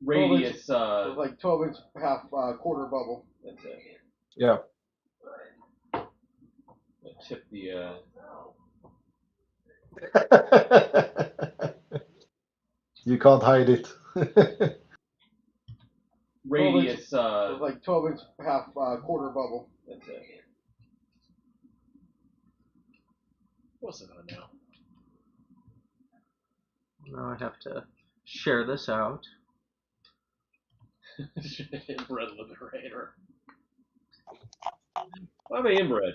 Radius, like 12-inch half quarter bubble. that's it. Yeah. Tip the, You can't hide it. radius, like 12-inch half quarter bubble. that's it. What's it on now? Now I have to share this out. Inbred liberator. Why am I inbred?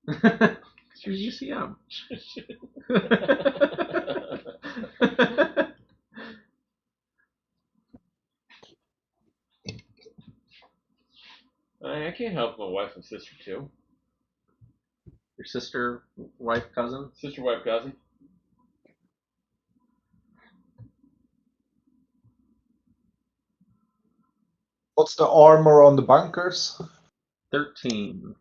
It's your UCM. I can't help my wife and sister too. Your sister, wife, cousin? Sister, wife, cousin. What's the armor on the bunkers? 13.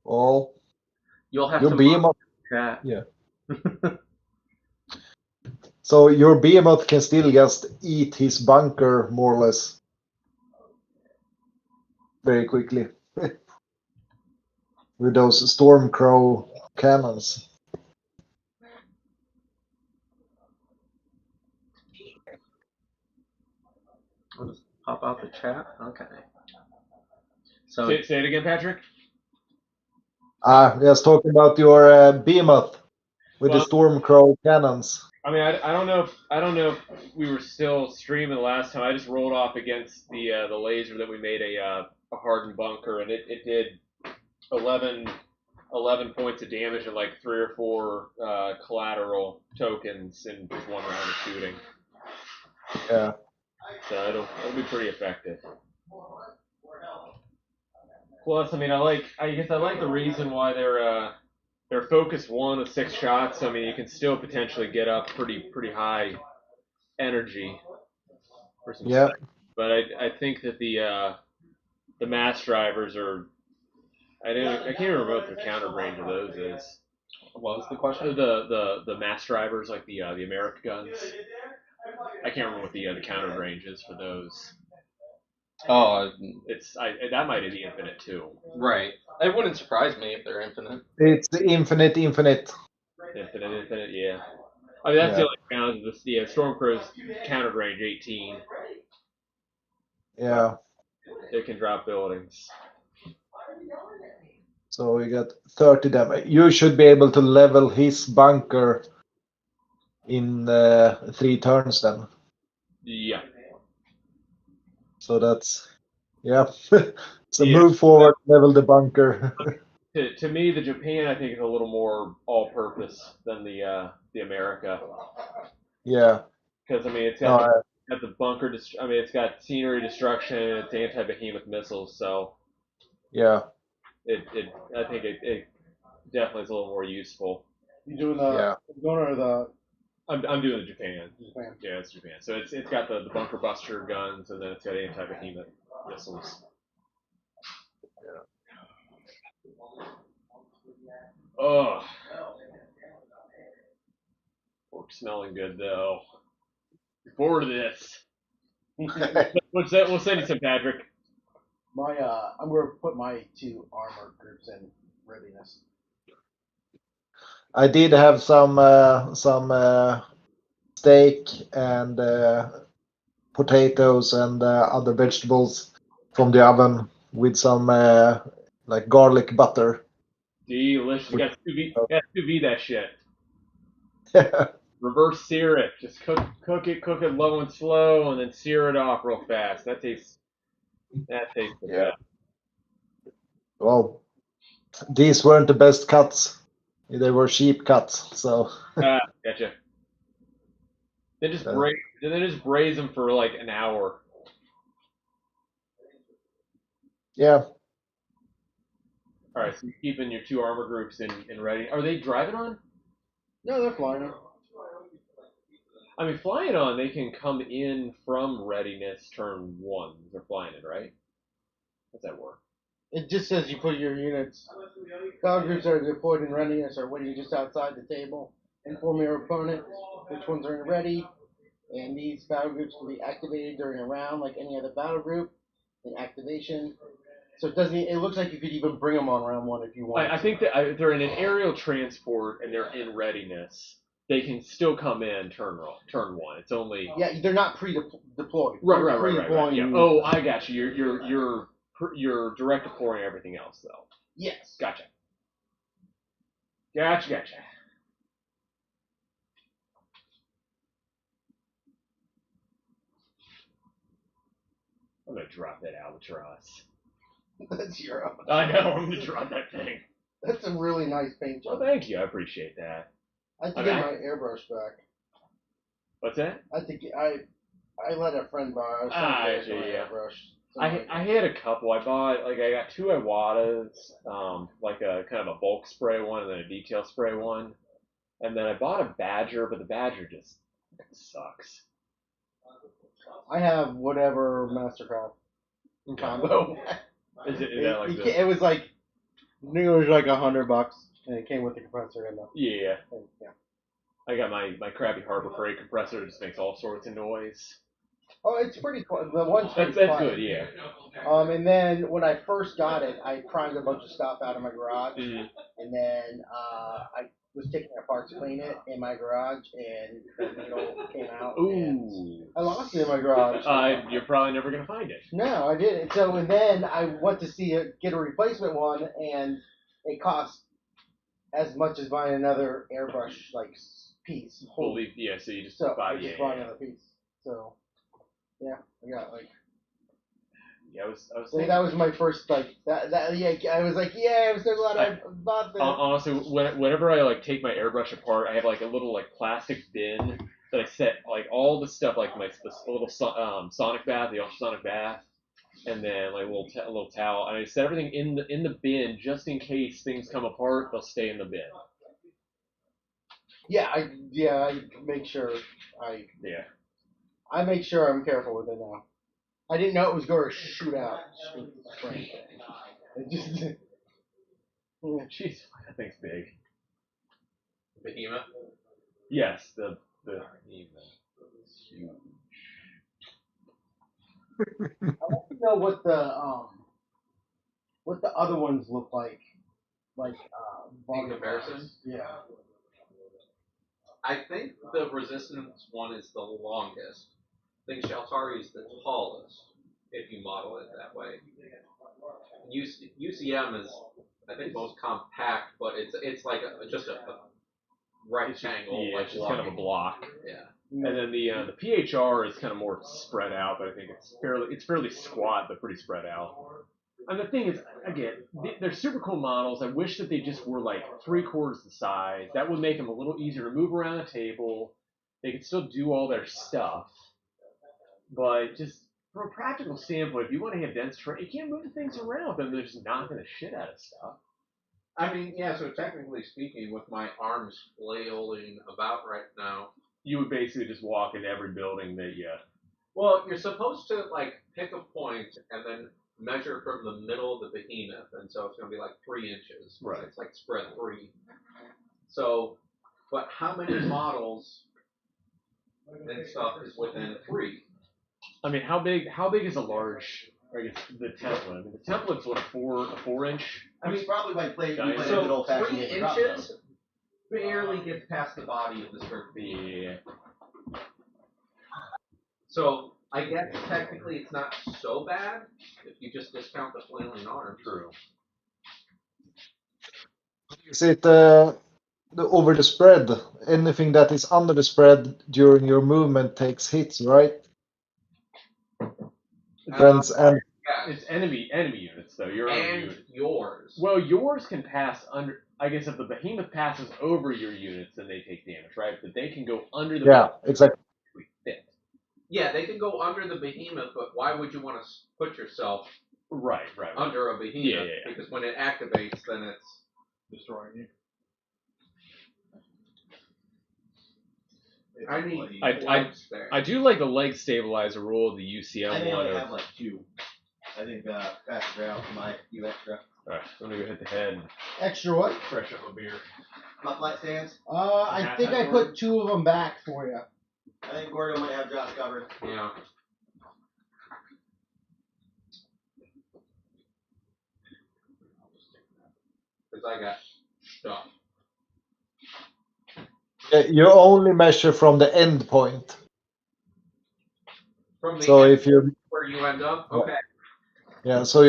Well, You'll have your to behemoth. chat. Yeah. So your behemoth can still just eat his bunker more or less very quickly with those Stormcrow cannons. I'll just pop out the chat. Okay. So Say it again, Patrick. Just talking about your behemoth with the Stormcrow cannons. I mean, I don't know if we were still streaming the last time. I just rolled off against the laser that we made a hardened bunker, and it did 11 points of damage and like 3 or 4 collateral tokens in just one round of shooting. Yeah. So it'll be pretty effective. Plus, I mean, I guess I like the reason why they're focus 1 with 6 shots. So, I mean, you can still potentially get up pretty high energy for some Yeah. stuff. But I think that the mass drivers are I can't remember what the counter range of those is. what was the question? The mass drivers like the America guns. I can't remember what the counter range is for those. Oh, That might be infinite too. right. It wouldn't surprise me if they're infinite. It's infinite. Infinite, yeah. I mean, that's the Yeah. only challenge. The Stormcrow's counter range 18. Yeah. It can drop buildings. So we got 30 damage. You should be able to level his bunker in 3 turns then. Yeah. So that's, yeah. So Yeah. move forward, level the bunker. To me, the Japan I think is a little more all-purpose than the America. Yeah. Because I mean, it's No, got the bunker. I mean, it's got scenery destruction. It's anti-behemoth missiles. So yeah. I think it definitely is a little more useful. You doing the Yeah. donor or the I'm doing the Japan. Japan? Yeah, it's Japan. So it's got the bunker buster guns, and then it's got anti-behemoth missiles. Oh, pork smelling good though. Look forward to this. What's that? We'll send you some, Patrick. I'm gonna put my 2 armor groups in readiness. I did have some steak and potatoes and other vegetables from the oven with some like garlic butter. Delicious. You got sous vide that shit. Yeah. Reverse sear it. Just cook it low and slow, and then sear it off real fast. That tastes the best. Well, these weren't the best cuts. They were cheap cuts. So Gotcha. Then just braise them for like an hour. yeah. All right, so you're keeping your 2 armor groups in ready. Are they driving on? No, they're flying. I mean, flying on, they can come in from readiness turn 1. They're flying in, right? How's that work? It just says you put your units. Battle groups are deployed in readiness are waiting just outside the table. Inform your opponent which ones are ready, and these battle groups can be activated during a round like any other battle group. In activation, so it doesn't. It looks like you could even bring them on round one if you want. I think that if they're in an aerial transport and they're in readiness, they can still come in turn one. It's only they're not pre-deployed. Right. Yeah. Oh, I got you. You're direct deploying everything else though. Yes. Gotcha. I'm gonna drop that albatross. That's your own. I know. I'm gonna drop that thing. That's a really nice paint job. Well, thank you. I appreciate that. I have to get my airbrush back. What's that? I let a friend borrow. Airbrush. I had a couple. I got 2 Iwatas, like a kind of a bulk spray one and then a detail spray one. And then I bought a Badger, but the Badger just sucks. I have whatever Mastercraft combo. Is that like it was like, I think it was like $100, and it came with the compressor in them. Yeah. Yeah. I got my crappy Harbor Freight compressor. It just makes all sorts of noise. Oh, it's pretty cool. The one's that's good, yeah. And then when I first got it, I primed a bunch of stuff out of my garage, and then I was taking it apart to clean it in my garage, and the needle came out. Ooh. I lost it in my garage. You're probably never gonna find it. No, I didn't. So and then I went to get a replacement one, and it cost as much as buying another airbrush piece. Yeah. So you just bought another piece. So. Yeah, I got Yeah, I was that was my first that. Yeah, I was like, yeah, I'm so glad I bought this. Honestly, whenever I take my airbrush apart, I have a little plastic bin that I set all the stuff my little sonic bath, the ultrasonic bath, and then a little towel, and I set everything in the bin just in case things come apart. They'll stay in the bin. Yeah, I make sure I make sure I'm careful with it now. I didn't know it was going to shoot out. It just. Jeez, that thing's big. Behemoth? Yes, the behemoth. It's huge. I want to know what the other ones look like. In comparison? Yeah. I think the resistance one is the longest. I think Shaltari is the tallest, if you model it that way. UCM is, I think, most compact, but it's just a rectangle. Yeah, it's just kind of a block. Yeah. And then the PHR is kind of more spread out, but I think it's fairly squat, but pretty spread out. And the thing is, again, they're super cool models. I wish that they just were 3/4 the size. That would make them a little easier to move around the table. They could still do all their stuff. But just from a practical standpoint, if you want to have dense terrain, you can't move the things around. Then they're just knocking the shit out of stuff. I mean, yeah, so technically speaking, with my arms flailing about right now, you would basically just walk into every building that you... Well, you're supposed to, pick a point and then measure from the middle of the behemoth, and so it's going to be 3 inches. Right. It's spread 3. So, but how many models and stuff is within 3? I mean, how big is a large... I guess the template. I mean, the template's what, a 4 inch? I mean, it's probably so 3 inches barely gets past the body of the script. Yeah. So I guess technically it's not so bad if you just discount the flailing arm. True. Is it over the spread? Anything that is under the spread during your movement takes hits, right? Friends and it's enemy units though. Your own units. Yours. Well, yours can pass under. I guess if the behemoth passes over your units, then they take damage, right? But they can go under the. Yeah, exactly. Fit. Yeah, they can go under the behemoth, but why would you want to put yourself right. under a behemoth? Yeah. Because when it activates, then it's destroying you. I mean, I do like the leg stabilizer rule of the UCM I think one. I have 2. I think faster out for my you extra. Alright, I'm gonna go hit the head. Extra what? Fresh up a beer. My flight stands. I think I put 2 of them back for you. I think Gordo might have Josh covered. Yeah. Because I got stuff. You only measure from the end point. From the So end if you where you end up? Okay. yeah, so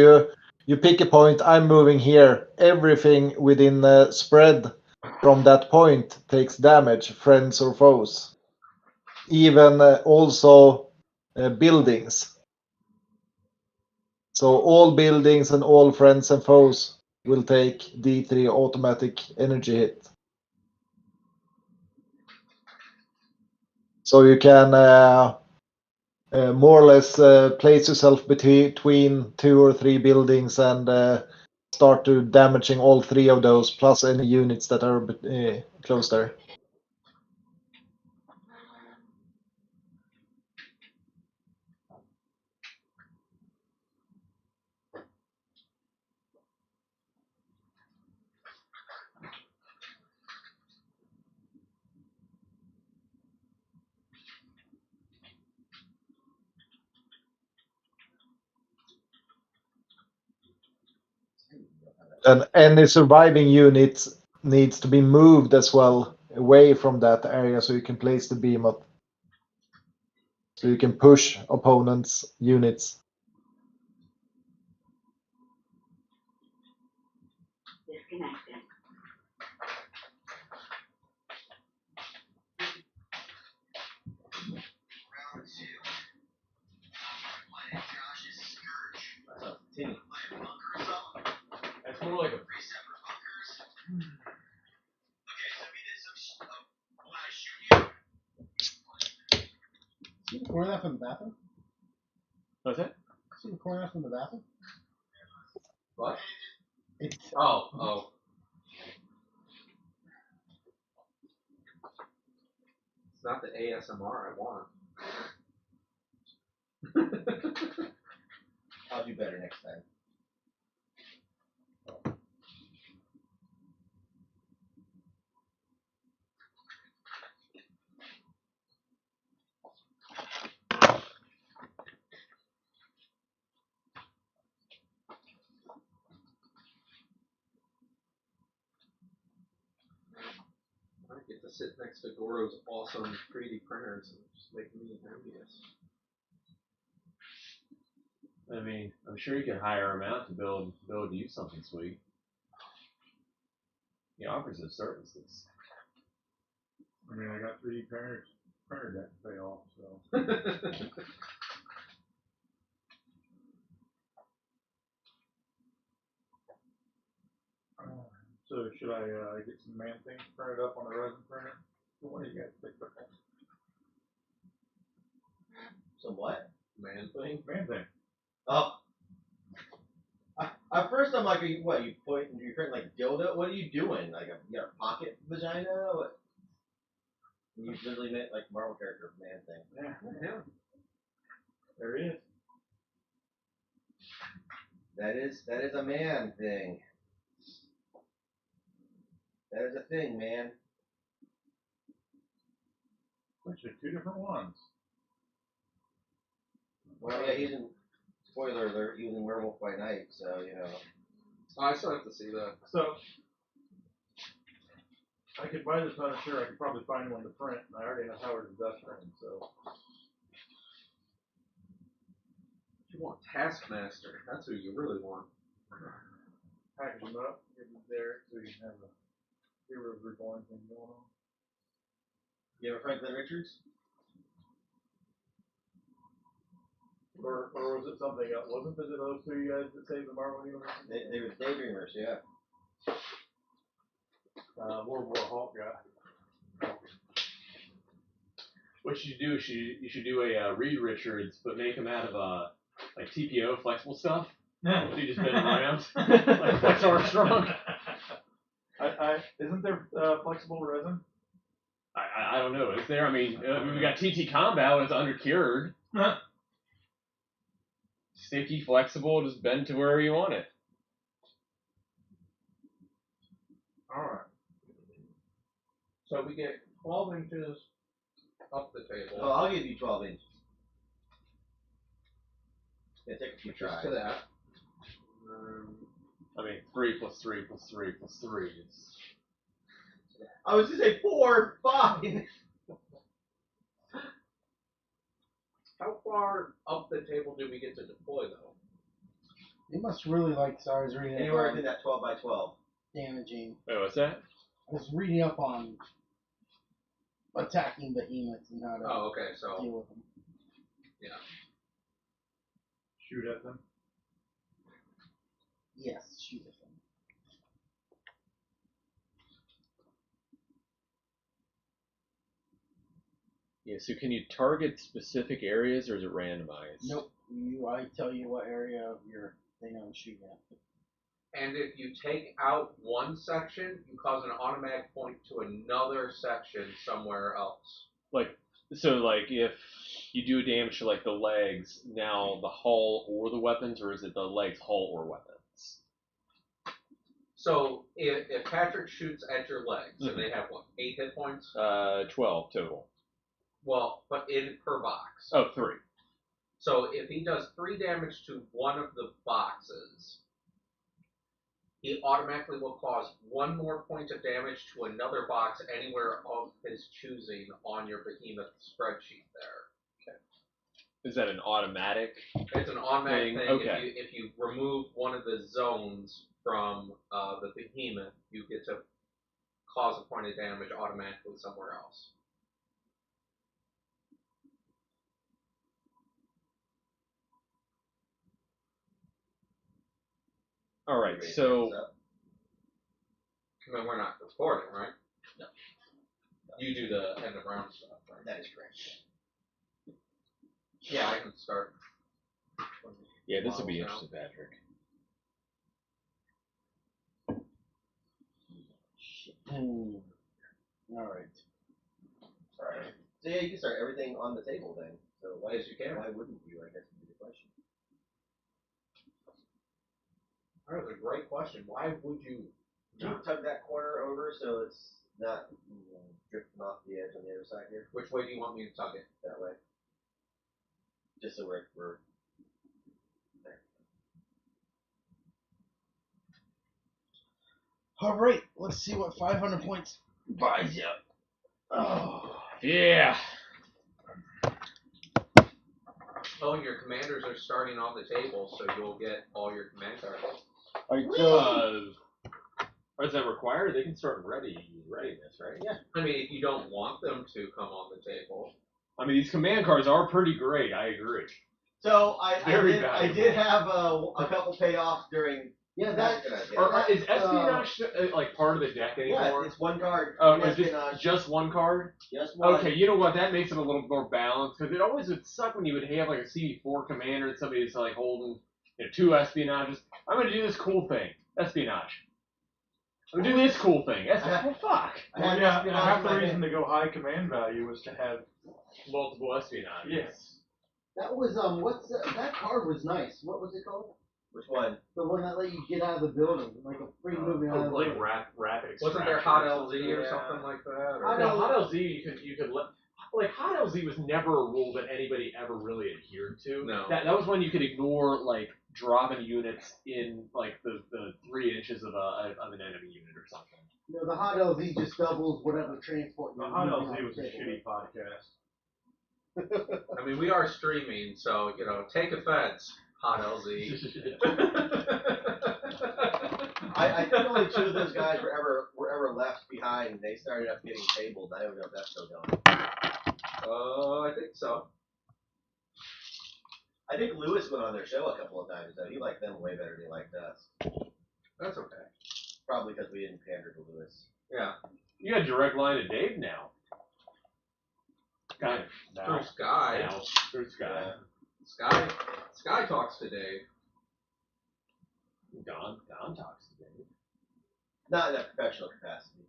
you pick a point. I'm moving here. Everything within the spread from that point takes damage, friends or foes. Even also buildings. So all buildings and all friends and foes will take D3 automatic energy hit. So you can more or less place yourself between 2 or 3 buildings and start to damaging all 3 of those plus any units that are close there. And any surviving unit needs to be moved as well away from that area so you can place the beam up. So you can push opponents' units. Disconnected. That's more like a See the corner from the bathroom? what's that? See the corner from the bathroom? What? It's Oh. It's not the ASMR I want. I'll do better next time. I get to sit next to Goro's awesome 3D printers and just make me envious. I mean, I'm sure you can hire him out to build you something sweet. He offers his services. I mean, I got 3D printer debt to pay off, so. So should I get some man things printed up on the resin printer? What do you guys think about that? So what? Man thing? Man thing. Oh. At first I'm like, you printing like dildo? What are you doing? Like you got a pocket vagina? What? You literally meant like Marvel character man thing. Yeah. There he is. That is a man thing. That is a thing, man. Which are 2 different ones. Well, yeah, he's in. Spoiler alert, he was in Werewolf by Night, so you know. Oh, I still have to see that. So I could buy this Punisher. I could probably find one to print. And I already have Howard and Dust printing, so. You want Taskmaster? That's who you really want. Package them up, give them there, so you can have a Heroes Reborn thing going on. You ever Franklin Richards? Or was it something else? Wasn't it those 2 you guys that saved the Marvel Universe? They were Daydreamers, yeah. World War Hulk guy. What you should do is you should do a Reed Richards, but make him out of like TPO flexible stuff. So you just bend him around like Flex Armstrong. Isn't there flexible resin? I don't know. Is there? I mean, we got TT Combat when it's undercured. sticky, flexible, just bend to wherever you want it. Alright. So we get 12 inches up the table. Oh, I'll give you 12 inches. Yeah, take a few Just tries. to that. I mean, 3 plus 3 plus 3 plus 3 is... I was gonna say 4, 5. How far up the table do we get to deploy, though? You must really like stars reading up Anywhere on within that 12 by 12. damaging. Wait, what's that? I was reading up on attacking behemoths and how to Oh, okay, so deal with them. Shoot at them. Yes, shoot at them. Yeah, so can you target specific areas, or is it randomized? Nope. I tell you what area of your thing I'm shooting at. and if you take out one section, you cause an automatic point to another section somewhere else. So, like, if you do damage to, like, the legs, now the hull or the weapons, or is it the legs, hull, or weapons? So if Patrick shoots at your legs, and they have, what, 8 hit points? 12 total. Well, but in per box. Oh, 3. So if he does 3 damage to one of the boxes, he automatically will cause 1 more point of damage to another box anywhere of his choosing on your behemoth spreadsheet there. Is that an automatic? It's an automatic thing. Okay. If you remove one of the zones from the behemoth, you get to cause a point of damage automatically somewhere else. Alright, so... I mean, we're not recording, right? No. You do the end of round stuff, right? That is correct. Yeah, I can start. Yeah, this will be Models interesting, Patrick. Alright. Alright. So yeah, you can start everything on the table then. So why, Yes, you can. Why wouldn't you? I guess would be the question. That was a great question. Why would you? Can you tug that corner over so it's not drifting off the edge on the other side here? Which way do you want me to tug it? That way. Just so we're there. Alright, let's see what 500 points buys you. Oh, yeah. Oh, and your commanders are starting on the table, so you'll get all your command cards. Alright, so Is that required? They can start in readiness, right? Yeah. I mean, if you don't want them to come on the table. I mean, these command cards are pretty great, I agree. So I Very did have a couple payoffs during. yeah, that Is espionage like part of the deck Yeah, anymore? it's one card. Oh, one it's espionage. just one card? Just one. Okay, you know what? That makes it a little more balanced, because it always would suck when you would have like a CD4 commander and somebody's like holding 2 espionages. I'm going to do this cool thing. Espionage. I'm going to do this cool thing. Well, fuck. I Well, had yeah, espionage half in the my reason hand. to go high command value was to have. Multiple espionage. Yes. that was that card was nice. What was it called? Which one? The one that let you get out of the building, like a free movie out of the Like building. rapid. Wasn't there Hot LZ or something like that? Or? No, Hot LZ, you could let... Like, Hot LZ was never a rule that anybody ever really adhered to. No. That was when you could ignore, like, dropping units in, like, the 3 inches of an enemy unit or something. No, the hot LZ just doubles whatever transport The you're Hot using on LZ the was a table. shitty podcast. I mean, we are streaming, so, take offense, Hot LZ. I think only 2 of those guys were ever left behind. They started up getting tabled. I don't know if that's still going. I think so. I think Lewis went on their show a couple of times though. He liked them way better than he liked us. That's okay. Probably because we didn't pander to Lewis. Yeah. You got a direct line to Dave now. Kind of. Through Sky. Now. Through Sky. Sky talks to Dave. Don talks to Dave. Not in a professional capacity.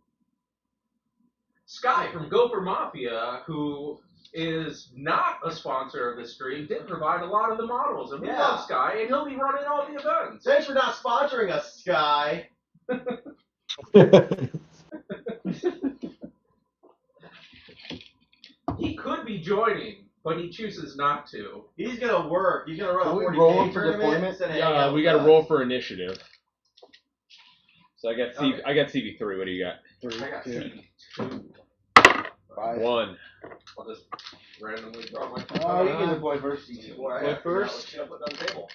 Sky from Gopher Mafia, who is not a sponsor of the stream, did provide a lot of the models, and we Yeah. love Sky, and he'll be running all the events. Thanks for not sponsoring us, Sky. He could be joining, but he chooses not to. He's gonna work. He's gonna run Can a we 40K roll him for tournament deployment? instead of hanging out We with got to us. roll for initiative. So I got Okay. I got CV3. What do you got? I got 2, CV2. 5. 1. I'll just randomly draw my Oh, you can deploy first. Before I Play have to figure out first. what shit I'm putting on the table.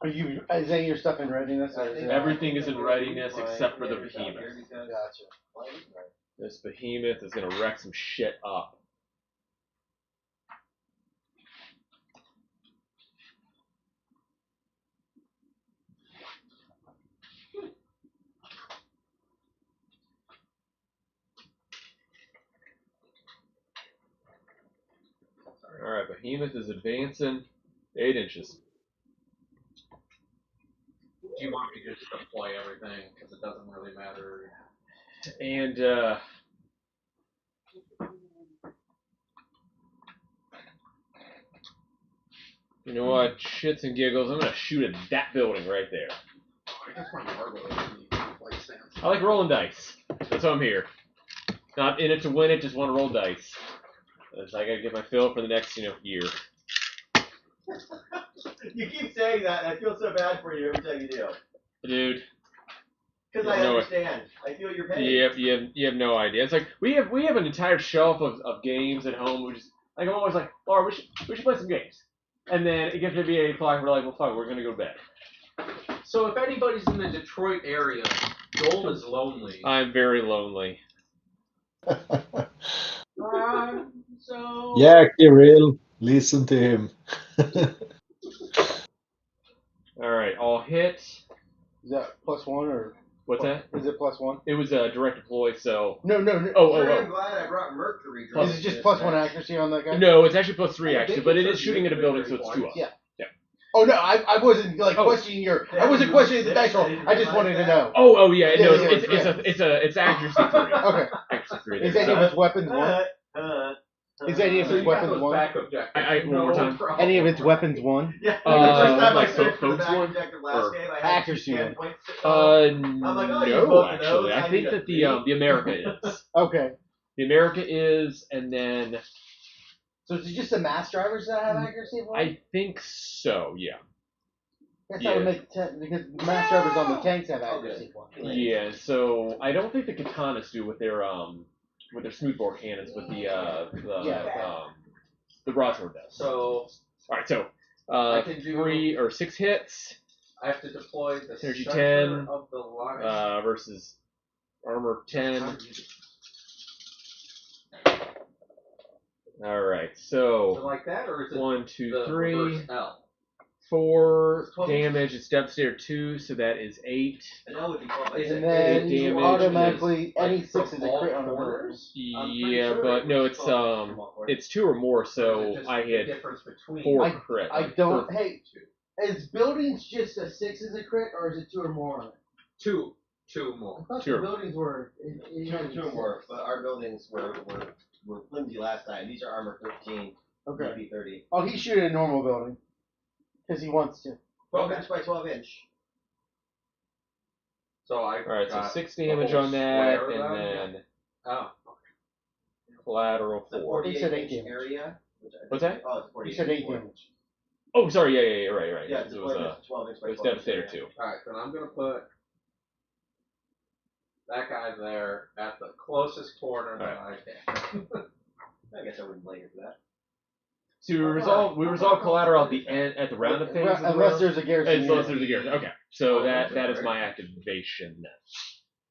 Are you? Is any of your stuff in readiness? Or is it, Everything is in readiness except for the behemoth. Gotcha. This behemoth is gonna wreck some shit up. Alright, behemoth is advancing 8 inches. Do you want me to just deploy everything? Because it doesn't really matter. And you know what? Shits and giggles, I'm gonna shoot at that building right there. I guess my marble is stance. I like rolling dice. That's why I'm here. Not in it to win it, just want to roll dice. I gotta get my fill for the next, year. You keep saying that, and I feel so bad for you every time you do. Dude, Because You I know it. understand. I feel your pain. you have no idea. It's like we have an entire shelf of games at home. Which is like I'm always like, Laura, we should play some games. And then it gets to be 8 o'clock. We're like, well, fuck, we're gonna go to bed. So if anybody's in the Detroit area, Joel is lonely. I'm very lonely. So Yeah, Kirill, listen to him. All right, all hit. Is that +1 or? What's that? Is it +1? It was a direct deploy, so. No. I'm glad I brought Mercury. Is it just +1 accuracy on that guy? No, it's actually +3 Yeah, actually, they but can it is certainly shooting at a make building, so victory it's 2 up. points. Yeah. Oh no, I wasn't like Oh. questioning your. Yeah, I wasn't you questioning the said dice roll. I didn't I just wanted to realize know. Oh yeah, no, Yeah, it's accuracy 3. Okay. Accuracy 3. Is there, any of so- its weapons 1? Is any of So its you got weapons those 1? back objectives. One more time. problem. Any of its weapons 1? Yeah, Uh, the first time like I searched for the folks back one? objective last Or game, I had accuracy 10 one? points. I'm like, oh, you No, both of actually, those, I I think need that a the America is. Okay. The America is, and then So is it just the mass drivers that have accuracy 1? I think so. Yeah. guess that would make sense because mass drivers on the tanks have accuracy 1. Yeah. So I don't think the katanas do with their smoothbore cannons, but the broadsword does. So All right, so I can do- 3 or 6 hits I have to deploy the Synergy center 10, of the line. versus armor 10. All right, Is it so like that, or is it 1, 2, the 3, reverse L? 4 12. damage. It's Devastator 2, so that is 8. And that would be 12 by Is And it- then Eight you damage automatically Like, any 6 from is a all crit on a corners? I'm pretty Yeah, sure but it no, was it's 12 from all corners. it's 2 or more. Or is So it just I the had difference between 4 crit. I don't. Or- Hey, is buildings just a 6 is a crit, or is it 2 or more on it? two I more. thought Sure. the buildings were. Two or more, but our buildings were flimsy last time. These are armor 13, Okay. DP 30. Oh, he's shooting a normal building because he wants to. 12 inch by 12 inch. So I All right, so got 6 the damage whole on that, square and then Oh, collateral It's a 4. He 48 said 8 inch damage. area. Which I What's think- that? Oh, it's 48 He said 8 inch. damage. Oh, sorry, yeah, right. Yeah, it's it was 12 inch by it was 12 inch Devastator area. 2. alright, then I'm gonna put that guy there at the closest corner that I can. I guess I wouldn't blame you for that. So we resolve collateral at the end at the roundup phase. of the Unless round? there's a garrison. Unless unit. there's a garrison. Okay, so Oh, that is right. my activation.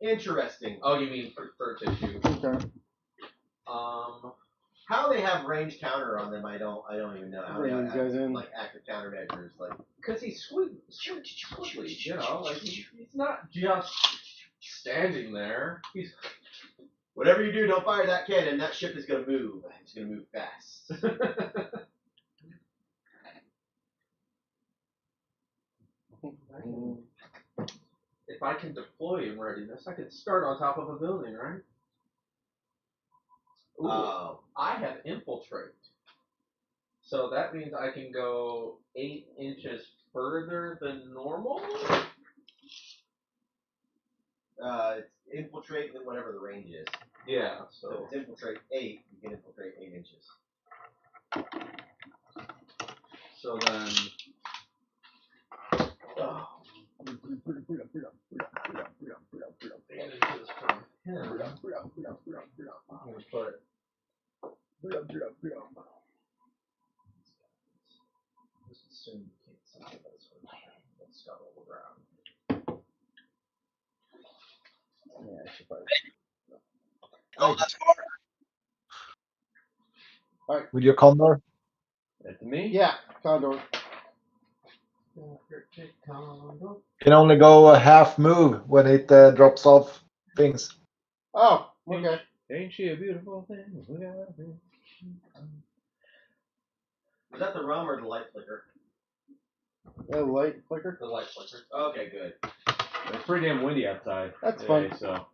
Interesting. Oh, you mean for tissue? Okay. How they have range counter on them, I don't even know. How they Bring these have guys in. like active countermeasures, like Because he's squiggly, you know, like he's not just standing there. He's whatever you do, don't fire that cannon. That ship is gonna move. It's gonna move fast. If I can deploy in readiness, I can start on top of a building, right? Ooh, Oh. I have infiltrate. So that means I can go 8 inches further than normal? It's infiltrate than whatever the range is. Yeah, So so. if it's infiltrate 8, you can infiltrate 8 inches. So then. Oh. 8 inches from him. I'm going to put. Just assume you can't see this one. Let's scuttle around. Yeah, I should probably. Oh, that's far. Alright. With your condor? That's me. Yeah, Condor. Can only go a half move when it drops off things. Oh, okay. Ain't she a beautiful thing? We got it. Is that the rum or the light flicker? The light flicker. The light flicker. Okay, good. It's pretty damn windy outside. That's today, fun. So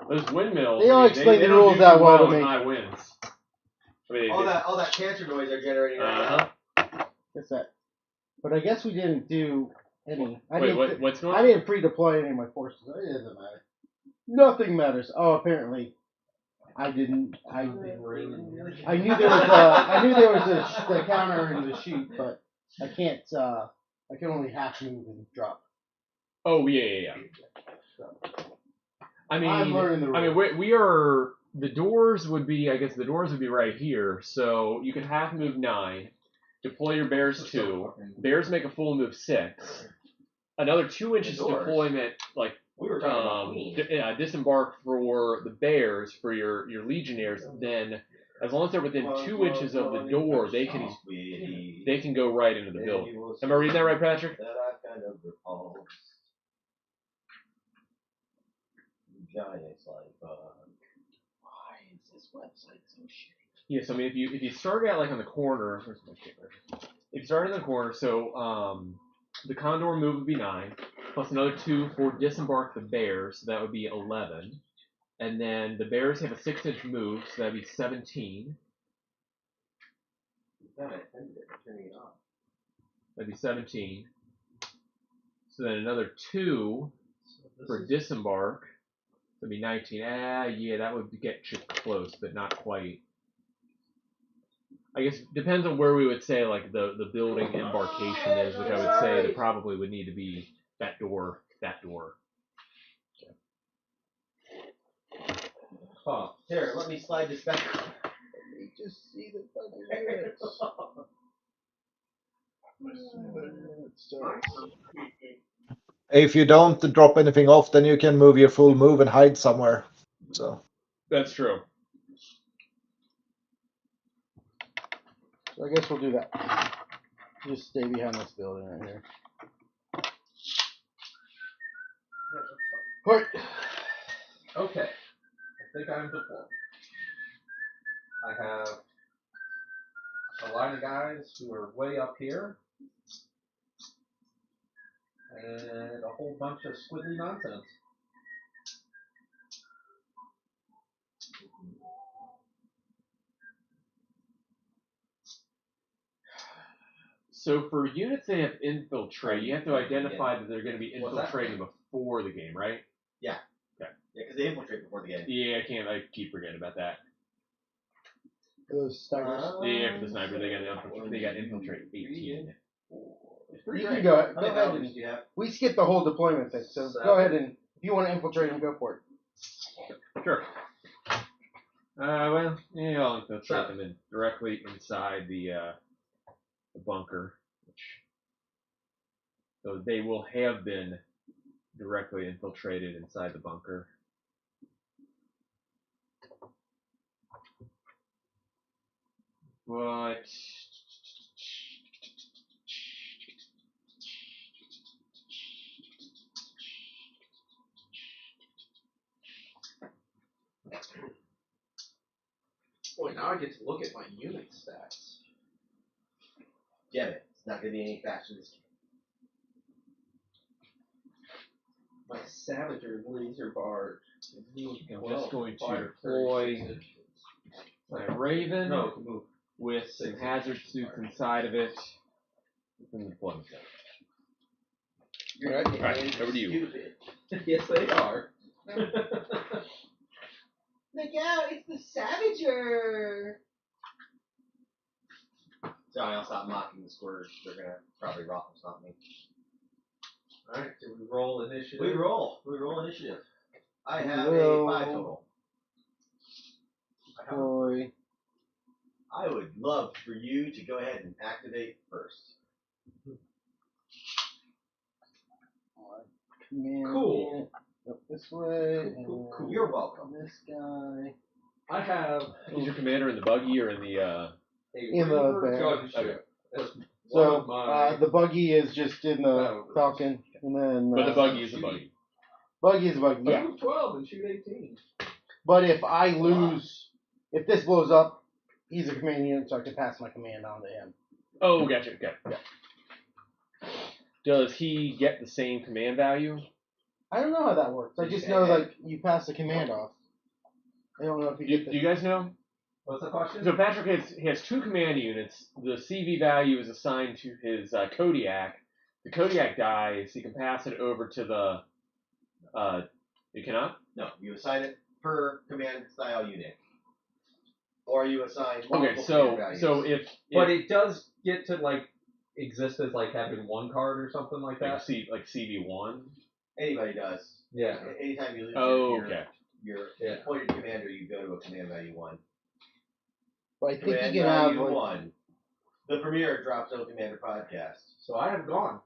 those windmills. They all explain they the don't rules do that too well to in me. high winds. I mean, All that cancer noise they're generating right Uh-huh. What's that? But I guess we didn't do any. What's going I on? didn't pre-deploy any of my forces. It doesn't matter. Nothing matters. Oh, apparently, I didn't. I knew there was the counter and the shoot, but I can't. I can only half move and drop. Oh yeah. I mean, I'm learning the rules. I mean, we are. The doors would be. I guess the doors would be right here. So you can half move 9, deploy your bears 2. Bears make a full move 6. Another 2 inches doors? deployment, like We were talking about queen. disembark for the bears for your legionnaires. Then, as long as they're within 2 inches of the door, they can go right into the building. Am I reading that right, Patrick? That I kind of repulsed. Giants like why is this website so shitty? Yes, I mean if you start out like on the corner, where's my paper? If you start in the corner, so the condor move would be 9, plus another 2 for disembark the bears, so that would be 11, and then the bears have a 6-inch move, so that'd be 17. Turning it off. That'd be 17. So then another 2 for disembark. So that'd be 19. Yeah, that would get you close, but not quite. I guess depends on where we would say like the building embarkation is, which I would say there probably would need to be that door. Oh, here, let me slide this back. Let me just see the fucking units. If you don't drop anything off, then you can move your full move and hide somewhere. So That's true. So I guess we'll do that. Just stay behind this building right here. Right. Okay. I think I'm deployed. I have a line of guys who are way up here. And a whole bunch of squiggly nonsense. So for units that have infiltrate, you have to identify that they're going to be infiltrating before the game, right? Yeah. Okay. Yeah, because they infiltrate before the game. Yeah, I keep forgetting about that. Those snipers. Yeah, for the sniper, they got infiltrate 18. You can go ahead. How many Valkyries do you have? We skipped the whole deployment thing, so go ahead and if you want to infiltrate them, go for it. Sure. Well, yeah, I'll infiltrate them directly inside the bunker, so they will have been directly infiltrated inside the bunker. But Boy, now I get to look at my unit stats. Damn it. It's not going to be any faster this game. My Savager laser bar. I'm just going to deploy Raven No, it can move. with some hazard suits inside of it. In the deployment zone. Alright, over to you. Stupid. Yes, they are. Look out, it's the Savager! Sorry, I'll stop mocking the squirters. They're gonna probably rock them something. Alright, do we roll initiative? We roll initiative. I have Roll. a 5 total. Boy. I would love for you to go ahead and activate first. Cool. Up this way. Cool. and You're welcome. This guy. I have Is your commander in the buggy or in the a In the Reaver bear. gunship. Okay. That's one So, of my the buggy is just in the battle groups. Falcon, and then but the buggy is the buggy. buggy is a buggy. I Yeah. move 12 and shoot 18. But if I lose, if this blows up, he's a command unit, so I can pass my command on to him. Oh, gotcha. Okay. Does he get the same command value? I don't know how that works. I just know like you pass the command off. I don't know if you Do get the you guys know? What's the question? So Patrick has 2 command units. The CV value is assigned to his Kodiak. The Kodiak dies. He can pass it over to the. You cannot. No, you assign it per command style unit. Or you assign multiple Okay, so command values. so if But it does get to like exist as like having one card or something like that. like CV1. Anybody does. Yeah. Anytime you lose Oh, your, okay. your Yeah. appointed commander, you go to a command value 1. But I think Command you can have value like 1. The premiere Drop Zone Commander podcast. So I have gone.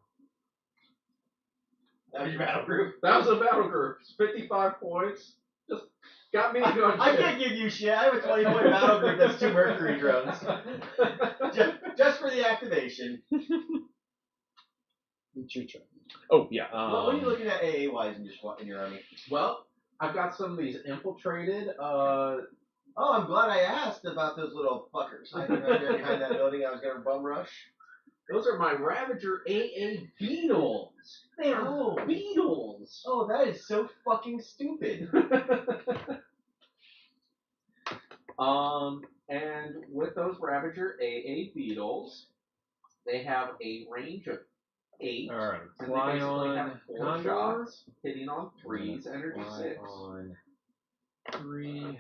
That was your battle group. That was a battle group. It's 55 points. Just got me a gunship. I can't give you shit. I have a 20-point battle group that's 2 Mercury drones. just for the activation. it's your turn. Oh yeah. What are you looking at AA wise in your army? Well, I've got some of these infiltrated. Oh, I'm glad I asked about those little fuckers hiding right there behind that building. I was gonna bum rush. Those are my Ravager AA beetles. They are beetles. Oh, that is so fucking stupid. And with those Ravager AA beetles, they have a range of 8. All right. And they Fly basically on have 4 Condor. shots, hitting on 3s, energy Fly 6. on 3.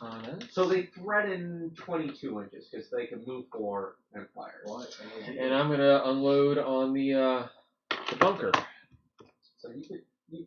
Katanas. So they threaten 22 inches because they can move 4 and fire. And I'm gonna unload on the bunker. So you could,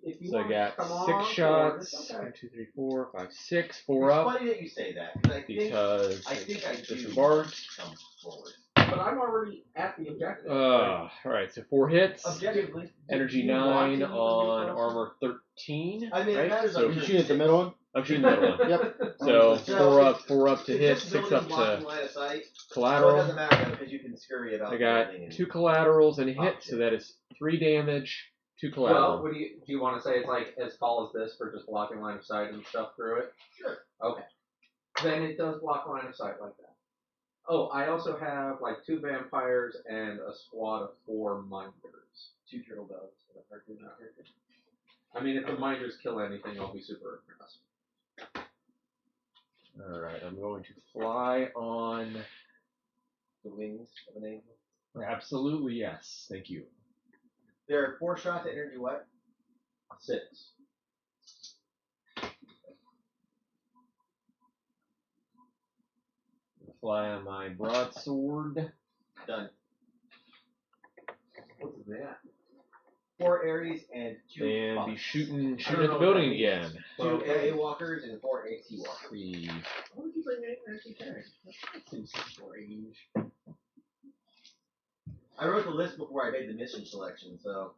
if you So I want to got come 6 on shots. forward, it's okay. 1, 2, 3, 4, 5, 6. 4 It's up funny that you say that because because I think I do disembarked. come forward. But I'm already at the objective. All right. So 4 hits. Objectively, Energy do you want 9 to use on the armor 13. I mean, right? that is So You shoot at the middle one? I'm shooting the middle one. Yep. So So 4 up to If hit, this 6 building's up blocking to line of sight, so it collateral. doesn't matter because you can scurry about. I the got building and- 2 collaterals and a hit, Oh, so that is 3 damage, 2 collateral. Well, what do you want to say? It's like as tall as this for just blocking line of sight and stuff through it? Sure. Okay. Then it does block line of sight like that. Oh, I also have like 2 vampires and a squad of 4 minders. 2 turtle doves and a cartoon character. I mean, if the minders kill anything, I'll be super impressed. Alright, I'm going to fly on. The wings of an angel. Absolutely, yes. Thank you. There are 4 shots at energy what? 6. Fly on my broadsword. Done. What's that? 4 Aries and 2 And be Fox. shooting I at don't the know building what that means. again. 2 Okay. AA walkers and 4 AC walkers. 3. Why would you bring an That seems strange. I wrote the list before I made the mission selection, so.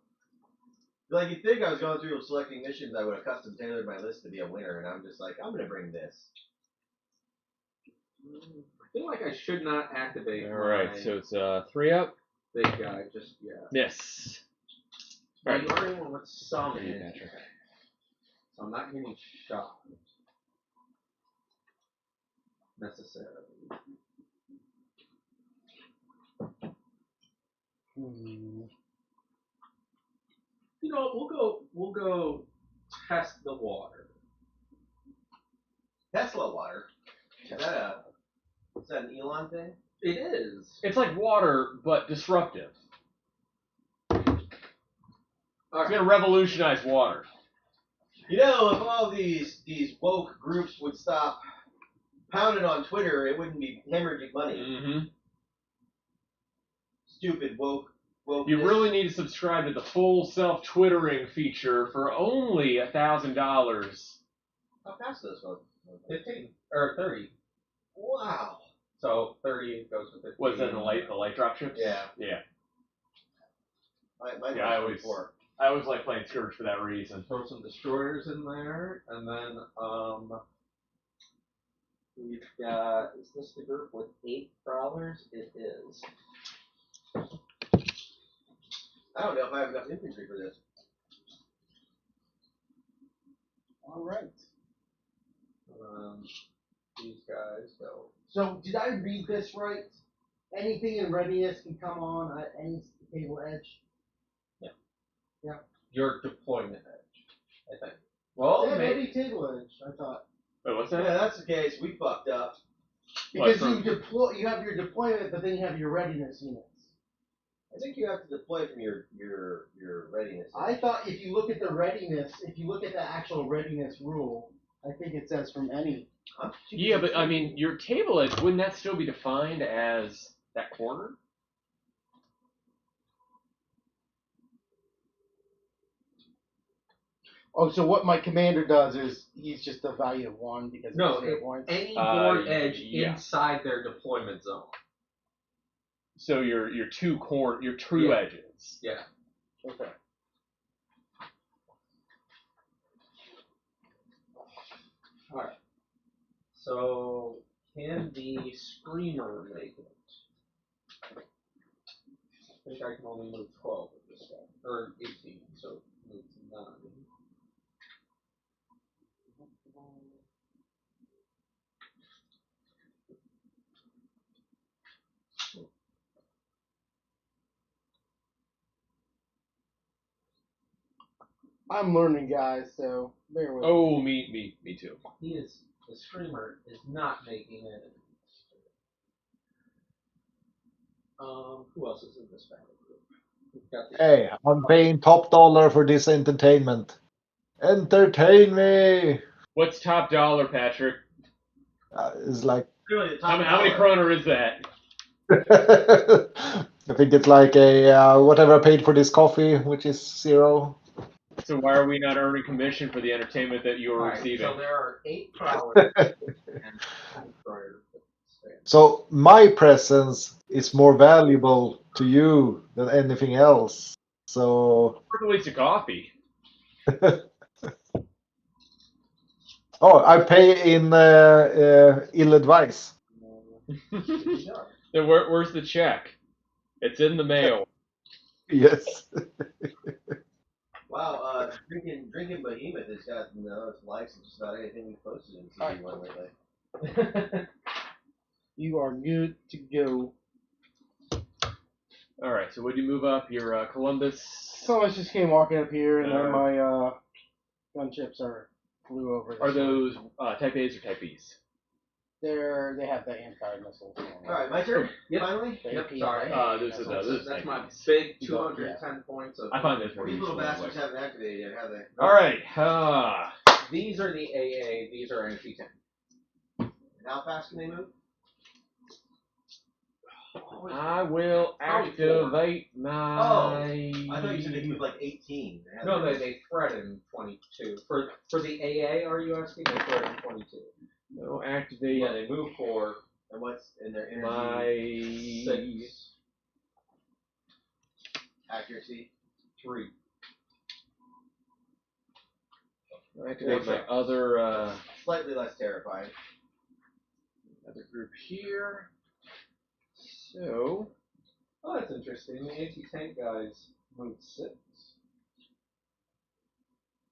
Like, you'd think I was going through selecting missions, I would have custom tailored my list to be a winner, and I'm just like, I'm gonna bring this. I feel like I should not activate Alright, my so it's 3 up. big guy. Just, yeah. Yes. Now, Alright. you already went with summon. Yeah, Patrick. So I'm not getting shot. Necessarily. You know, we'll go test the water. Tesla water. Is that an Elon thing? It is. It's like water, but disruptive. It's gonna revolutionize water. You know, if all these woke groups would stop pounding on Twitter, it wouldn't be hemorrhaging money. Mm-hmm. Stupid woke. You really need to subscribe to the full self-twittering feature for only $1,000. How fast does those go? 15 or 30. Wow. So 30 goes to 15. Was that the light drop ships? Yeah. Yeah. My Yeah, I always like playing Scourge for that reason. Throw some destroyers in there, and then we've got. Is this the group with 8 prowlers? It is. I don't know if I have enough infantry for this. All right. These guys go. So did I read this right? Anything in readiness can come on at any table edge. Your deployment edge, I think. Well, Yeah, maybe. any table edge. I thought Wait, what's Yeah, that? that's the case. We fucked up. because What, you have your deployment, but then you have your readiness units. I think you have to deploy from your readiness. I thought if you look at the readiness, if you look at the actual readiness rule, I think it says from any. Yeah, but I mean, your table edge, wouldn't that still be defined as that corner? Oh, so what my commander does is he's just a value of 1 because No, of his points. any board edge yeah. inside their deployment zone. So your true Yeah. edges. Yeah. Okay. Alright. So, can the Screamer make it? I think I can only move 12 with this guy. Or 18, so move 9. I'm learning, guys, so bear with me. Oh, me too. The Screamer is not making it. Who else is in this battle group? We've got the Hey, I'm paying top dollar for this entertainment. Entertain me! What's top dollar, Patrick? It's like Really, the top How many dollar. kroner is that? I think it's like a whatever I paid for this coffee, which is 0. So why are we not earning commission for the entertainment that you are Alright, receiving? so there are 8 prowlers and 2 destroyers. So my presence is more valuable to you than anything else. So At least a coffee. I pay in ill advice. Then where's the check? It's in the mail. Yes. Wow, drinking Behemoth has got its likes and just about anything we posted in CD1 lately. You are good to go. All right. So would you move up your Columbus? So I just came walking up here, and then Alright. my gunships flew over. This Are way. those Type A's or Type B's? They have the anti-missiles. Alright, my turn. Yep. Finally. The Yep, AP sorry. Those That's my Type B's. big You got- 210 points of. I find this more These little useful. bastards haven't activated yet, have they? All right. These are the AA, these are NC10. And how fast can they move? I will activate my. I thought you said they moved like 18. No, they thread in 22. For the AA, are you asking? They thread in 22. No, activate Yeah, they move 4. And what's in their energy my. 6. accuracy? 3. Activate my other Slightly less terrifying. group here. So. Oh, that's interesting. The anti-tank guys move 6.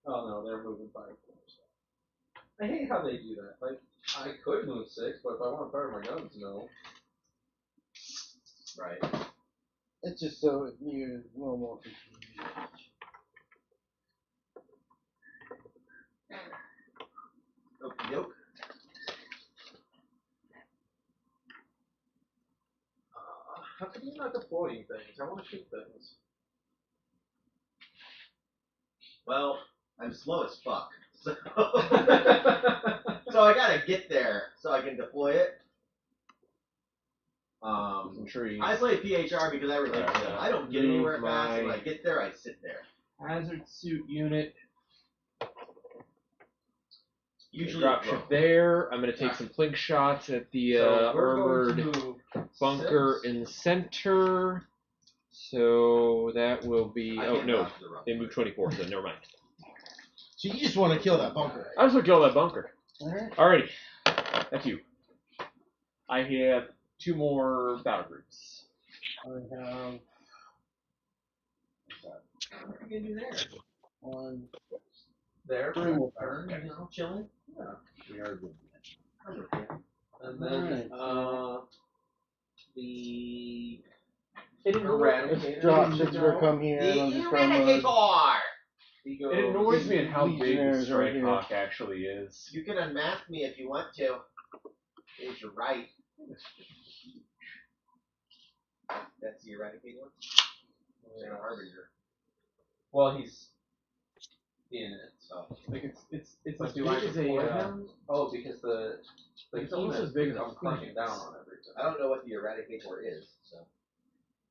Oh no, they're moving 5 floors. I hate how they do that. Like, I could move 6, but if I want to fire my guns, no. Right. It's just so you're a little more confused. Okie doke. come you not deploying things? I want to shoot things. Well, I'm slow as fuck. So, so I gotta get there so I can deploy it. Some trees. I play PHR because I relate to them. I don't get anywhere fast, and when I get there, I sit there. Hazard suit unit. Usually Drop it's ship low. there. I'm going to take some plink shots at the So we're armored going to move bunker 6. in the center. So that will be. I Oh, can't no. dodge the rough They moved 24, so never mind. So you just want to kill that bunker. I just want to kill that bunker. Alright. Alrighty. That's you. I have 2 more battle groups. I have What are you gonna do there? one. There. Three more. Turn, You just chilling? We are doing that. I'm okay. And then Alright. the This Eradicator. drop ship's gonna come here. and I'm The just gonna load. Eradicator! He goes. It annoys me at how big the Legionnaires right Strike here. Hawk actually is. You can unmask me if you want to. Is your right. That's the Eradicator? And a Harbinger. Well, he's in it. Oh. Like it's But as do big I as deploy a. him? Oh, because the It's almost as big as a I'm crunching Phoenix. down on everything. I don't know what the Eradicator is, so.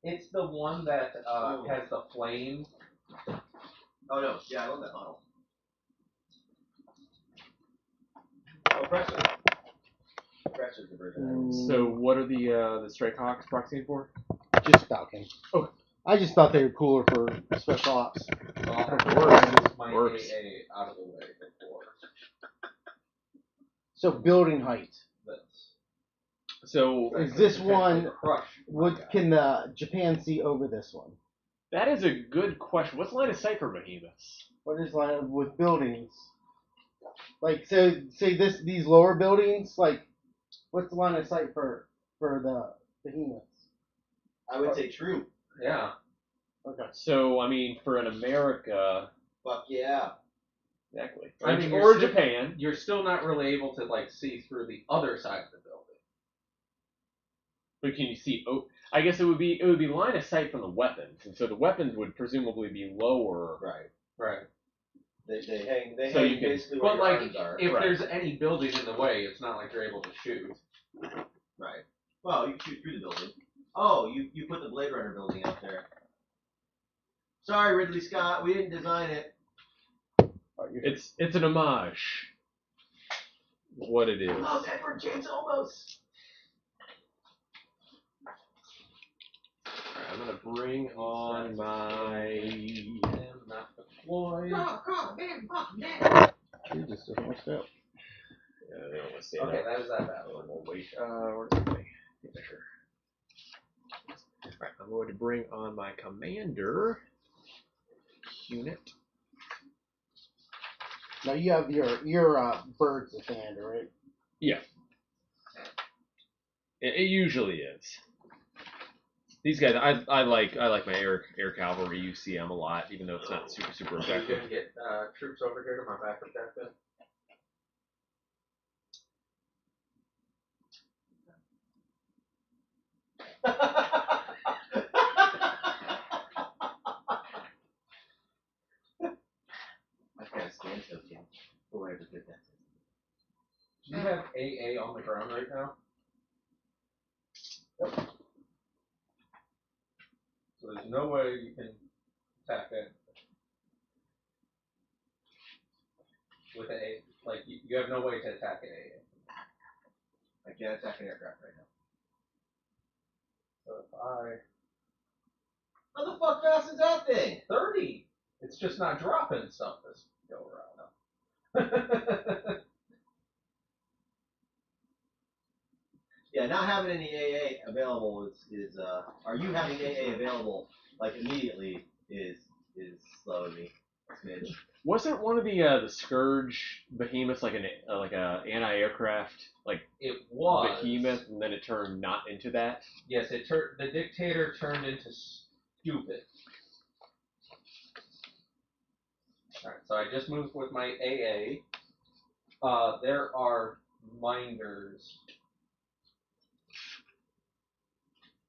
It's the one that has the flame. Oh no, yeah, I love that model. Oh, Pressure. Pressure's the version. So what are the Strike Hawks proxying for? Just Falcon. Oh. I just thought they were cooler for special ops. So I'll have to Works. move my Works. AA out of the way before So building height. this. So Is this one? Crush. What can the Japan see over this one? that is a good question. What's line of sight for behemoths? What is line with buildings? Like, so say these lower buildings. Like, what's the line of sight for the behemoths? I would say true. Yeah. Okay. So I mean, for an America, Fuck yeah. exactly. I mean, or you're still- Japan. You're still not really able to like see through the other side of the building. But can you see? Oh, I guess it would be line of sight from the weapons, and so the weapons would presumably be lower. Right. Right. They hang So hang you can- basically where But your like, arms are. if Right. there's any building in the way, it's not like you're able to shoot. Right. Well, you can shoot through the building. Oh, you put the Blade Runner building out there. Sorry, Ridley Scott, we didn't design it. It's an homage. What it is. Oh, Edward James Olmos. Alright, I'm gonna bring on my. And not deployed. Come on, man, fuck, man. He just doesn't want to stay up. They don't want to say Okay, that. that is that battle. We'll wait. Where's the thing? Measure. Alright, I'm going to bring on my commander unit. Now you have your birds of commander, right? It usually is. These guys, I like my air cavalry UCM a lot, even though it's not super Are you effective. gonna get troops over here to my back objective? Afghanistan, okay. For whatever good that is. Do you have AA on the ground right now? So there's no way you can attack it with AA. Like you have no way to attack an AA. I can't attack an aircraft right now. So if I How the fuck fast is that thing? 30, it's just not dropping stuff this go around. Yeah, not having any AA available is are you having AA available like immediately is slowing me. a smidge. Wasn't one of the Scourge behemoths like a anti-aircraft like It was behemoth, and then it turned not into that? Yes, it turned. The dictator turned into stupid. Alright, so I just moved with my AA. There are minders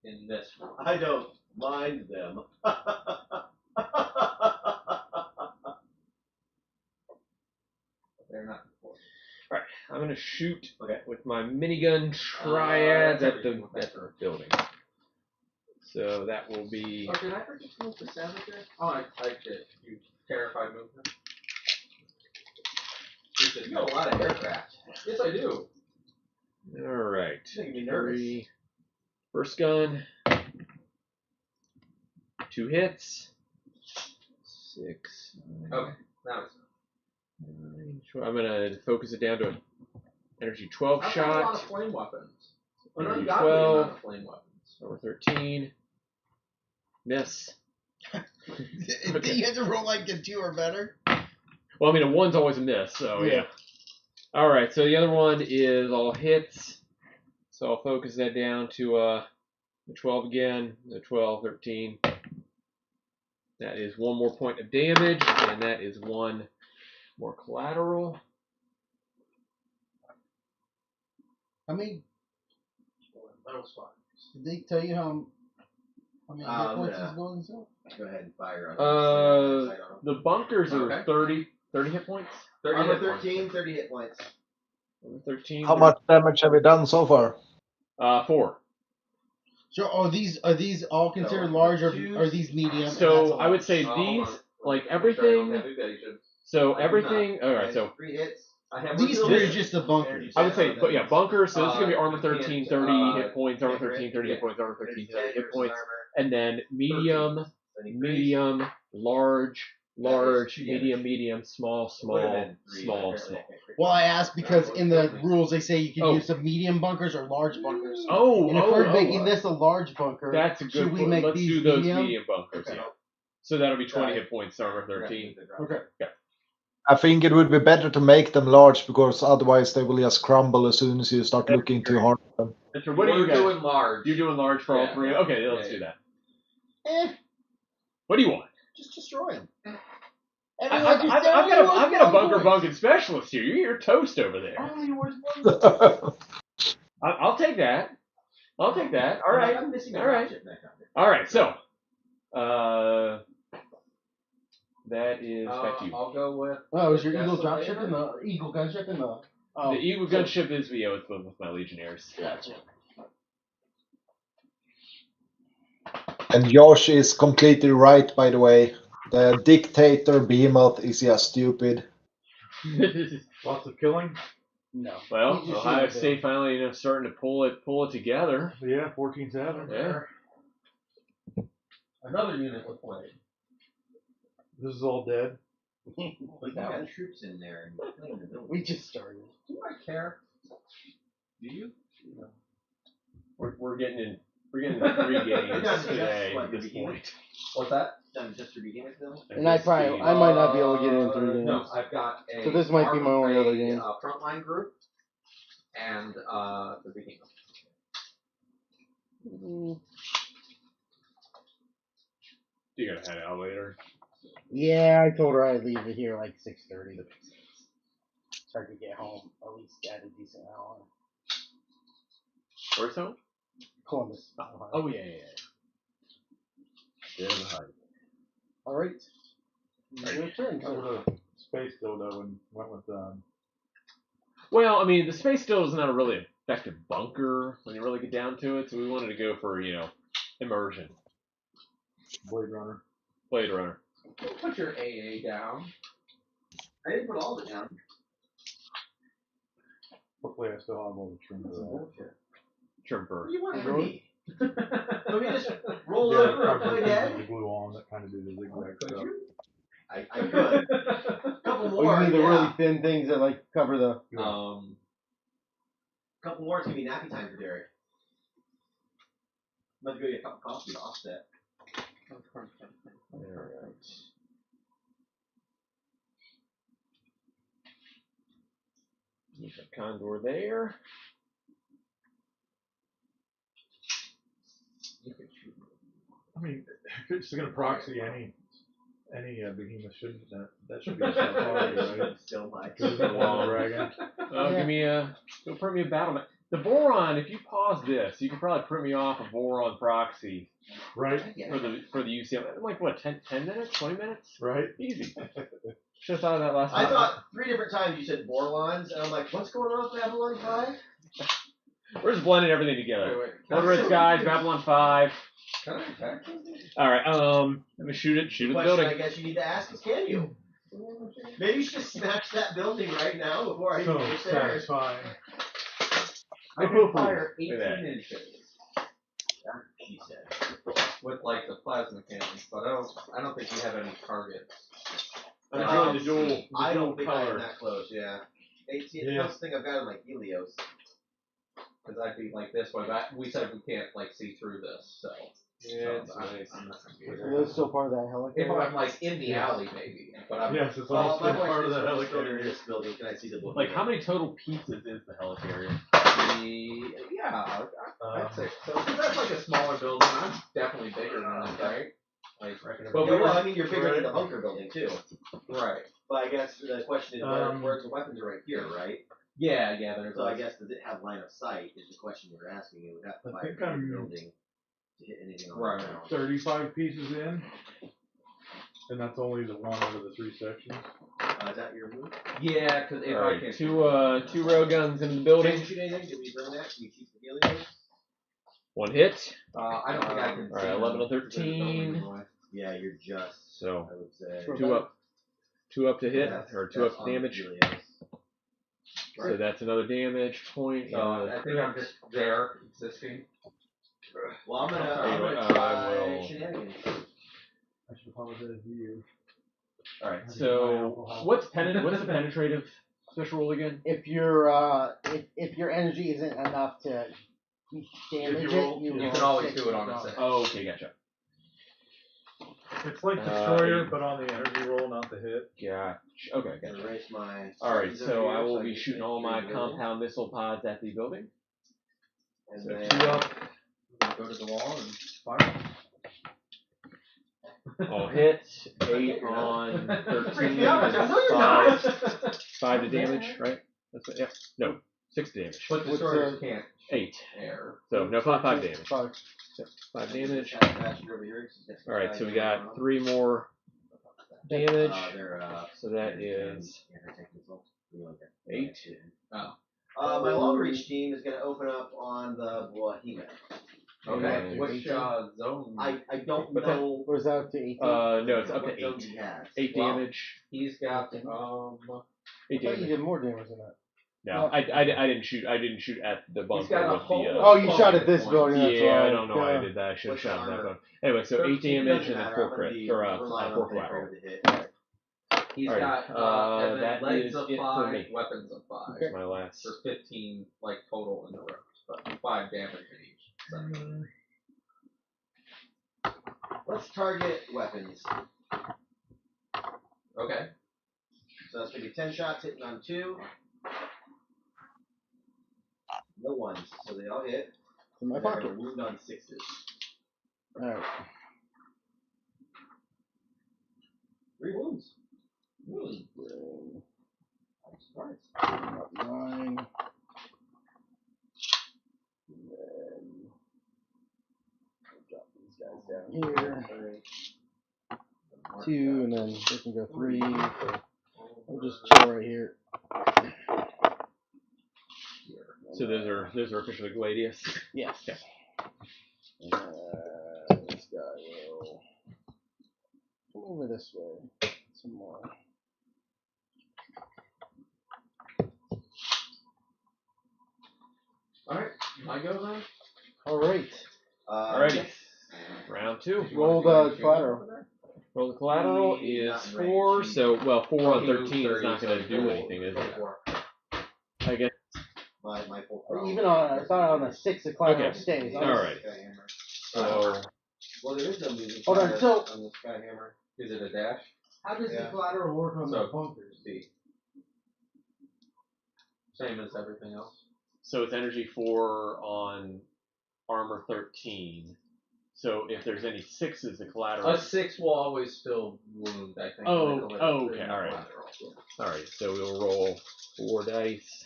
in this room. I don't mind them. They're not important. Alright, I'm gonna shoot Okay. with my minigun triads that's at the everything with that. building. So that will be. Oh, did I forget to move the savage there? Oh, I did. You terrified movement? You got a lot of aircraft. Yes, I do. Alright. Making me nervous. 3. First gun. 2 hits. 6. Okay, now it's. 9. I'm gonna focus it down to an energy 12 I've got a lot of shot. flame weapons. Oh, no, Energy you got me 12. amount of flame weapons. Over 13. Miss. Do you have to roll like a 2 or better? Well, I mean, a 1's always a miss, so yeah. Alright, so the other one is all hits. So I'll focus that down to the 12 again. The 12, 13. That is 1 more point of damage, and that is 1 more collateral. I mean, did they tell you how many hit points he's going to? Go ahead and fire on The bunkers are Okay. 30 hit points. 30 Armor hit points. 13, 30 hit points. 13. How much damage have we done so far? 4. So are these all considered So, large, or twos. are these medium? and So that's all? I would say Oh, hold these, on. like Sorry, I don't everything. have evasion. So I do everything. All right. So 3 hits. I have These revealed three are it. just the bunkers. I would say, but yeah, bunkers. So this is gonna be armor You 13, can't, 30 hit points. Armor can't 13, 30 hit points. Armor 13, 30 hit Versus points. armor. And then medium, 13. medium, large, large, 2 medium, damage. medium, small, Would've small, been 3, small, apparently. small. Well, I asked because in the rules they say you can Oh. use some medium bunkers or large bunkers. Oh, And if we're making this a large bunker, that's a good. should we point. make Let's these do those medium? medium bunkers. Okay. Yeah. So that'll be 20 Right. hit points. Armor 13. Okay. I think it would be better to make them large because otherwise they will just crumble as soon as you start looking too hard at them. So what are We're you guys doing large. You're doing large for all Yeah. 3. Okay, let's Yeah, do that. Eh, What do you want? just destroy them. I've got a bunker bunking specialist here. You're toast over there. I'll take that. I'll take that. All right. I'm missing a All right. dropship neck on it. All right. So, that is back to you. I'll go with. Oh, is your Eagle Desolator? dropship in the Eagle gunship in the? Oh, The Eagle gunship is with my Legionnaires. Gotcha. And Josh is completely right, by the way. The dictator behemoth is just stupid. Lots of killing. No. Well, You just Ohio should State finally starting to pull it together. Yeah, 14-7. Yeah. Another unit with blade. This is all dead. We got troops in there and cleaning the building. We just started. Do I care? Do you? We're getting in 3 games Just today what, at this beginning? point. What's that? Done just for beginners though? And I might not be able to get in 3 games. No, I've got a. So this might be my only other game. Frontline group and the behemoth. You gotta head out later. Yeah, I told her I'd leave it here like 6:30. It's hard to get home at least at a decent hour. Where's home? Columbus. Ohio. Oh yeah. Bit of a hike. All right. Your turn. That was a space dildo and went with Well, I mean, the space still is not a really effective bunker when you really get down to it, so we wanted to go for, immersion. Blade Runner. Blade Runner. Put your AA down. I didn't put all of it down. Hopefully I still have all the trim That's some for that. bullshit. Trimper. What do you want from Really? me? Let me just roll Yeah, over and probably play put dead? the glue on that kind of do the zigzag Could stuff. you? I could. Couple Oh, more, you mean the yeah. really thin things that like cover the? Couple more, it's gonna be nappy time for Derek. I'm about to go get a cup of coffee to offset. Alright. Keep the Condor there. I mean, if it's going to proxy any behemoth, shouldn't that should be a top priority, right? Still my. Because it's a long dragon. Give me go print me a battle map. The Boron, if you pause this, you can probably print me off a Boron proxy Right? for the UCM. Like what, 10 minutes, 20 minutes? Right? Easy. Should have thought of that last I time. thought 3 different times you said Borlons, and I'm like, what's going on with Babylon 5? We're just blending everything together. Wait. Blood Red Skies, Babylon 5. Can I attack something? Alright, I'm gonna shoot at the Question building. I guess you need to ask is, can you? Maybe you should just smash that building right now before I even So get there. satisfying. I can fire Look 18 at that. inches She said. with like the plasma cannons, but I don't think you have any targets. I'm doing the dual, I don't think color. I'm that close, yeah. 18, Yeah. the closest thing I've got is like Helios. Because I'd be like this way, but we said we can't like see through this, so. Yeah, it's so nice. I'm not gonna be Are able those to- still part of that If helicarrier? I'm like in the alley, maybe, but I'm. Yes, it's all My still part question of is, the what's going in helicarrier. this building? Can I see the book? Like, how many total pieces is the helicarrier? Yeah, I'd say so. 'Cause that's like a smaller building. I'm definitely bigger than this, right? Like, but Yeah, we well, were I mean, you're bigger than the bunker building, too. right. But I guess the question is, where's the weapons are right here, right? Yeah, there's. So I guess, does it have line of sight is the question we're asking. It would have to I fire think through the I'm- building to hit anything on Right. the ground. 35 pieces in. And that's only the one out of the 3 sections. Is that your move? Yeah, because if I Alright, can. two railguns in the building. Can you shoot anything? Did we bring that? Can you shoot the Helios? One hit. I don't think I can. Alright, see 11 them to through the building 13. anyway. Yeah, you're just, So, I would say. two up to hit, That's- or two that's up to on the damage. Helios. So that's another damage point. So I think I'm just there, existing. Well, I'm gonna I try will- shenanigans. I should apologize to you. Alright, so what's the penetrative special roll again? If your if your energy isn't enough to damage you it, roll- you you roll can always 6 do it on to a 6. Oh, okay, gotcha. It's like Destroyer, but on the energy roll, not the hit. Gotcha. Okay, I'm gotcha. gonna erase my. Alright, so I will can be get shooting my all my three buildings. compound missile pods at the building. And So then 2 up. go to the wall and fire. I'll hit. 8 on 13. Freak me out, I know you're 5, not. 5 to damage, right? That's it, yeah. No, 6 to damage. But What's destroyers can't 8. air. So, no, 5 damage. 5. 5 damage. Bastard over here, 'cause he's got some Alright, guys so we running got around. 3 more damage. They're, So that is anti-tank missile. You know, like that. 8. My long reach team is going to open up on the Bohemian. Okay. And- Which zone? I don't What's that? know Was that up to 18? No, it's up what to zones 8. he has. 8 Wow. damage. He's got 8 I thought you damage. did more damage than that. No, I didn't shoot. I didn't shoot at the bunker got a with whole- the. Oh, you Oh, shot at this point. building. That's Yeah, I right. don't know why I Yeah. did that. I should have What's the shot at that armor? one. Anyway, so 8 damage and then 4 crit or relying 4 on collateral. paper to hit. He's Alright, got and then that legs is of it for 5, me. weapons of 5. That's my last. For 15 like total in the room, but 5 damage in each. So. Let's target weapons. Okay. So that's going to be 10 shots hitting on 2. No ones, so they all hit. In my They're pocket. going to wound on 6s. Alright. 3 wounds. Bring I'm surprised. up 9. And then drop these guys down here. 2, and then they can go 3. I'll just chill right here. So those are officially Gladius. Yes. Okay. This guy will come over this way. Some more. Alright, my go then? Alright. Alrighty. Round 2. Roll the collateral. Roll the collateral is 4. So 4 on 13 is not going to do anything, is it? I guess. My full Even on, I thought on a 6, the collateral Okay. stays. Alright. So Well, there is no movement. Hold on, so- on the Skyhammer. Is it a dash? How does Yeah. the collateral work on So- the bunkers? See. Same as everything else. so it's energy 4 on armor 13. So if there's any 6s, the collateral. A 6 will always still wound, I think. Oh, with a little oh, bit okay, in alright. collateral. Alright, so we'll roll 4 dice.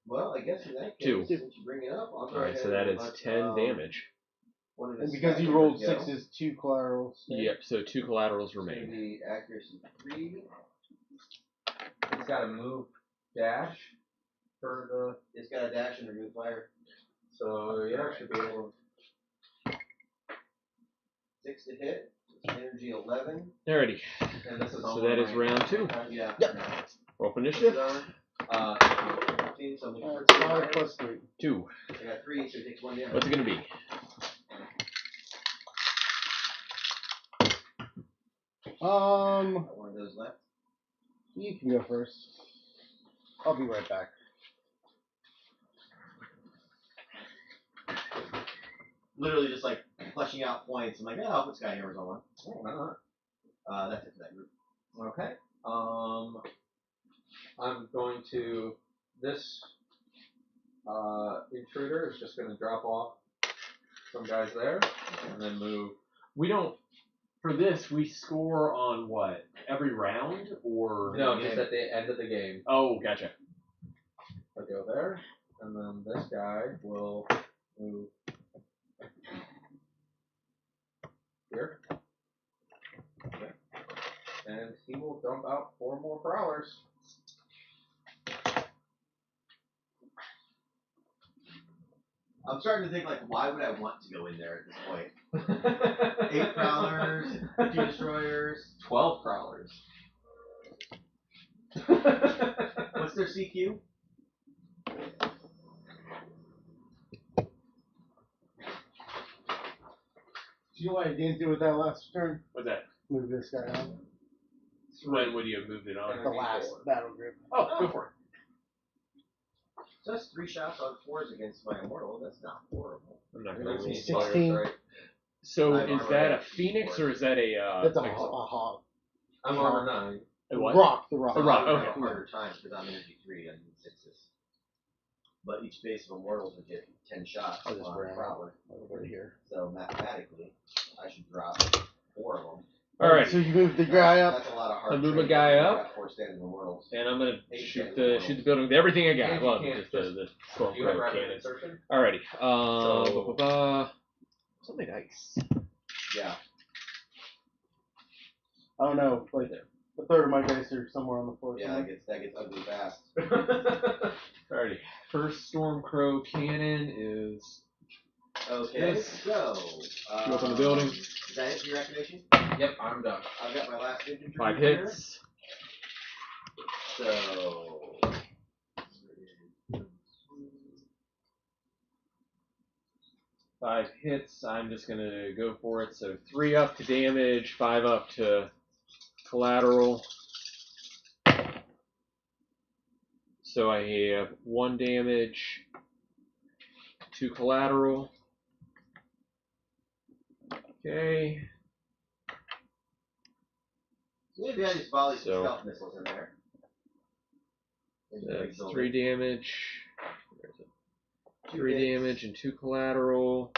Well, I guess in that case, 2. since you bring it up, I'll go Alright, ahead so that and is let, 10 damage. one of the And because you spectators rolled go. sixes, 2 collaterals. Yep, so 2 collaterals It's gonna remain. be accuracy 3. It's got a move dash for the. It's got a dash and remove fire. So yeah, it should be able 6 to hit. It's energy 11. Alrighty, to. And this is so all that is round 2. Yeah. Yep. Roll for initiative. 15, so I'm looking Alright, for 5 plus 3. 2. I got 3, so it takes 1 damage. What's it gonna be? Got one of those left. You can go first. I'll be right back. Literally just like fleshing out points. I'm like, yeah, I'll put Skyhammers on one. Oh, why not? That's it for that group. Okay. I'm going to this intruder is just going to drop off some guys there and then move. We don't. For this, we score on what? Every round? Or. No, just at the end of the game. Oh, gotcha. I go there, and then this guy will move here. Okay. And he will dump out 4 more prowlers. I'm starting to think like, why would I want to go in there at this point? 8 prowlers, 2 destroyers. 12 prowlers. What's their CQ? Do you know what I didn't do with that last turn? What's that? Move this guy on. When would you have moved it on? The last battle group. Oh, go for it. So that's 3 shots on 4s against my immortal. That's not horrible. I'm not You're gonna gonna roll. see 16. right? So I've is already that a had phoenix four. or is that a That's a like hawk. I'm armor 9. a what? Rock, the rock. A rock, I okay. have a harder time because I'm energy 3 and 6s. But each base of immortals would get 10 shots I'll just on bring a it prowler. over here. So mathematically, I should drop 4 of them. Alright. So you move the guy up. That's a lot of hard I move a trade. guy I've up. got 4 standing immortals. And I'm gonna Eight shoot standing the building with everything I got. And Well, you can't just the storm You have crow rapid cannons. insertion? Alrighty. So- Something nice. Yeah. Oh no, like a third of my dice are somewhere on the floor. Yeah, that gets ugly fast. Alrighty. First storm crow cannon is Okay, Yes. so. You open the building. Is that it for your activation? Yep, I'm done. I've got my last infantry. 5 here. hits. So. 5 hits. I'm just gonna go for it. So 3 up to damage, 5 up to collateral. So I have 1 damage, 2 collateral. Okay. Maybe I just volley some So- stealth missiles in there. Into the big That's building. 3 damage. Where's it? 2 3 hits. damage and 2 collateral.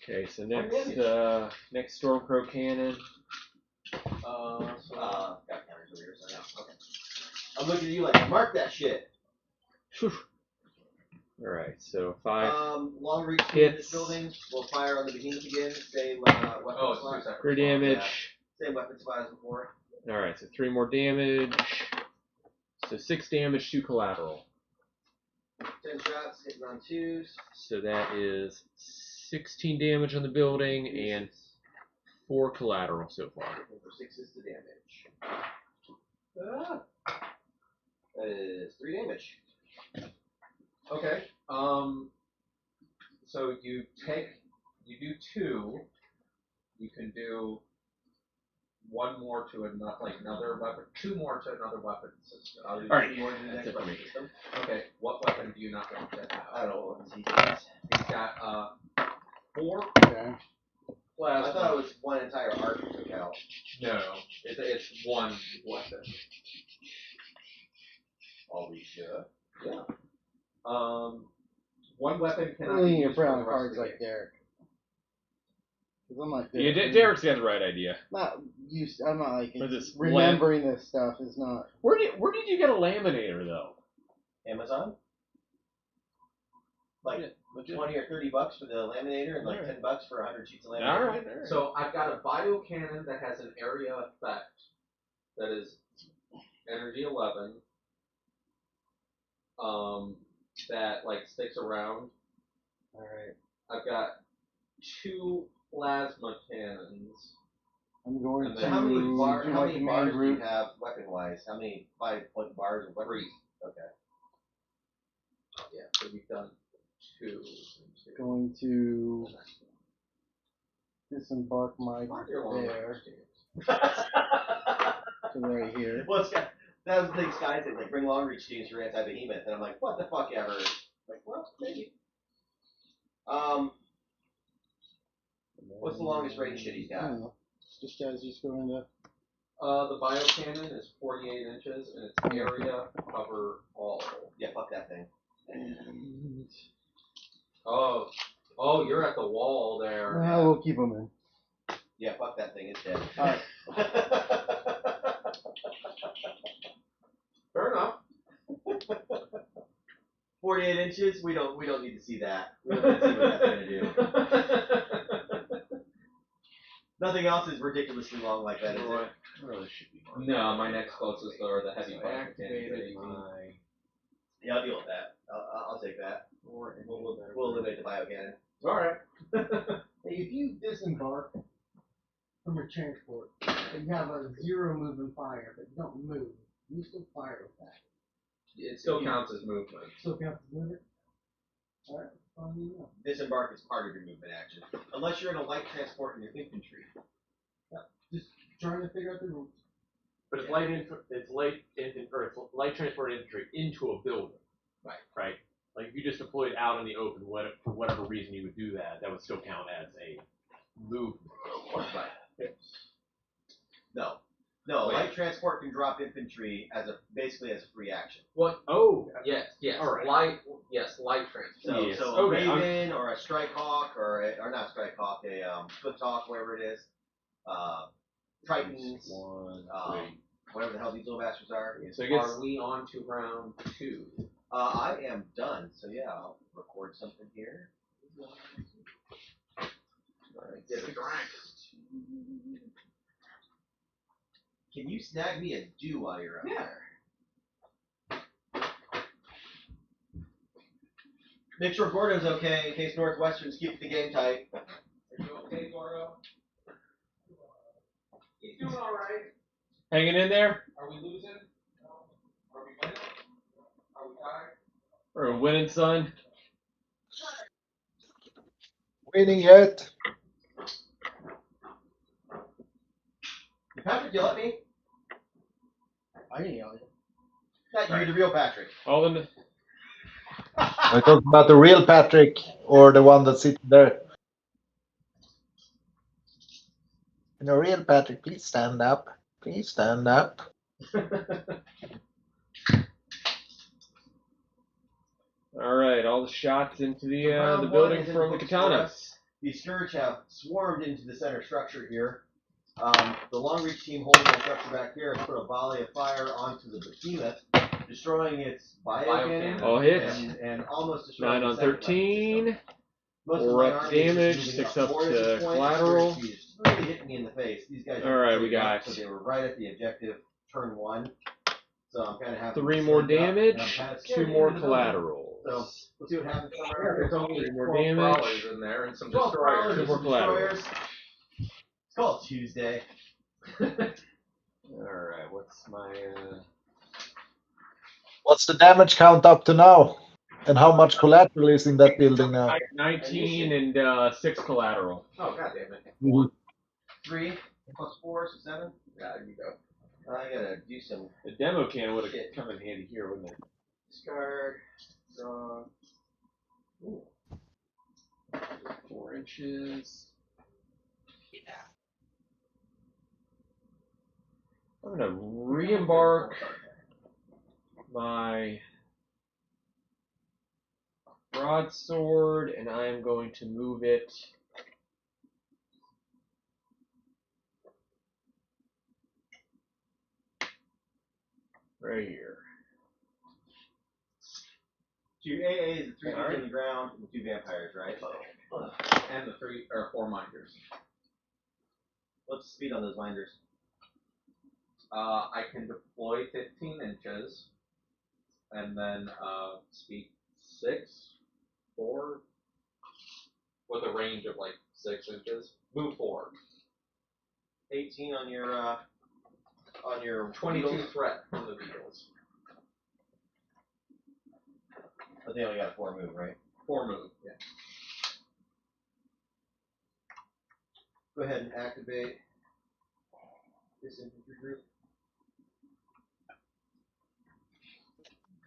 Okay, so next damage. next Stormcrow cannon. Got counters over here, so no. Okay. I'm looking at you like, mark that shit. Alright, so 5 Long reach in this hits. building. We'll fire on the behemoth again. Same weapon Oh, it's 2 slot. separate. 3 damage. Same weapon slot as before. Alright, so 3 more damage. So 6 damage, 2 collateral. 10 shots, hitting on 2s. So that is 16 damage on the building and 4 collateral so far. Looking for 6s to damage. That is 3 damage. Okay. So you do 2. You can do 1 more to another weapon, 2 more to another weapon system. I'll do Alright, 2 more to the that's next it for weapon me. system. Okay, what weapon do you not want to I have? don't know what he does. He's got 4 Okay. plasma. I thought it was one entire arc you took out. No, it's 1 weapon. Are we sure? Yeah. 1 weapon cannot be Only your used for the brown rest cards of the like game. Derek. Cause I'm like Yeah, Derek. Derek's got the right idea. Not used. I'm not like For this remembering this stuff is not. Where did you get a laminator though? Amazon? Like Legit. 20 or 30 bucks for the laminator and like Alright. $10 for 100 sheets of laminator. All right. So I've got a bio cannon that has an area effect that is energy 11. That like sticks around. All right. I've got 2 plasma cannons. I'm going And to So how many, do how like many the main bars do you group. have weapon-wise? How many 5-point bars of weapons? 3. Okay. Yeah, so we've done 2. Going to disembark my there to right here. Well, Sky, that was the thing Sky said, like, bring long reach teams for anti-behemoth. And I'm like, what the fuck ever? Like, well, maybe. What's the longest range shit he's I got? don't know. This guy's just going to. The bio cannon is 48 inches and its area cover all. Yeah, fuck that thing. And Oh, you're at the wall there. we'll keep him in. Yeah, fuck that thing. It's dead. All right. Fair enough. 48 inches. We don't need to see that. We don't need to see what that's gonna do. Nothing else is ridiculously long like that, is it? Really should be. No, my next closest are the heavy So I bio activated cannons. my. Yeah, I'll deal with that. I'll take that. We'll eliminate the bio cannon. All right. Hey, if you disembark from your transport and you have a 0 movement fire, but you don't move, you still fire with that. It still counts as movement. Still counts as movement? Alright, fine, you know. Disembark is part of your movement action, unless you're in a light transport and you're infantry. Just trying to figure out the rules. But it's light transport infantry into a building. Right. Right. Like if you just deployed out in the open, for whatever reason you would do that, that would still count as a movement. Right. No, Wait. light transport can drop infantry basically as a free action. What? Oh. Yes. All right. Light transport. So, Yes. so a Okay, Raven or a Strike Hawk or not Strike Hawk, a Swift Hawk, whatever it is, Tritons, whatever the hell these little bastards are. So I guess Are we on to round 2? I am done. So yeah, I'll record something here. Get a drink. Can you snag me a do while you're up there? Make sure Gordo's okay in case Northwestern's keep the game tight. Are you okay, Gordo? He's doing all right. hanging in there. Are we losing? Are we winning? Are we tied? We're winning, son. Winning yet? Patrick, you let me? I didn't yell at you. Not you, the real Patrick. All in. I talk about the real Patrick or the one that's sitting there. The real Patrick, please stand up. Please stand up. All right, all the shots into the Round one building is in from the books for us. katanas. The Scourge have swarmed into the center structure here. The long reach team holding the structure back here has put a volley of fire onto the behemoth, destroying its bio cannon All hit. and almost destroying 9 on the second weapon 13. system. Most of 4 my up army is damage, moving 6 up up 4 to inches point. collateral. Scourge just really hitting me in the face. These guys. All right, really we got- So they were right at the objective turn 1. So I'm kind of having 3 to more slink up, and I'm damage, kinda 2 scared more into the building. collateral. So we'll see what happens. There's only 3 more 12 damage. crawlers in there and some 12 destroyers. crawlers Two and more some collateral. destroyers. It's called Tuesday. Alright, what's my What's the damage count up to now? And how much collateral is in that building now? 19 and 6 collateral. Oh, god damn it. 3 plus 4, so 7. Yeah, there you go. I gotta do some The demo can would have come in handy here, wouldn't it? discard, draw. Ooh. 4 inches. I'm gonna re-embark my broadsword, and I'm going to move it right here. your AA is the 3 Alright. on the ground and the 2 vampires, right? And the 3 or 4 minders. What's the speed on those minders? I can deploy 15 inches, and then speed 6, 4, with a range of like 6 inches. Move 4. 18 on your 22 beetles. threat from the beetles. But they only got a 4 move, right? 4 move. Yeah. Go ahead and activate this infantry group.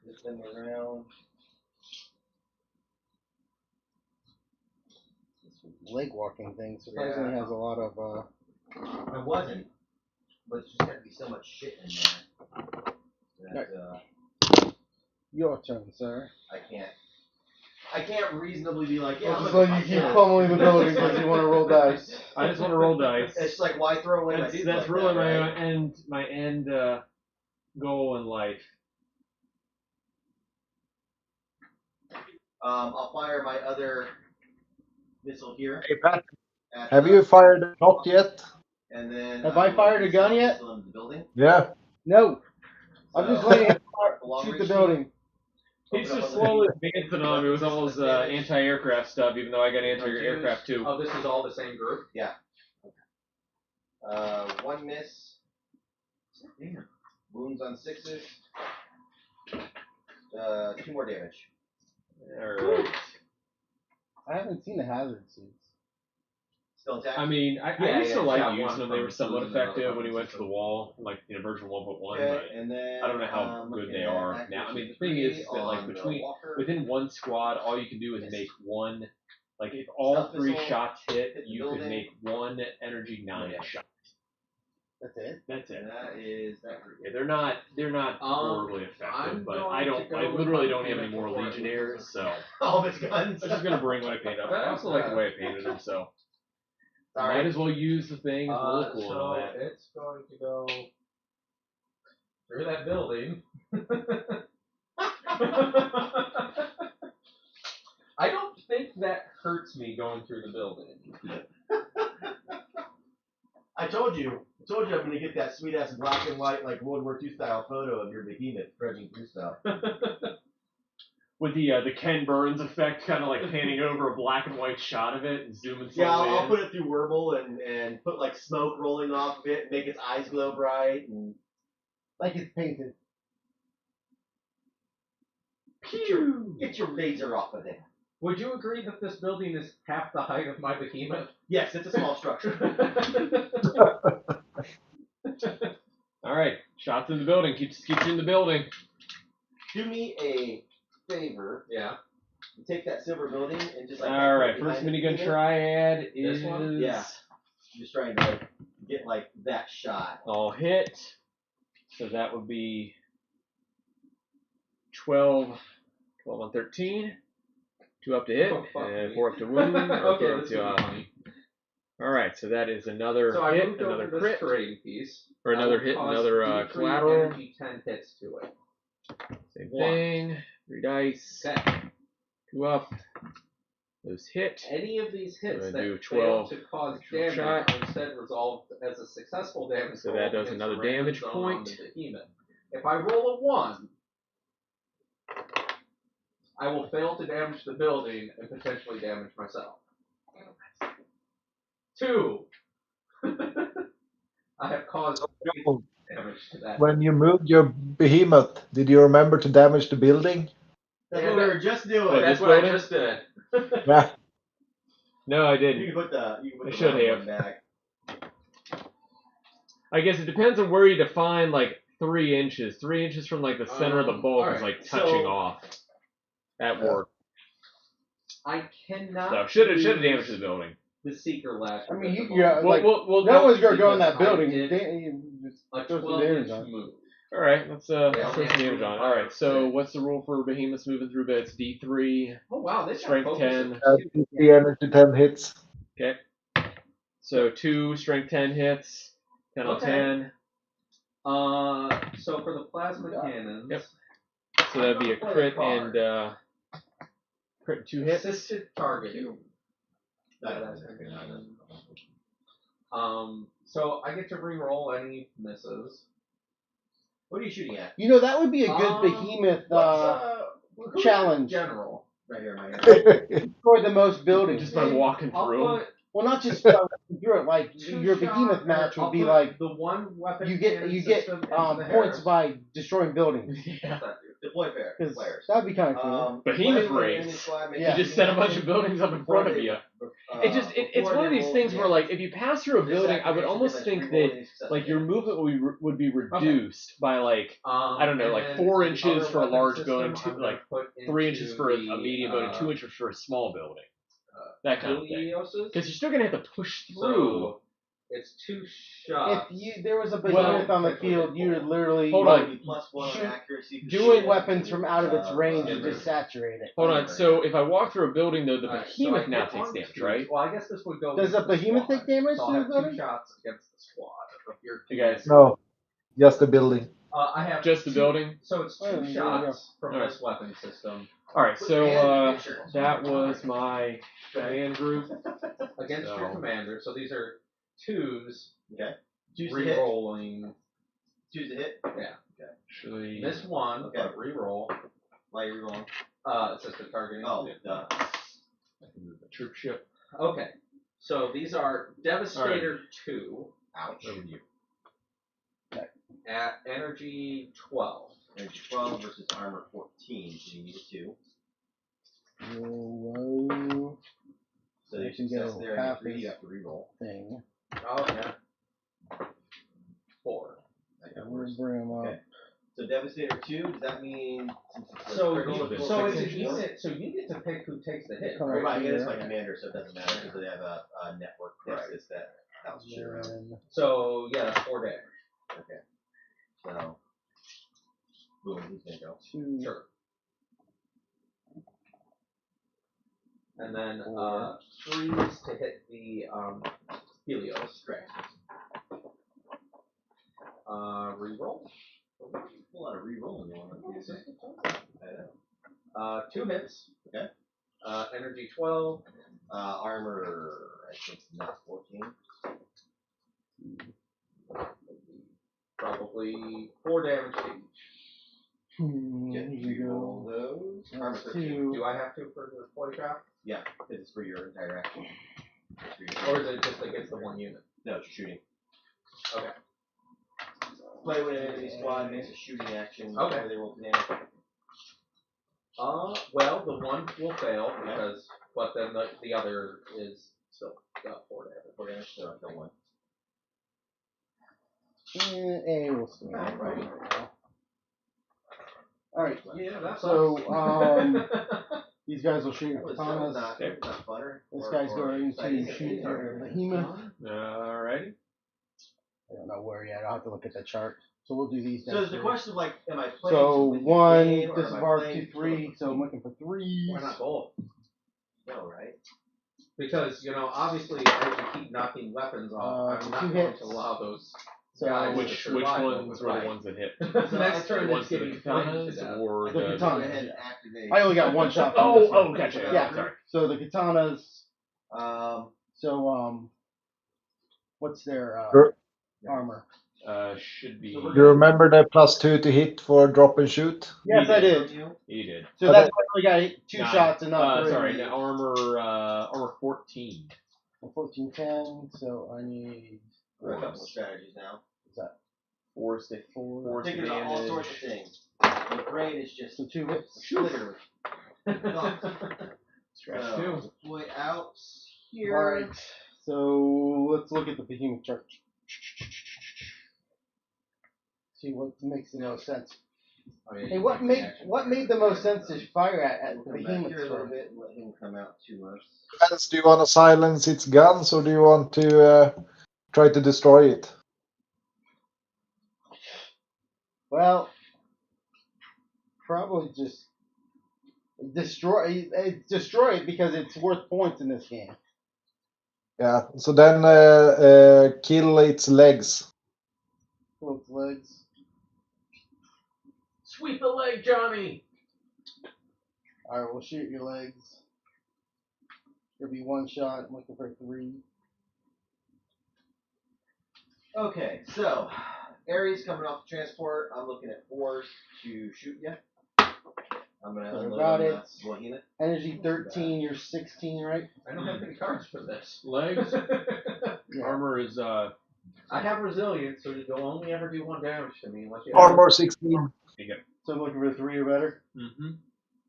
Lift them around. This leg walking thing surprisingly has a lot of. I wasn't, but there's just got to be so much shit in there that Your turn, sir. I can't reasonably be like, yeah. Just like you keep pummeling the building because you want to roll dice. I just want to roll dice. It's just like, why throw away my That's, dudes that's like really that, right? my end goal in life. I'll fire my other missile here. Hey, Pat, at have the- you fired a shot yet? And then Have I fired a gun yet? missile into the building. Yeah. No. I'm just So, waiting to long shoot the reach building. He's Open up just on the- slowly advancing on me with all his anti-aircraft stuff, even though I got anti-aircraft too. Oh, this is all the same group? One miss. Damn. Wounds on 6s. 2 more damage. Alright. I haven't seen the hazard suits. Still intact? I mean, I Yeah, used to yeah, like yeah, using one them. They were from somewhat Susan, another effective from when he went to the Susan. wall, like version 1.1, Okay, but and then I don't know how good looking they at are now. I mean, the thing is that like on the between walker. within one squad, all you can do is Yes. make one. Like if all Stealth 3 missile, shots hit, hit the you could building. make 1 energy 9 Yeah. shot. That's it. That's it. And that is that group. Yeah, they're not horribly I'm effective, but going I to don't. go I with literally my don't have any peanut more before I legionnaires, lose so All of its guns. I'm just gonna bring what I painted up. I also like the way I painted them, so Sorry. might as well use the thing. It's a little cool and all So that. it's going to go through that building. I don't think that hurts me going through the building. I told you I'm gonna get that sweet ass black and white like World War II style photo of your behemoth trudging through stuff. With the Ken Burns effect, kind of like panning over a black and white shot of it and zooming slowly Yeah, I'll in. put it through Wurble and put like smoke rolling off of it, make its eyes glow bright, and Like it's painted. get your laser off of there. Would you agree that this building is half the height of my behemoth? Yes, it's a small structure. All right, shots in the building. Keeps you in the building. Do me a favor. Yeah. Take that silver building and just like. All right, behind first the minigun behemoth. triad This is one? Yeah. Just trying to like get like that shot. all hit. So that would be 12 on 13. 2 up to hit, Oh, fuck and me. 4 up to wound. or 4 Okay, up this to, is funny. all right, so that is another So I hit, moved another over this crit, terrain piece. or another I will hit, cause another D3 collateral. energy 10 hits to it. Same 1. thing. 3 dice. Okay. 2 up. Those hit. Any of these hits So I that do fail 12 to cause actual damage shot. are instead resolved as a successful damage So roll that does against another a random damage zone point. on the behemoth. If I roll a 1, I will fail to damage the building and potentially damage myself. 2. I have caused damage to that. When you moved your behemoth, did you remember to damage the building? That's Yeah, what we that- were just doing. What, That's this what I building? just did. Yeah. No, I You didn't. can put the I should round have. one back. I guess it depends on where you define like 3 inches. 3 inches from like the center of the bulk is alright, like touching so- off. That worked. I cannot. So should have use damaged the building. the seeker lash. I mean, you, with the yeah, ball. like, Well, no one's gonna go in because that building. I did You just a throw some 12-inch damage on. move. all right, let's Yeah, throw some only have damage to on. move All right, so 5. what's the rule for behemoths moving through beds? D3. Oh wow, this Strength got 10. The energy 10 hits. Okay. So 2 strength 10 hits. 10 on Okay. 10. So for the plasma cannons. Yep. So that'd be a I'm gonna play crit card. and Crit 2 hits. Assisted targeting. That's So I get to re-roll any misses. What are you shooting at? You know, that would be a good behemoth Who's challenge. General. Right here, my hand. For the most buildings. Just by walking I'll through 'em. put Well, not just walking through it. Like two your behemoth shot- match would I'll be put like the one weapon you get cannon you get system into the points Harris. by destroying buildings. Yeah. Deploy Because players. that'd be kind of cool. Behemoth play with race. enemy squad, make Yeah. You just set a bunch of buildings up in front of you. It's one of these things where like if you pass through a building, I would almost think that like your movement would be reduced by like I don't know, And like then 4 the inches other for a weapon large system, building, I'm gonna like put 3 into inches for a the, medium building, 2 inches for a small building. That kind of thing. Helioses. Because you're still gonna have to push through. So it's 2 shots. If there was a behemoth on the field, you would literally Hold like, on. +1 shoot- accuracy. doing weapons from out of its range and just saturate it. Hold on. So if I walk through a building though, the Alright, so behemoth I now hit takes on damage, 2. right? Well, I guess this would go. Does with a the behemoth squad. take damage So to I'll the have 2 building? shots against the squad. Of your You guys- No, just the building. I have Just the 2 building. So it's 2 Oh, there you shots from Alright. this weapon system All right. So And that was my command group. against your So- commander. So these are 2s Okay. Choose to hit. re-rolling. Choose to hit. Actually, This one, Okay. but re-roll. Why are you rolling? Assisted targeting. Oh, duh. I can move the troop ship. Okay. So these are Devastator 2. Ouch. Over to you. At energy 12. Energy 12 versus armor 14. So you need a 2. Whoa, So You you can success go there. And half 3, as- you have to re-roll. thing. Oh, yeah. 4. That got We'll worse. bring 'em up. Okay. So Devastator 2, does that mean since it's a So, critical, you, it's so six it's a inches? unit. So you get to pick who takes the hit, Come right? Right, it is here. my commander, so it doesn't matter because they have a network nexus that helps shit around. And So yeah, that's 4 damage. Okay. So, boom, he's gonna go. 2. Sure. And then 3s to hit the Helios. Correct. Reroll. A whole lot of re-rolling going on here. 2 hits. Okay. Energy 12. Armor, I think not 14. Probably 4 damage to each. Get Here you re-roll go. those. Armor That's 13. 2. Do I have to for the play trap? Yeah, because it's for your entire action. It's for your Or is it just against the one unit? No, it's your shooting. Okay. Play with an enemy squad makes a shooting action. Okay. Whenever they roll to damage. Well, the one will fail because, but then the other is still got 4 damage. 4 damage, so I kill 1. A will stay. Alright. Alright, Yeah, that's so these guys will shoot your That was katanas. not butter. This or- guy's or going to spicy. shoot your behemoth. Alrighty. I don't know where yet. I'll have to look at the chart. So we'll do these guys. So there's the first. question of like, am I playing So with the 1, game, or am I disembark playing 2, 3. So I'm looking for 3s. Why not both? No, right? Because, obviously, as you keep knocking weapons off, I'm not 2 going hits. to allow those So guys to Which survive ones were overnight. the ones that hit? Next So turn The ones is that getting the flamed to katanas death. or The the? katana. Go ahead and activate. I only got 1 shot. from this one. Gotcha. Yeah. Sorry. So the katanas. Um, So what's their Sure. armor? Should be. So You remember the +2 to hit for drop and shoot? Yes, I did. He did. So Okay. that's why I only got 2 Nine. shots and not 3. Sorry, no, armor 14. 14, 10. So I need. there are a couple of strategies now. Force Thinking about all advantage. sorts of things. The brain is just So 2 hits. literally. Scratch So, 2. deploy out here. Alright. So let's look at the behemoth chart. See what makes the most sense. Hey, what made the most sense to fire at We'll the come back behemoth here a little first? bit and let him come out to us. Depends, do you want to silence its guns or do you want to try to destroy it? Well, probably just destroy it because it's worth points in this game. Yeah, so then kill its legs. Pull its legs. Sweep the leg, Johnny! Alright, we'll shoot your legs. It'll be one shot. I'm looking for 3. Okay, so Aries coming off the transport. I'm looking at 4s to shoot you. I'm gonna So unload got on it. the behemoth. Energy 13, you're 16, right? I don't have any cards for this. Legs. Yeah. Armor is I have resilience, so you'll only ever do 1 damage to me unless you Armor 16. So I'm looking for 3 or better. Mm-hmm.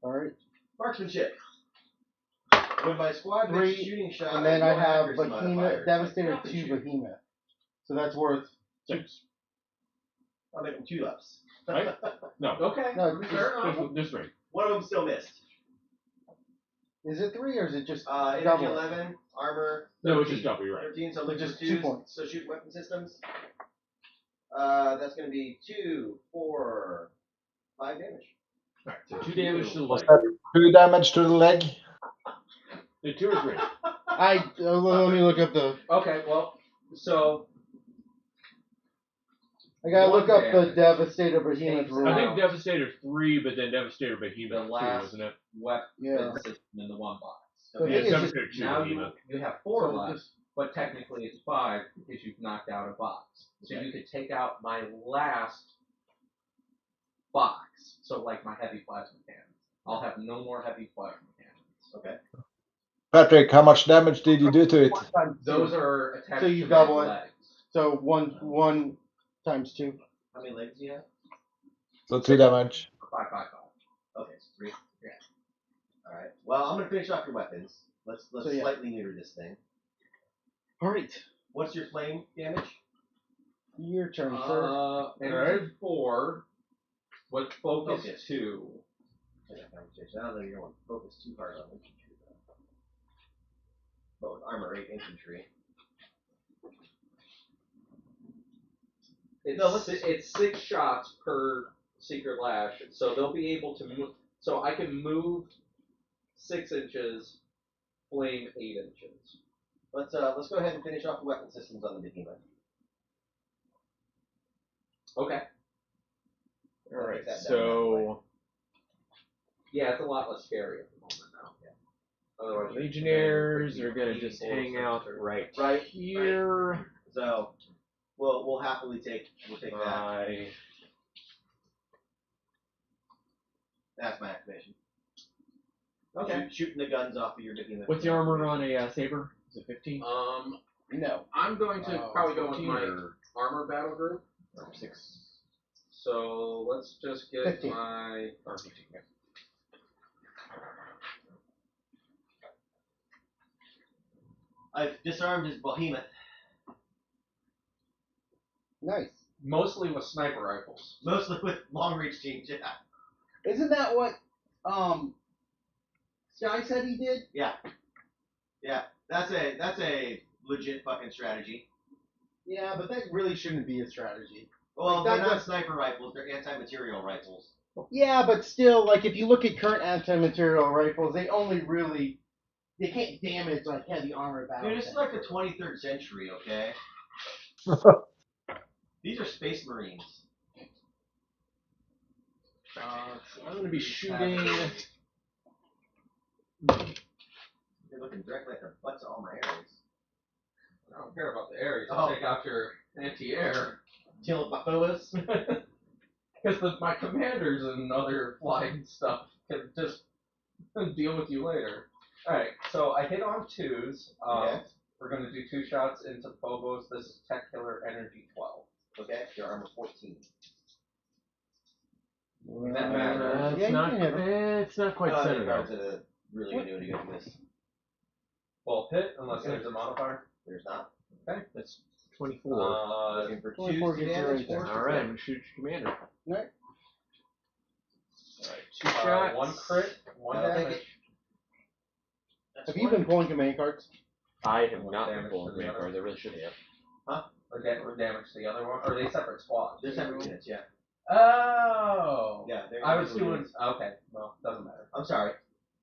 Alright. Marksmanship. When my squad makes a 3, shooting shot, and then I no have accuracy Behemoth, modifiers. Devastator Like 2 shoot. Behemoth. So that's worth 6. I'll make them 2 ups. Right? No. Okay, No, fair enough. Just 3. One of them still missed. Is it 3 or is it just Energy double? 11, armor No, it's just double. You're right. 13, so So look just for 2 2s. points. So shoot weapon systems. That's going to be 2, 4, 5 damage. All right. So 2 damage to the Was leg. that 2 damage to the leg? 2 or 3. Let me look up the. Okay, well, so I gotta One look up the damage. Devastator Behemoth Takes rule. I think Devastator 3, but then Devastator the Behemoth 2, last wasn't it? weapon Yeah. system in the 1 box. So Yeah, I think it's just, Devastator 2 Now Behemoth. you have 4 so left, just- but technically it's 5 because you've knocked out a box. So Okay. you could take out my last box. So like my heavy plasma cannons. I'll have no more heavy plasma cannons. Okay. Patrick, how much damage did you do to it? Those are attached So you to double my it. legs. So one times 2. How many legs do you have? So 2 damage. 5, 5, 5. Okay, so 3. Yeah. Alright. Well, I'm going to finish off your weapons. Let's So, yeah. slightly neuter this thing. Alright. What's your flame damage? Your turn, sir. Energy 4 with focus Focus. 2. I don't know you're going to focus too hard on infantry, though. But with armor 8 infantry. It's 6 shots per secret lash, so they'll be able to move. So I can move 6 inches, flame 8 inches. Let's go ahead and finish off the weapon systems on the behemoth. Okay. All right. Take that down So Yeah, it's a lot less scary at the moment now. Yeah. Otherwise, you're Legionnaires are commanding gonna just 84 hang out cents or- right here. So we'll happily take that. That's my activation. Okay. Shooting the guns off of your behemoth. What's the armor on a saber? Is it 15? No. I'm going to probably go with 14 my or armor battle group. 6 So let's just get 15. my. or 15. Yeah. I've disarmed his behemoth. Nice. Mostly with sniper rifles. Mostly with long reach teams, yeah. Isn't that what Sky said he did? Yeah. That's a legit fucking strategy. Yeah, but that really shouldn't be a strategy. Well, That they're not was- sniper rifles, they're anti-material rifles. Yeah, but still, like if you look at current anti-material rifles, they can't damage like heavy armor battle. Dude, this is like the 23rd century, okay? These are space marines. I'm gonna be shooting. You're looking directly at the butts of all my arrows. I don't care about the Ares. I'll take out your anti-air. Kill my foes. Because my commanders and other flying stuff can just deal with you later. Alright, so I hit on 2s. Okay. We're going to do 2 shots into Phobos. This is Tech Killer Energy 12. Okay, your armor 14. That matters. Yeah, you not. can hit 'em. It's not quite centered though. Cards a really good annuity good for this. Well, hit, unless there's a modifier. There's not. Okay. That's 24. Looking for 24 2 gets you damage. right there. All right, I'm gonna shoot your commander. Right. All right, 2 shots. 1 crit, 1 I'll take damage. it. Have you been pulling command cards? I have not Damage been pulling to the command other. cards. I really should have. Or damage to the other one. Or are they separate squads? They're separate units, yeah. Oh! Yeah, they're I was individual doing. units. Okay, well, doesn't matter. I'm sorry.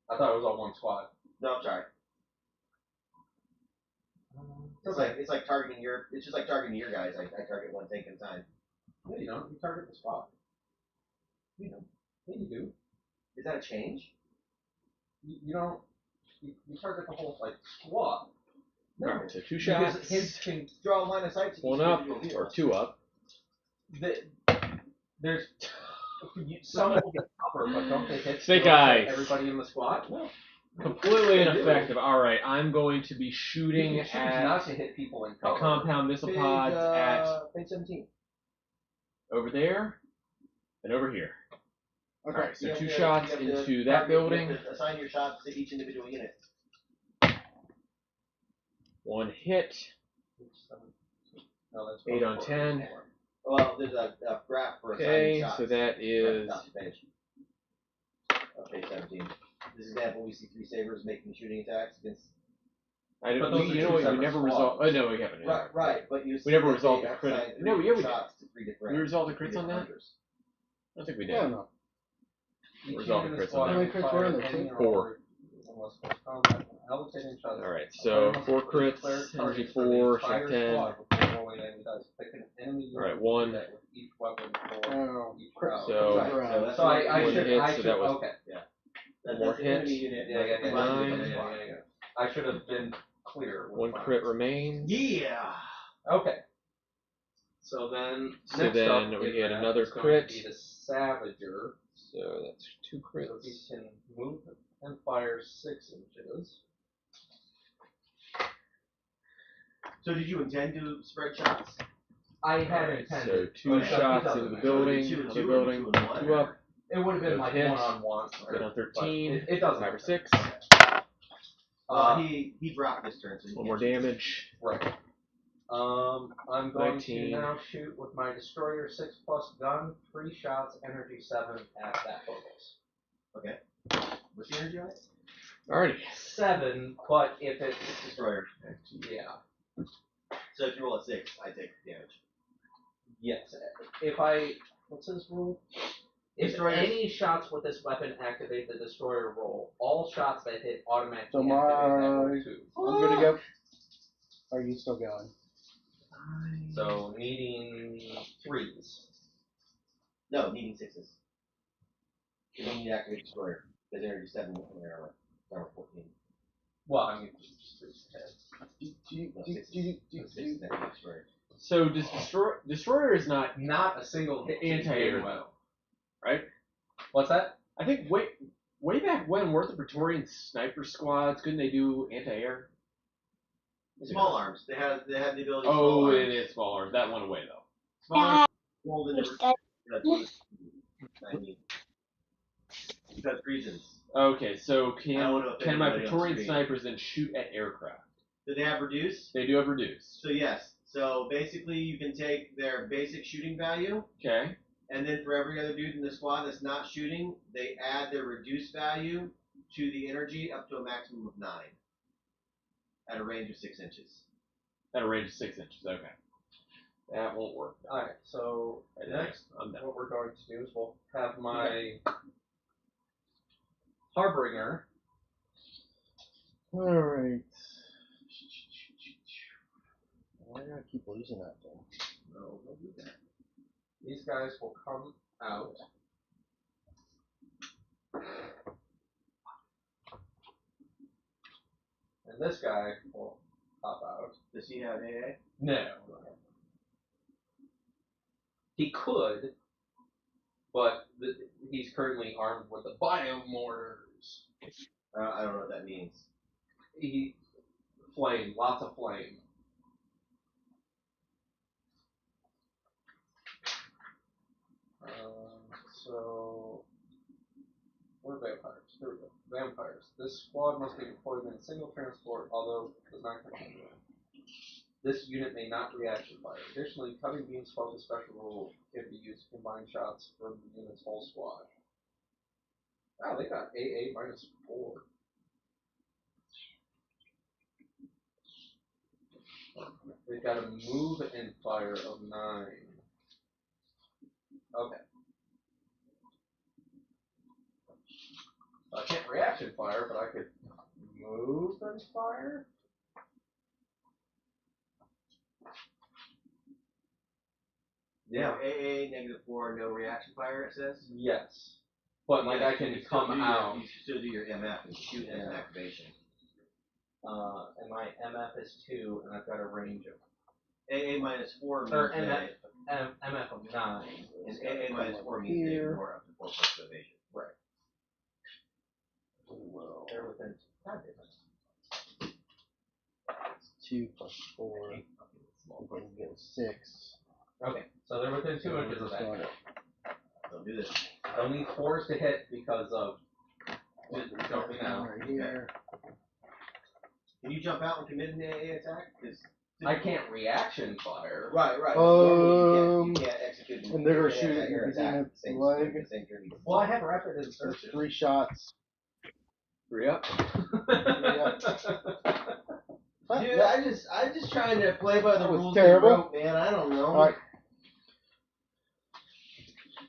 I thought it was all one squad. No, I'm sorry. It's like targeting your. It's just like targeting your guys. I target one tank at a time. No, you don't. You target the squad. You know. Yeah, you do. Is that a change? You don't. You target the whole like squad. Alright, so 2 Because shots. his can draw a line of sight to each 1 up, individual or vehicle. 2 up. There's some will get upper, but don't they hit Snake still eyes. everybody in the squad? No. Completely They do. ineffective. Alright, I'm going to be You shooting can choose at not to hit people in my cover. compound missile Page, pods at page 17. over there and over here. Okay. Alright, so You have 2 to- shots you have to into that target- building. You have to assign your shots to each individual unit. 1 hit. No, that's 8 on 10. Well, there's a graph for assigning Okay, shots. so that is. Top page. Page 17. This example, we see 3 sabers making shooting attacks against. I don't, But those you are know two what? We separate never squads. resolved. Oh no, we haven't. Right, but you see never that resolved they the crit- assign 3 No, yeah, we did. shots to 3 different. We resolved the three crits on different that? hunters. I don't think we I did. don't know. Each Resolve unit the in crits squad on that. How many can crits fire were in there, any two? or 4. unless close combat, allocating shots. Alright, so 4 crits, energy 4, so 10. Pick an enemy unit Alright, to 1. do that with each weapon for Oh, each crit. round. So- Right, that's So I One should, hit, I so should, that was- okay. That's more an enemy hit. unit. Yeah. combined with 9. a squad. I should have been clear. with 1 mine. crit remains. Yeah. Okay. So then, So next then up we in hit that another is going crit. to be the Savager. So that's 2 So he crits. can move and fire 6 inches. So did you intend to spread shots? I had Alright, so intended. 2 Okay, shots so into the it building, two and another two, building, or 2 and 1, 2 up, would have been Good like hit. one-on-one. hit on 13, It doesn't 5 or matter. 6. He dropped this turn, so he 1 can't more shoot. damage. Right. I'm going 19. to now shoot with my destroyer 6+ gun, 3 shots, energy 7 at that focus. Okay. What's the energy on it? Alrighty. 7, but if it's Destroyer. yeah, So if you roll a 6, I take damage. yes. If I what's his rule? If Destroyers. any shots with this weapon activate the destroyer roll, all shots that hit automatically So activate that my- roll too. I'm gonna go. Are you still going? So needing 3s. No, needing 6s. You need to activate destroyer. Because energy 7 with armor. Armor 14. Well, I mean, just 3s ahead. No, 6s. No, 6s activate destroyer. So does destroyer is not Not a single hit Anti-air, well. right? What's that? I think way back when weren't the Praetorian sniper squads, couldn't they do anti-air? Small arms. They have the ability. Small Oh, arms. it is smaller. That went away though. Small arms rolled into. Because reasons. Okay, so I don't know if can my anybody else Praetorian agrees. snipers then shoot at aircraft? Do they have reduce? They do have reduce. So yes. So basically, you can take their basic shooting value, Okay. and then for every other dude in the squad that's not shooting, they add their reduced value to the energy up to a maximum of 9, at a range of 6 inches. At a range of 6 inches. Okay. That won't work. Alright, so Right, next, I'm done. what we're going to do is we'll have my Harbinger. Alright. Why do I keep losing that thing? No, don't do that. These guys will come out. And this guy will pop out. Does he have AA? No. He could, but he's currently armed with the biomortars. I don't know what that means. Flame, lots of flame. So, what are vampires? Here we go. Vampires. This squad must be deployed in a single transport, although does not continue. This unit may not reaction fire. Additionally, cutting beams focus special rule can be used to combine shots from the unit's whole squad. Wow, they got AA -4. They've got a move and fire of 9. Okay. I can't reaction fire, but I could move and fire? Yeah, AA -4, no reaction fire, it says. Yes. But like I can You still come do out. You still do your MF and shoot as an activation. And my MF is 2, and I've got a range of AA -4 means or that, MF of 9. and AA -4 means they ignore up to 4 points of evasion. Right. They're within 5 difference. 2 plus 4. We're gonna get 6. Okay, so they're within 2 inches of that. So do this. I'll need 4s to hit because of jumping out. Right here. Can you jump out and commit an AA attack? 'Cause I can't reaction fire. right. Normally you can't execute and they're gonna an shoot attack your or attack behemoth's the same leg. the same turn. Well, I have rapid There's insertion. 3 shots. Yep. Dude, I'm just trying to play by the That was rules terrible. of the rope, man. I don't know. Alright.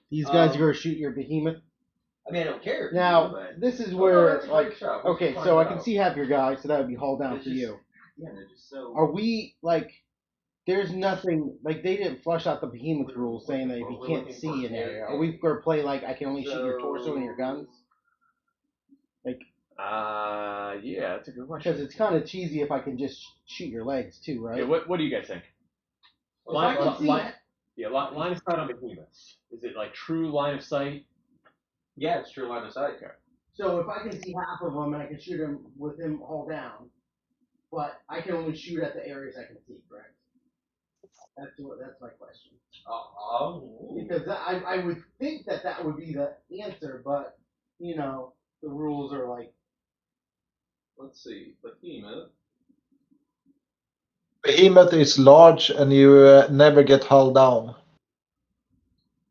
These guys are gonna shoot your behemoth. I mean, I don't care. Now, but this is Oh, where, no, that's a great shot. We okay, should so I find can out. see half your guys, so that would be haul down It's for just- you. yeah, they're just so. Are we, like, there's nothing, like, they didn't flush out the behemoth rules saying that if you can't see an area. Are we gonna play, like, I can only shoot your torso and your guns? Yeah, that's a good question. Because it's kind of cheesy if I can just shoot your legs, too, right? Yeah, what do you guys think? If I can see line of sight on behemoths. Is it like true line of sight? Yeah, it's true line of sight. So if I can see half of them and I can shoot him with him haul down, but I can only shoot at the areas I can see, correct? That's my question. Because I would think that would be the answer, but you know the rules are like. Let's see, behemoth. Behemoth is large and you never get hull down.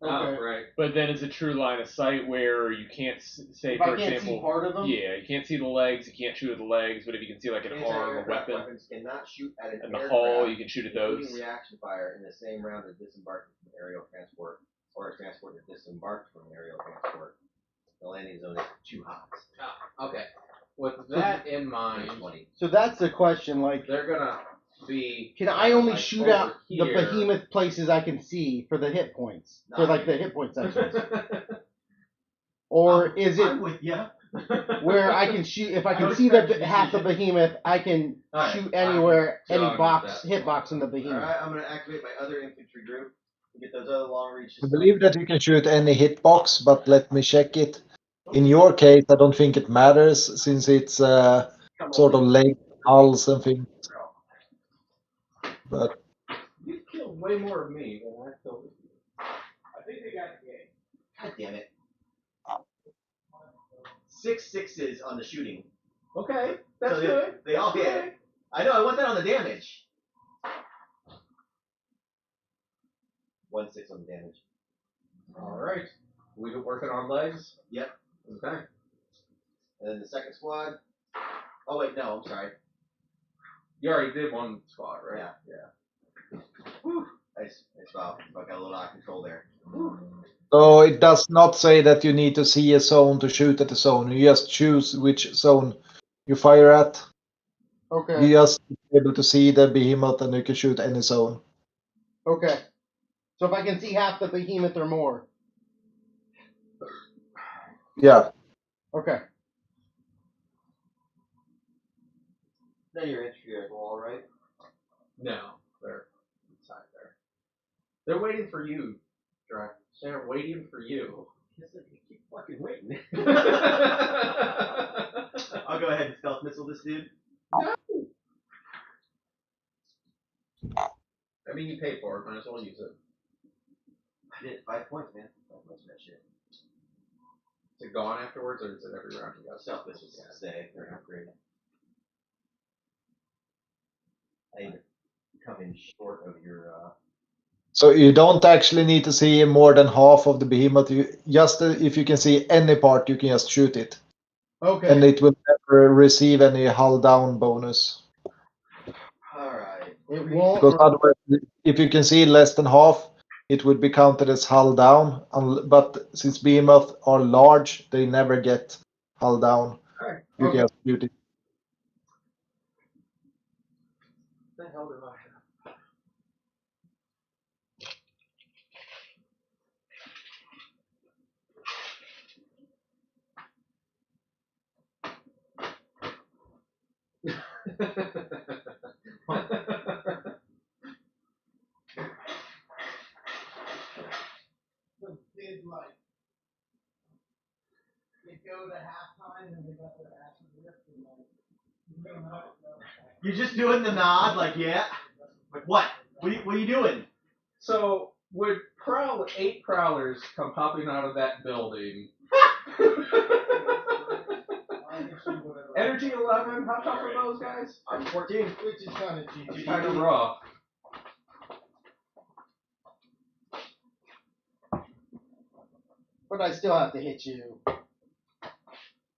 Okay. Oh, right. But then is it true line of sight where you can't say, If for I can't example, see part of them. yeah, you can't see the legs, you can't shoot at the legs, but if you can see like an arm, a Anti-aircraft weapon, weapons cannot shoot at an and the aircraft, hull, you can shoot at including those. reaction fire in the same round as disembarking from aerial transport or a transport that disembarked from aerial transport. The landing zone is 2 hots. Oh, okay. With that in mind, 20. So that's the question. Like, they're gonna be. can I only like, shoot over out the here. behemoth places I can see for the hit points, for like the hit point sections, or is it I'm with ya. where I can shoot if I I can would see the expect you to half the shoot. behemoth, I can Alright, shoot anywhere, I'm any done with box, that. hitbox in the behemoth. Alright, I'm gonna activate my other infantry group and get those other long reaches. I believe that you can shoot any hitbox, but let me check it. In your case, I don't think it matters since it's sort of leg, hulls and things. But You killed way more of me than I killed of you. I think they got the game. God damn it. 6 6s on the shooting. Okay, that's So good. They all That's hit. good. I know, I want that on the damage. 1 6 on the damage. Alright. We working on legs? Yep. Okay. And then the second squad. Oh wait, no, I'm sorry. You already did one squad, right? Yeah. Whew. I got a little out of control there. so it does not say that you need to see a zone to shoot at the zone. You just choose which zone you fire at. Okay. You just be able to see the behemoth and you can shoot any zone. Okay. So if I can see half the behemoth or more. Yeah. Okay. Now your infantry are all right. No, they're inside there. They're waiting for you, Drac. They're waiting for you. Yes, you keep fucking waiting. I'll go ahead and stealth missile this dude. I mean, you paid for it. Might as well use it. I did 5 points, man. 5 points for that shit. Is it gone afterwards, or is it every round you got? Stealth missiles stay. They're upgraded. I come in short of your. So you don't actually need to see more than half of the behemoth. You just if you can see any part, you can just shoot it, Okay. and it will never receive any hull down bonus. Alright. It won't. Because otherwise, if you can see less than half, it would be counted as hull down. But since behemoth are large, they never get hull down. Alright. You Okay. can just shoot it. What the hell did I have? Did like they go to halftime and they got their asses ripped and like You're just doing the nod, like yeah. Like what? What are you doing? So would 8 prowlers come popping out of that building? Energy 11. How tough are those guys? I'm 14. which is kind of cheap. Kind of rough. But I still have to hit you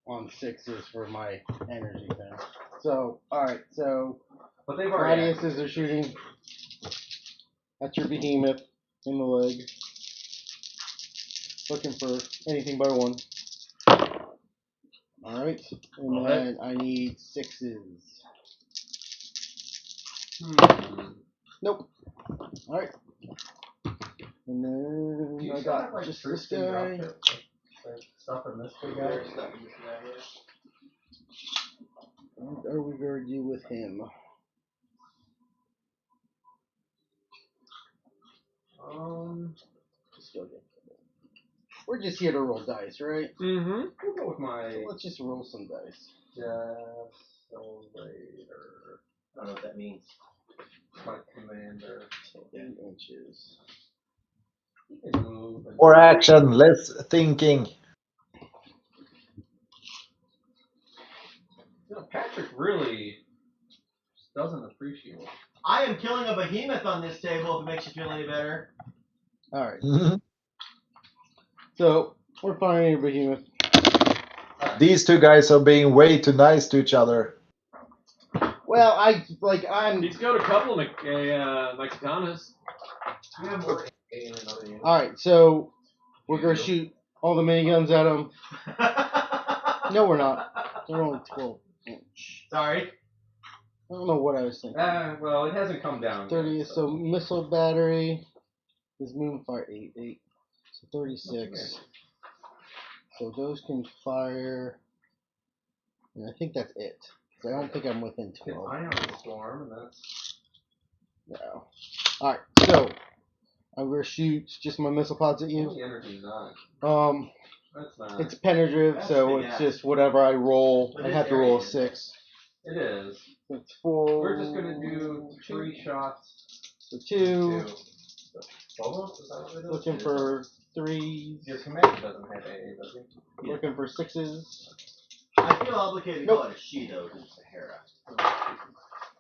on 6s for my energy thing. So, alright, so But they've already. Gladiuses are shooting at your behemoth in the leg. Looking for anything but a 1. Alright, and then I need 6s. Nope. Alright. And then Do you I still got have, like, just troops this in guy. outfit? Like, stuff in this big guy? Stuff in this guy here? What are we going to do with him? Just go get We're just here to roll dice, right? Mm-hmm. We'll go with So my let's just roll some dice. Desolator. I don't know what that means. My commander. 8 inches. He can move. And More action, less thinking. You know, Patrick really doesn't appreciate it. I am killing a behemoth on this table if it makes you feel any better. Alright. So, we're firing a behemoth. These two guys are being way too nice to each other. Well, I'm. He's got a couple of Mexicanas. You have more in another unit. Alright, so we're going to shoot all the miniguns at him. No, we're not. They're only 12 inch. Sorry. I don't know what I was thinking. Well, it hasn't come down. 30, yet, so missile battery is Moonfire 8. So 36. So those can fire. And I think that's it. Because I don't think I'm within It's 12. Ion Storm, and that's. No. Alright, so I'm going to shoot just my missile pods at you. The energy not. That's not. It's penetrative, That's so big it's ass. just whatever I roll. But I it's have to roll a area, 6. It is. It's 4. We're just gonna do 3 shots. So 2. Phobos? Is that what it is? Looking for 3s. Your commander doesn't have AA, does he? Looking for 6s. I feel obligated to call it a she though, because it's a Hera.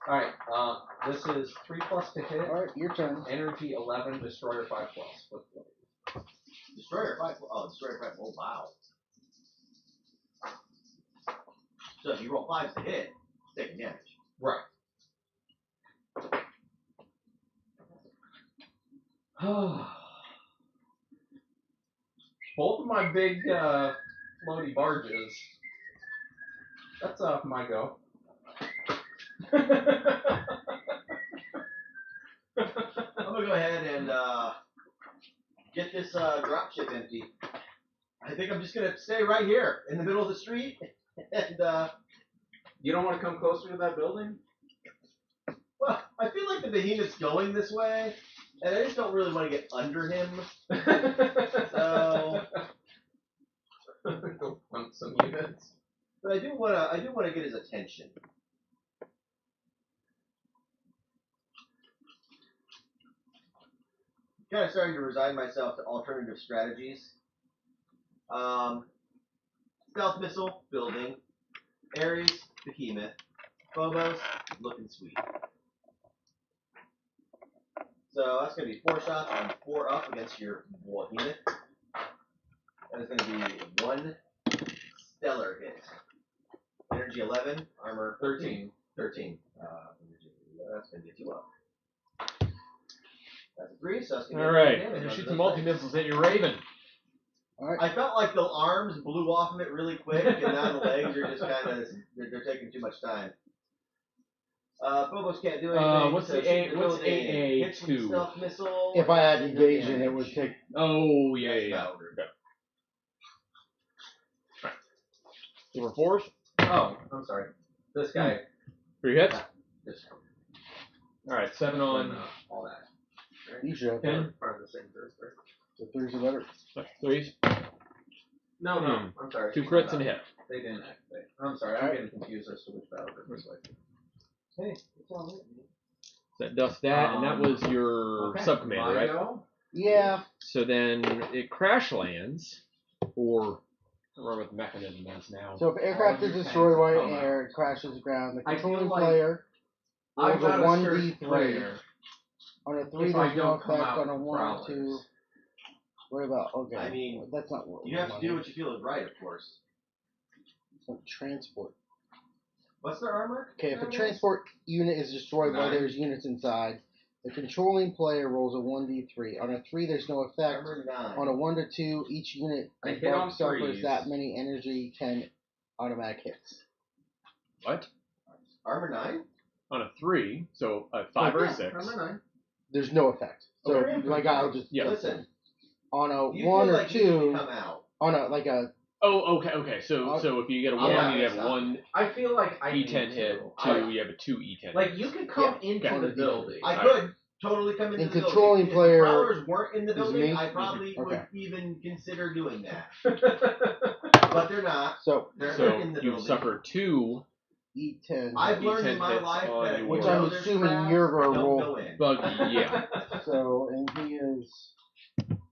Alright, this is 3 plus to hit. Alright, your turn. Energy 11, Destroyer 5 plus. With Destroyer 5. Oh, Destroyer 5. Oh, wow. So if you roll 5s to hit, it's taking damage. Right. Both of my big floaty barges. That's my go. I'm gonna go ahead and get this dropship empty. I think I'm just gonna stay right here in the middle of the street, and You don't want to come closer to that building? well, I feel like the behemoth's going this way, and I just don't really want to get under him. So, Go hunt some units. but I do want to get his attention. Kind of starting to resign myself to alternative strategies. Stealth missile, building. Ares, behemoth. Phobos, looking sweet. So that's going to be 4 shots and 4 up against your behemoth. That is going to be 1 stellar hit. Energy 11, armor 13. 13. That's going to get you up. That's a 3, so that's going to All get right, damage. shoot onto some those multi things. missiles at your Raven. Alright. I felt like the arms blew off of it really quick, and now the legs are just kind of, they're taking too much time. Phobos can't do anything. What's so the shoot A? What's building. AA Hits with the 2? stealth missile. If I had and no evasion, it damage. would take. Oh yeah, That's yeah. about Okay. So we're 4th. Oh, I'm sorry. This guy. 3 hits. Just All right, 7 on on all that. You should have 10. Part of the same first, right? the 3s are better. 3s. No, no. I'm sorry. 2 crits and a hit. They didn't activate. I'm sorry. I'm getting confused as to which battle group was like. Hey, it's all right. That dusts that, and that was your sub-commander, right? Go. Yeah. So then it crash lands, or I don't remember what the mechanism is now. So if aircraft is destroyed while in air, it crashes the ground. The I feel controlling like player I'm rolls a not a 1d3. player. On a 3, If I there's no don't come effect. out On a with 1 or prowlers. 2. What about? Okay. I mean, that's not what You have to do what you feel is right, of course. Transport. What's their armor? Okay, if a transport unit is destroyed while 9. there's units inside, the controlling player rolls a 1d3. On a 3, there's no effect. Armor 9. On a 1 to 2, each unit I hit on above suffers 3s. that many energy 10 automatic hits. What? Armor 9? On a 3, so a 5 or a 6. Armor 9. There's no effect. So, Okay. like, I'll just... Yeah. Listen, On a you 1 feel or like you need 2... to come out. On a, like a... Oh, okay. So if you get a 1, Yeah, you have yeah. a 1 I feel like I E10 need hit. to. 2, you have a 2 E10 Like hits. you can come into On the a D3. building. I could totally come into And the controlling building. player If the prowlers weren't in the is building, me? I probably Okay. would even consider doing that. But they're not. So, They're So in the you building. suffer 2 E10. I've learned D10 in my hits life on that if your- you Which know I'm there's assuming traps, you're gonna don't roll. go in. buggy, yeah. So, and he is...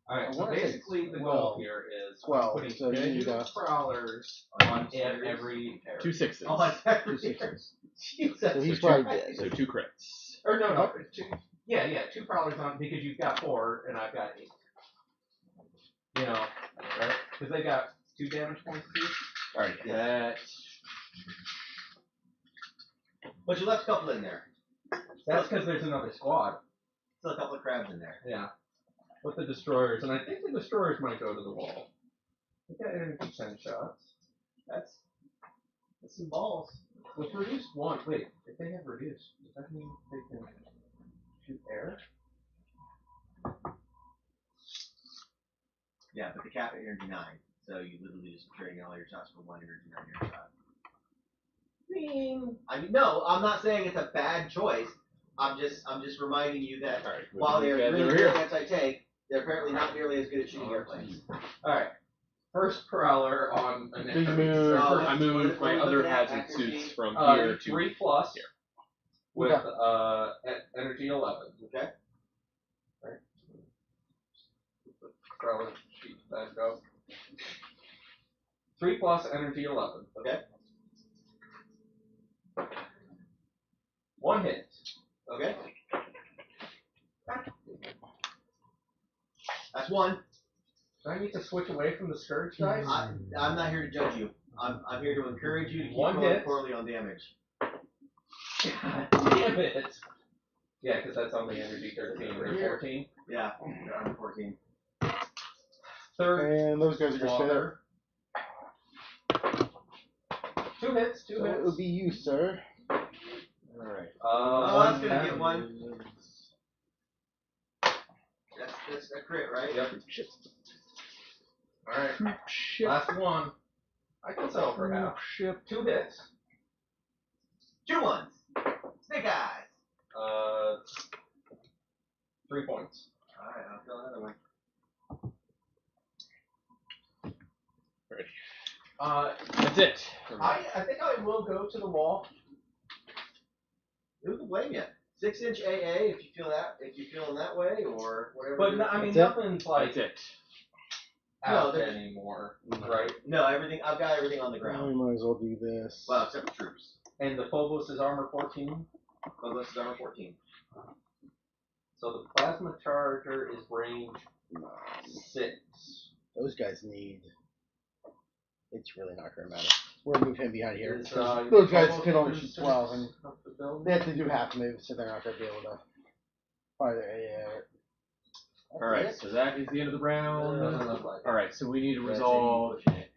Alright, I so wanna say basically the 12. goal here is 12, putting so you 2 need a- prowlers on every area. 2 6s. Oh, that's every 2 6s. Jesus. So he's two- probably dead. So 2 crits. Or no, 2. Yeah, 2 prowlers on because you've got 4 and I've got 8. You know, right? Because they got 2 damage points too. Alright, that. But you left a couple in there. That's because there's another squad. Still a couple of crabs in there. Yeah. With the destroyers, and I think the destroyers might go to the wall. They got energy 10 shots. That's some balls. With reduced 1, wait, if they have reduced, does that mean they can shoot air? Yeah, but the cap at energy 9. So you literally just trading all your shots for 1 energy 9 air shot. I mean, no, I'm not saying it's a bad choice. I'm just reminding you that Alright, while they're guys really over good here. at anti-tank, they're apparently not nearly as good at shooting airplanes. Alright. First prowler on an So you enemy. move- I moved my What are you other looking at? hazard Accuracy? suits from Uh, here to 3 plus here. with Okay. energy 11. Okay. Prowler sheet back up. 3 plus energy 11. Okay. 1 hit. Okay. That's 1. Do I need to switch away from the scourge dice? I'm not here to judge you. I'm here to encourage you to keep 1 rolling hit. poorly on damage. God damn it! Yeah, because that's only energy 13 or 14. Yeah, I'm 14. Third And those guys are going to stay there. Walker. 2 hits, 2 So hits. it would be you, sir. Alright. Oh, that's gonna ten. get 1. That's a crit, right? Yep. Alright. Last one. I can settle for half. 2 hits. 2 ones. Snake eyes. 3 points. Alright, I'll fill another one. That's it. I think I will go to the wall. Who can blame you? 6-inch AA if you feel that, if you're feeling that way, or whatever. But I mean, That's it? nothing's like That's it. out No, there's- anymore, right? No, everything. I've got everything on the We ground. might as well do this. Well, except for troops. And the Phobos is armor 14. Well, this is armor 14. So the plasma charger is range 6. Those guys need... It's really not going to matter. We're going to move him behind here. Is, Those guys Phobos can only within shoot 6 12, and of the building? they have to do half moves, so they're not going to be able to fire their AA. Alright, so that is the end of the round. Doesn't look like it. Alright, so we need to That's resolve it, pushing it.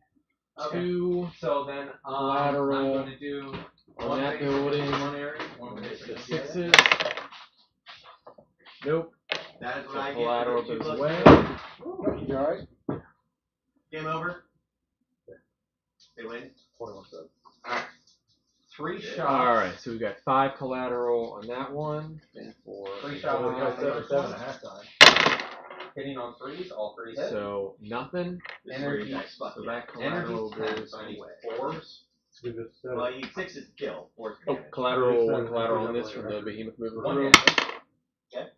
Okay. 2 So then Collateral I'm going to do on one that base for building. one area, one base for The the other. 6s. Nope. That is what So I get. for collateral getting too goes close away. to it. You alright? Game over. They win. 21 subs. Alright. 3 shots. All right, so we've got 5 collateral on that one, and 4. 3 Oh, we got shots. on the seven first and a one. half times. Hitting on 3s, all 3 hit. So nothing. This is where you Energy. guys fuck So it. that Energy collateral 10, goes so I need away. 4s. We just said Well, you 6 is kill. 4 is Oh, damage. collateral, So one it's collateral on completely this from the unrelated. behemoth mover 1 crew. damage.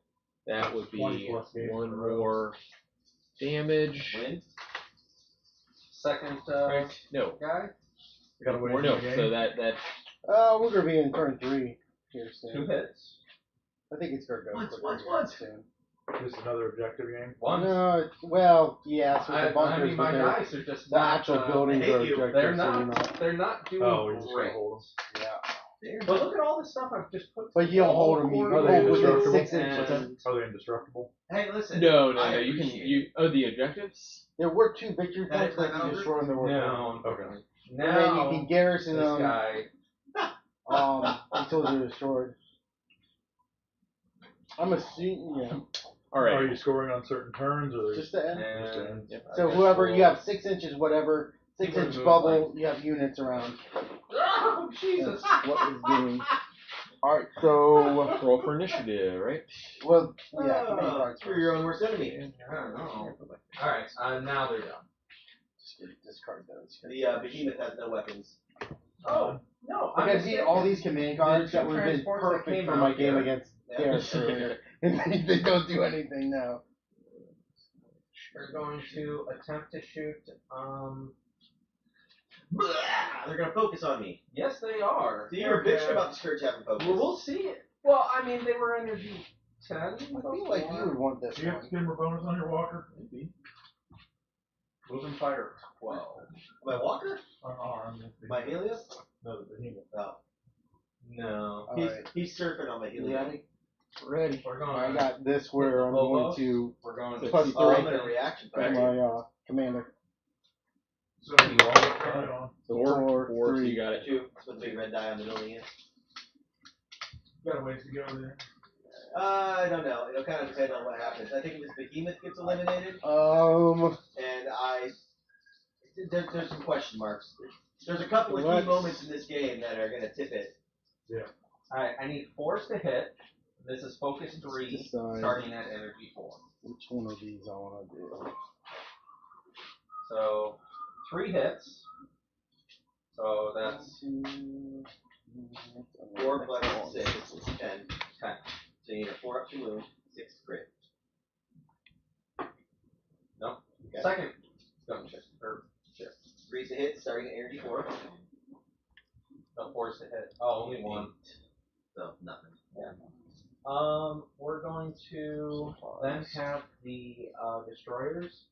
That would 20 be plus games in a 1 row. more damage. Win? Second Right? No. guy. We gotta wait Or for no. the game. So that We're gonna be in turn 3 here 2 soon. hits. I think it's gonna go Once. soon. Just another objective game. 1. No, well, yes, with the I bunkers, mean, but my they're- dice are just the not, actual uh, buildings hate are you. objectives, They're so not. They're not doing Oh, we just great. gotta hold them. Yeah. But look at all the stuff I've just put. But you don't hold them. You Are hold they within indestructible? 6 inches. And- Are they indestructible? Hey, listen. no, I you can appreciate oh the objectives. There were 2 victory That points, is but my if you number? destroy them, there were No. Okay. And then Now you can garrison this them guy. until they're destroyed. I'm assuming, yeah. All Are right. you scoring on certain turns or Just the end. And Yep. So I whoever guess you have 6 inches, whatever 6 You inch remove, bubble, you have units around. Oh Jesus! That's what is doing. All right, so Roll for initiative, right? well, yeah, main cards You're your own worst enemy. I don't know. All right, now they're done. Discard those. The behemoth has no weapons. Oh no! I'm Because mistaken. all these command cards The that two would have been transports that perfect came for my out game there. against Yeah. Garrett earlier. And they don't do anything now. We're going to attempt to shoot. Blah! They're gonna focus on me. Yes, they are. So you're bitching about the church having focus. Well, we'll see. Well, I mean, they were energy 10. I feel like you would want this do you have one. skimmer bonus on your walker? Moving fire 12. My walker? Unarmed. My Helios? No, the behemoth. Oh. No. Alright. He's surfing on my You Helios. ready? Ready. We're going. I got this where I'm going to We're going to plus keep 3 I'm in a reaction for fire. my commander. So you all right on. So 4, 4, so 3. you got it. 2. That's what the big red die on the building is. Got a ways to go there. I don't know. It'll kind of depend on what happens. I think if this behemoth gets eliminated, and there's some question marks. There's a couple of key Let's- moments in this game that are gonna tip it. Alright, I need 4s to hit. This is focus 3, Decide. starting at energy 4. Which one of these I want to do? So, 3 hits. So that's 4 plus 6 is 10. 10. So you need a 4 up to wound, 6 crit. Nope. Okay. Second gunship. Or ship. 3's to hit, starting at energy 4. No, 4s to hit. Oh, only 1. So nothing. We're going to then have the destroyers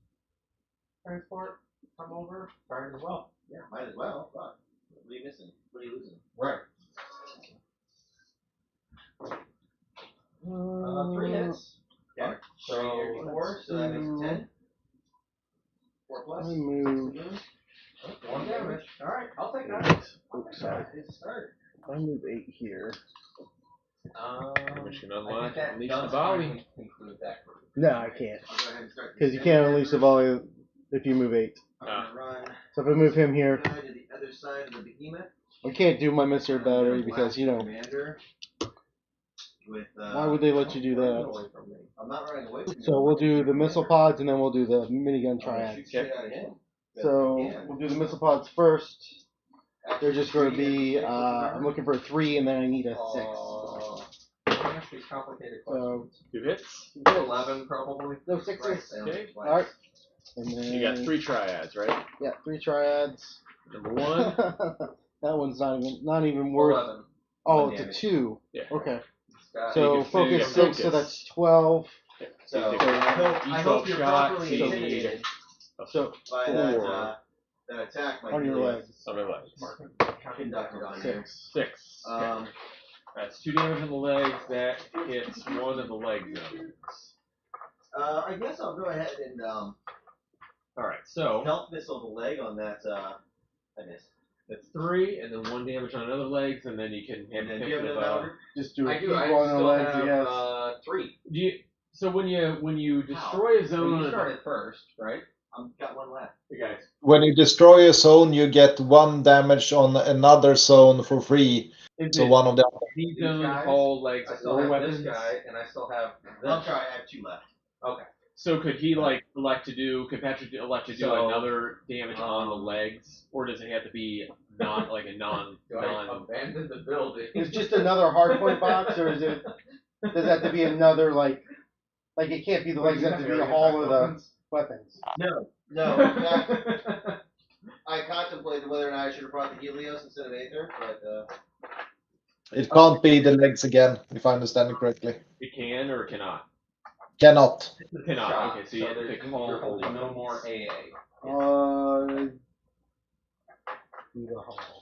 transport come over. Fire as well. Yeah, might as well. Fuck. What are you missing? What are you losing? Right. 3 hits. Okay. So 4, so that makes it 10. 4 plus. I move. 1 damage. Alright, I'll take that. Oops, sorry. Start. I move 8 here. Which can I unlock think that unleash the does volley. finally conclude that group. No, I can't. I'll go ahead and start Because you can't unleash the volley if you move 8. I'm gonna run So if I move him here, guy to the other side of the behemoth. I can't do my Mr. I'm Battery gonna because, you blast know, Commander with, why would they let you do that? Away from me. I'm not running away from you. So we'll do the missile pods and then we'll do the minigun I'm gonna triad. shoot shit out of him. So Yeah. we'll do the missile pods first. They're just going to Three be, and 6 I'm remember? looking for a 3 and then I need a 6. Ask these complicated So, questions. 2 hits. 11 probably. no 6s. Right, Okay. Alright. And then, You got 3 triads, right? Yeah, 3 triads. Number 1. That one's not even worth. 11. Oh, One it's a damage. 2. Yeah. Okay. Got So you focus get 6, so focus. that's 12. So you I take hope, each I 12 hope you're shots, properly so you intimidated So by 4 that attack by on your Helios legs. on my legs. conducted on you. 6. 6. Okay. That's 2 damage on the legs. That hits 1 of the leg zones. I guess I'll go ahead and Alright, so health missile the leg on that. I missed. that's 3, and then 1 damage on another legs, and then you can have And a then do you have pick of another Valkyrie? Just do a I do. keep I on the still legs, have yes. 3. do you, so when you destroy a zone Well, on you a started first, right? I've got one left. Hey guys. When you destroy a zone, you get 1 damage on another zone for free. Is So it one of them. these These zones guys? all legs I still or have weapons? this guy, and I still have this. I'm sorry, I have 2 left. Okay. So could he elect to do? Could Patrick elect to do So, another damage on the legs, or does it have to be not like a non? Do I abandon the building? It's just another hardpoint box, or is it? Does it have to be another like it can't be the legs? Have to be all of the weapons. No. In fact, I contemplated whether or not I should have brought the Helios instead of Aether, but It can't be the legs again, if I understand it correctly. It can or cannot. Cannot. It cannot. Shot. Okay, so you have to pick all You're holding weapons. no more AA. Do the whole.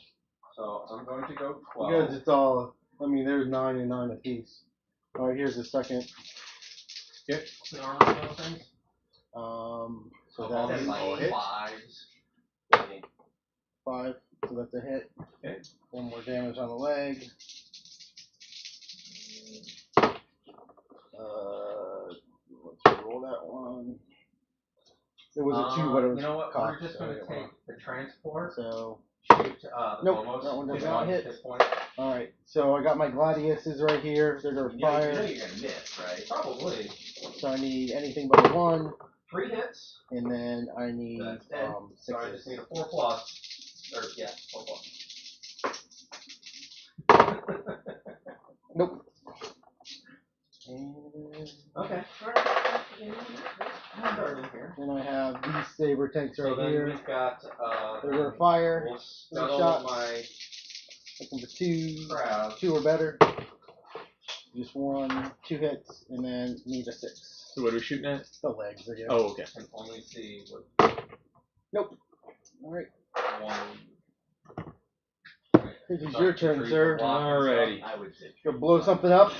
So I'm going to go 12. Because it's all. I mean, there's 9 and 9 apiece. All right, here's the second. What's the armor on those things? So I'll that's say like a hit. 5s. 5. So that's a hit. Okay. 1 more damage on the leg. Let's roll that one. It was a 2, but it was You know what? cocked, We're just so going I to got take one. the transport. So, Shoot the Nope, Bomos. that one does Take not one hit. hit point. alright. So I got my Gladiuses right here. They're going to you know fire. you're gonna miss, right? Probably. So I need anything but a 1. 3 hits. And then I need That's 10. 6. So I just need a 4 plus. Or, yeah, 4 plus. Nope. And Okay. then I have these saber tanks So right then here. we've got, They're going to fire. we'll 3 scuttle shots. my Looking for 2. crab. 2 or better. Just 1, 2 hits, and then need a 6. So what are we shooting at? The legs, I guess. Oh, okay. Can only see with Nope. Alright. 1. This is your turn, sir. Alrighty. I would say. Go blow something up.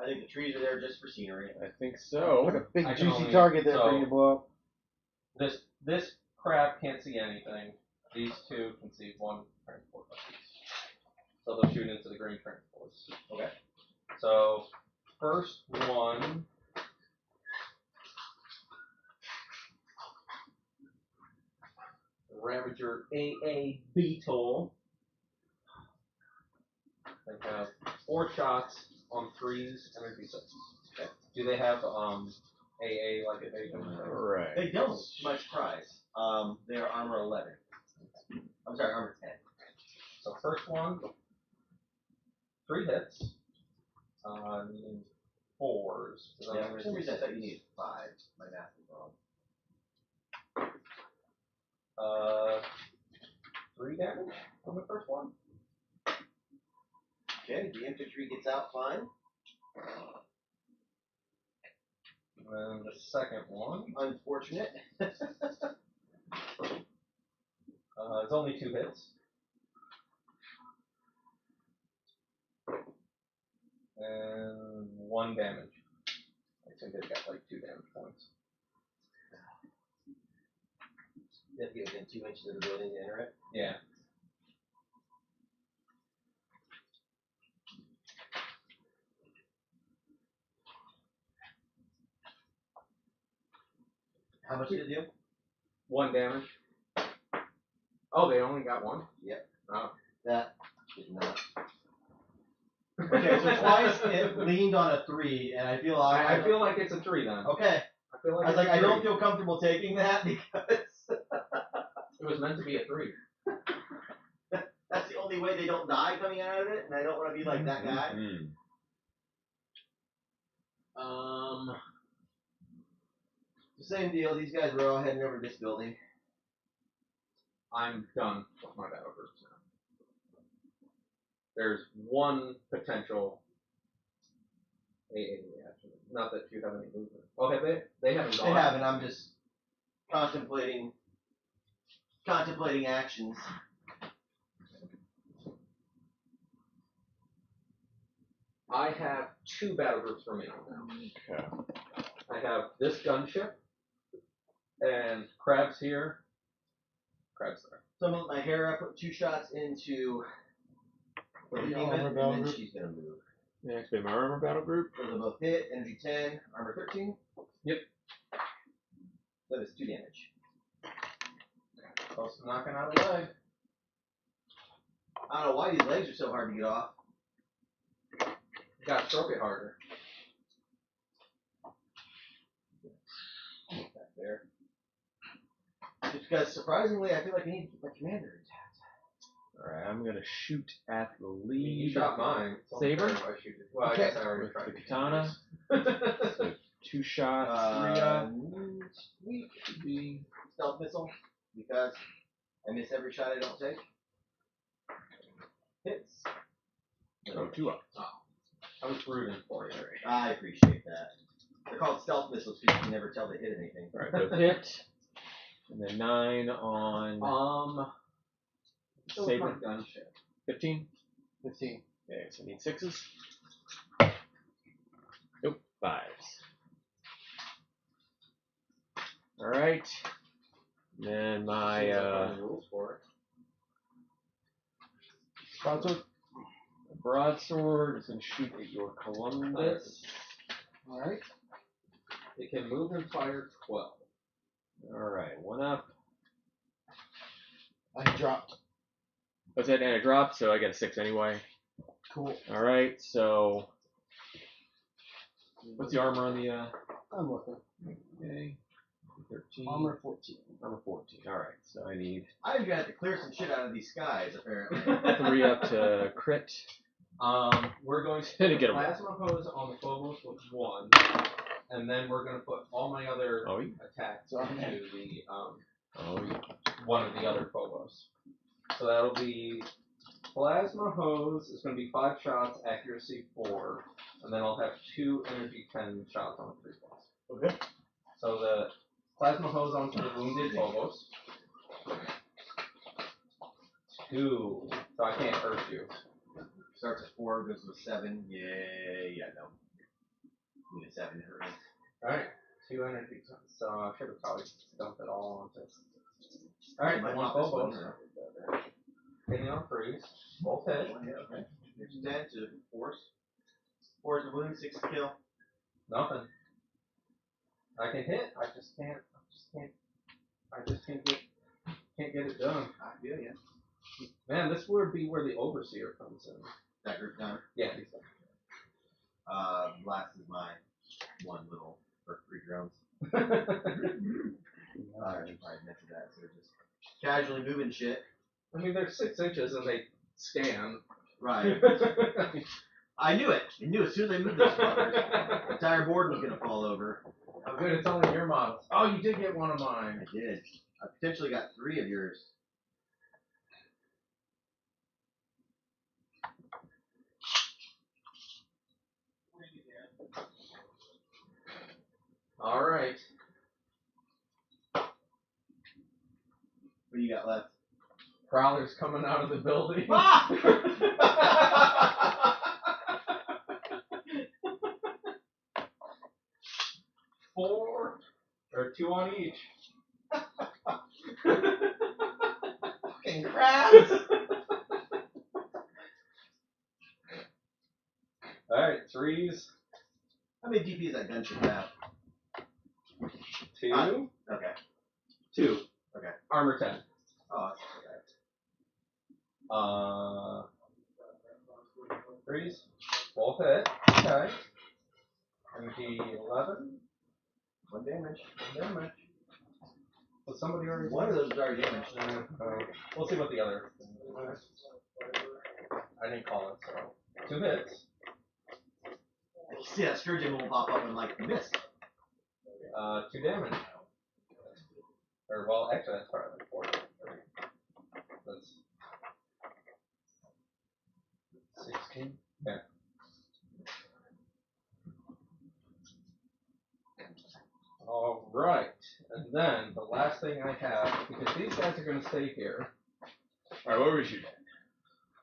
I think the trees are there just for scenery. I think so. Put a big I can juicy only- target there for so- you to blow up. This crab can't see anything. These 2 can see 1 transport piece. So they'll shoot into the green transports. Okay. So first one. Ravager AA Beetle. They have 4 shots on 3s, energy 6. Okay. Do they have AA like evasion? Alright. They don't, to my surprise. They are armor 11. I'm sorry, armor 10. So first one, 3 hits. Needing 4s. So Yeah, then for some reason I thought you needed 5. My math is wrong. 3 damage on the first one. Okay, the infantry gets out fine. And then the second one, Unfortunate. it's only 2 hits. And 1 damage. I think they've got like 2 damage points. You have to get within 2 inches of the building to enter it. Yeah. How much did it do? 1 damage. Oh, they only got 1? Yep. Oh. That did not. Okay, so twice it leaned on a 3, and I feel I feel like it's a 3 then. okay. I feel like I was it's like, a I don't 3. feel comfortable taking that because It was meant to be a 3. that's the only way they don't die coming out of it, and I don't want to be like that guy. Hmm. Same deal. These guys were all heading over to this building. I'm done with my battle groups now. There's 1 potential AA reaction. Not that you have any movement. Oh, have they? They haven't gone. They haven't. I'm just contemplating actions. I have 2 battle groups remaining now. Okay. I have this gunship, and Crab's here. Crab's there. So I'm gonna let my Hera put 2 shots into the Yeah, demon, armor and battle then group. she's gonna move. Next, my armor battle group. Those are both hit. Energy 10, armor 13. Yep. That is 2 damage. Close to knocking out a leg. I don't know why these legs are so hard to get off. You gotta stroke it harder. Back there. Just because surprisingly, I feel like I need to keep my commander intact. Alright, I'm gonna shoot at the You lead. shot mine. It's only Saber? fair if I shoot it. Well, I Okay. guess I already With tried the to shoot katana. yours. So 2 shots, 3 up. Sweet. Should be stealth missile because I miss every shot I don't take. Hits. Oh, 2 up. I was rooting for you. I appreciate that. They're called stealth missiles because you can never tell they hit anything. Alright, so hit. And then 9 on Still Saber. my gun shit. 15. 15. Okay, so I need 6s. Nope, 5s. Alright. Then my rules for it. Broadsword. broadsword is going to shoot at your Columbus. Alright. It can move and fire 12. Alright, 1 up. I dropped. What's that? And I dropped, so I get a 6 anyway. Cool. Alright, so. What's the armor on the. I'm looking. Okay. 13. Armor 14. Armor 14. Alright, so I need I'm gonna have to clear some shit out of these skies, apparently. 3 up to crit. We're going to Didn't put get 'em. plasma hose on the Phobos with 1, and then we're going to put all my other Oh, yeah. attacks So, into the Oh, yeah. one of the other Phobos. So that'll be plasma hose is going to be 5 shots, accuracy 4, and then I'll have 2 energy 10 shots on 3 plus. Okay. So the plasma hose onto the wounded Phobos. 2, so I can't hurt you. Starts at 4, goes to a 7. Yeah, no. Need a 7 to hurt me. Alright, 2 energy, so I should have probably dumped it all onto. Alright, Might one pop this Phobos. one, Hitting on freeze. Both hit. yeah, okay. There's 10 to force. 4 is the wound, 6 to kill. Nothing. I can hit, I just can't get it done. I feel ya. Man, this would be where the overseer comes in. That group timer. Yeah, he's there. Blast is my one little for 3 drones. I probably mentioned that, so they're just casually moving shit. I mean, they're 6 inches and they scan. Right. I knew it. I knew as soon as I moved those fuckers, the entire board was gonna fall over. Oh, good, it's only your models. Oh, you did get one of mine. I did. I potentially got 3 of yours. Alright. What do you got left? Prowler's coming out of the building. Four or 2 on each. Fucking crabs! Alright, 3s. How many DP does that gunship have? 2. Okay. 2. Okay. Armor 10. Oh, okay. 3s. Both hit. Okay. Energy 11. 1 damage. 1 damage. So somebody already. One of those is already damaged. We'll see what the other. I didn't call it, so. 2 hits. See that Scourging will pop up and like miss. 2 damage. Or, well, actually, that's part of it. 4. That's 16. Yeah. All right, and then the last thing I have, because these guys are going to stay here. Alright, what were we shooting?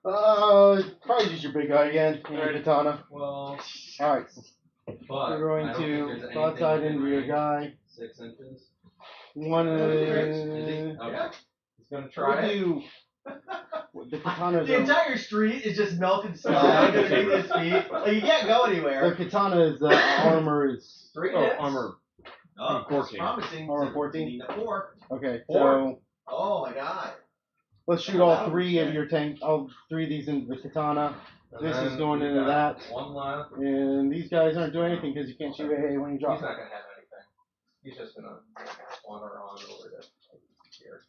Probably just your big guy again. And katana. Well, Alright. but We're going I don't think to there's broadside anything into your range. guy. 6 inches. One Is he? is. Okay. He's going to try it. do. The katana's The entire street is just melted slag underneath his feet. Like, you can't go the anywhere. katana's armor is. Three Oh, hits. armor. Oh, that's 14. promising. Or to 14? need a 4. Okay, Four. so Oh my god. let's shoot Oh, all that'll be 3 of good. your tank. All 3 of these into the katana. And This is then going we into got that. One left. And these guys aren't doing anything because you can't shoot AA when you He's drop. not gonna have anything. He's just gonna wander on over to here.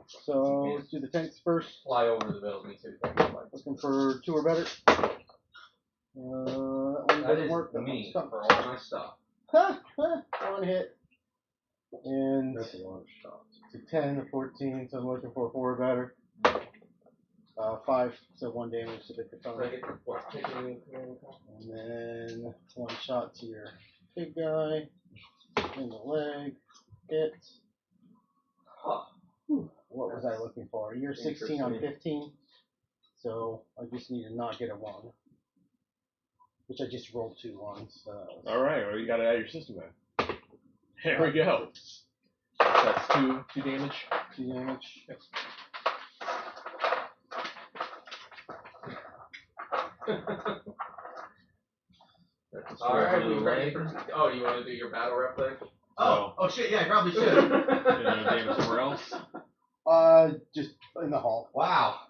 So let's do the tanks first. Fly over the building too. Looking for 2 or better. That one That doesn't is work. That me one's for all my stuff. Ha! 1 hit. And That's a lot of shots. it's a 10, a 14, so I'm looking for a 4 or better. 5, so 1 damage to the katana. And then 1 shot to your big guy. In the leg. Hit. Whew, what was I looking for? You're 16 on 15. So I just need to not get a 1. Which I just rolled 2 ones. All right, well, you got it out of your system then. There we go. That's two damage. 2 damage. Alright, we ready for. Oh, you want to do your battle rep thing? Oh shit, yeah, I probably should. Damage somewhere else. Just in the hall. Wow.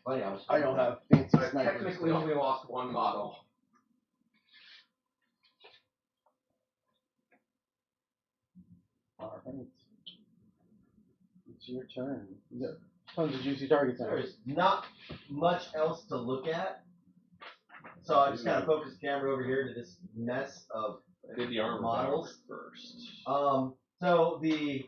Funny, I don't have fancy I snipers. technically only lost 1 model. Alright. It's your turn. You got tons of juicy targets on it. There's not much else to look at. So I just kind of focus the camera over here to this mess of I did the armor models first. So the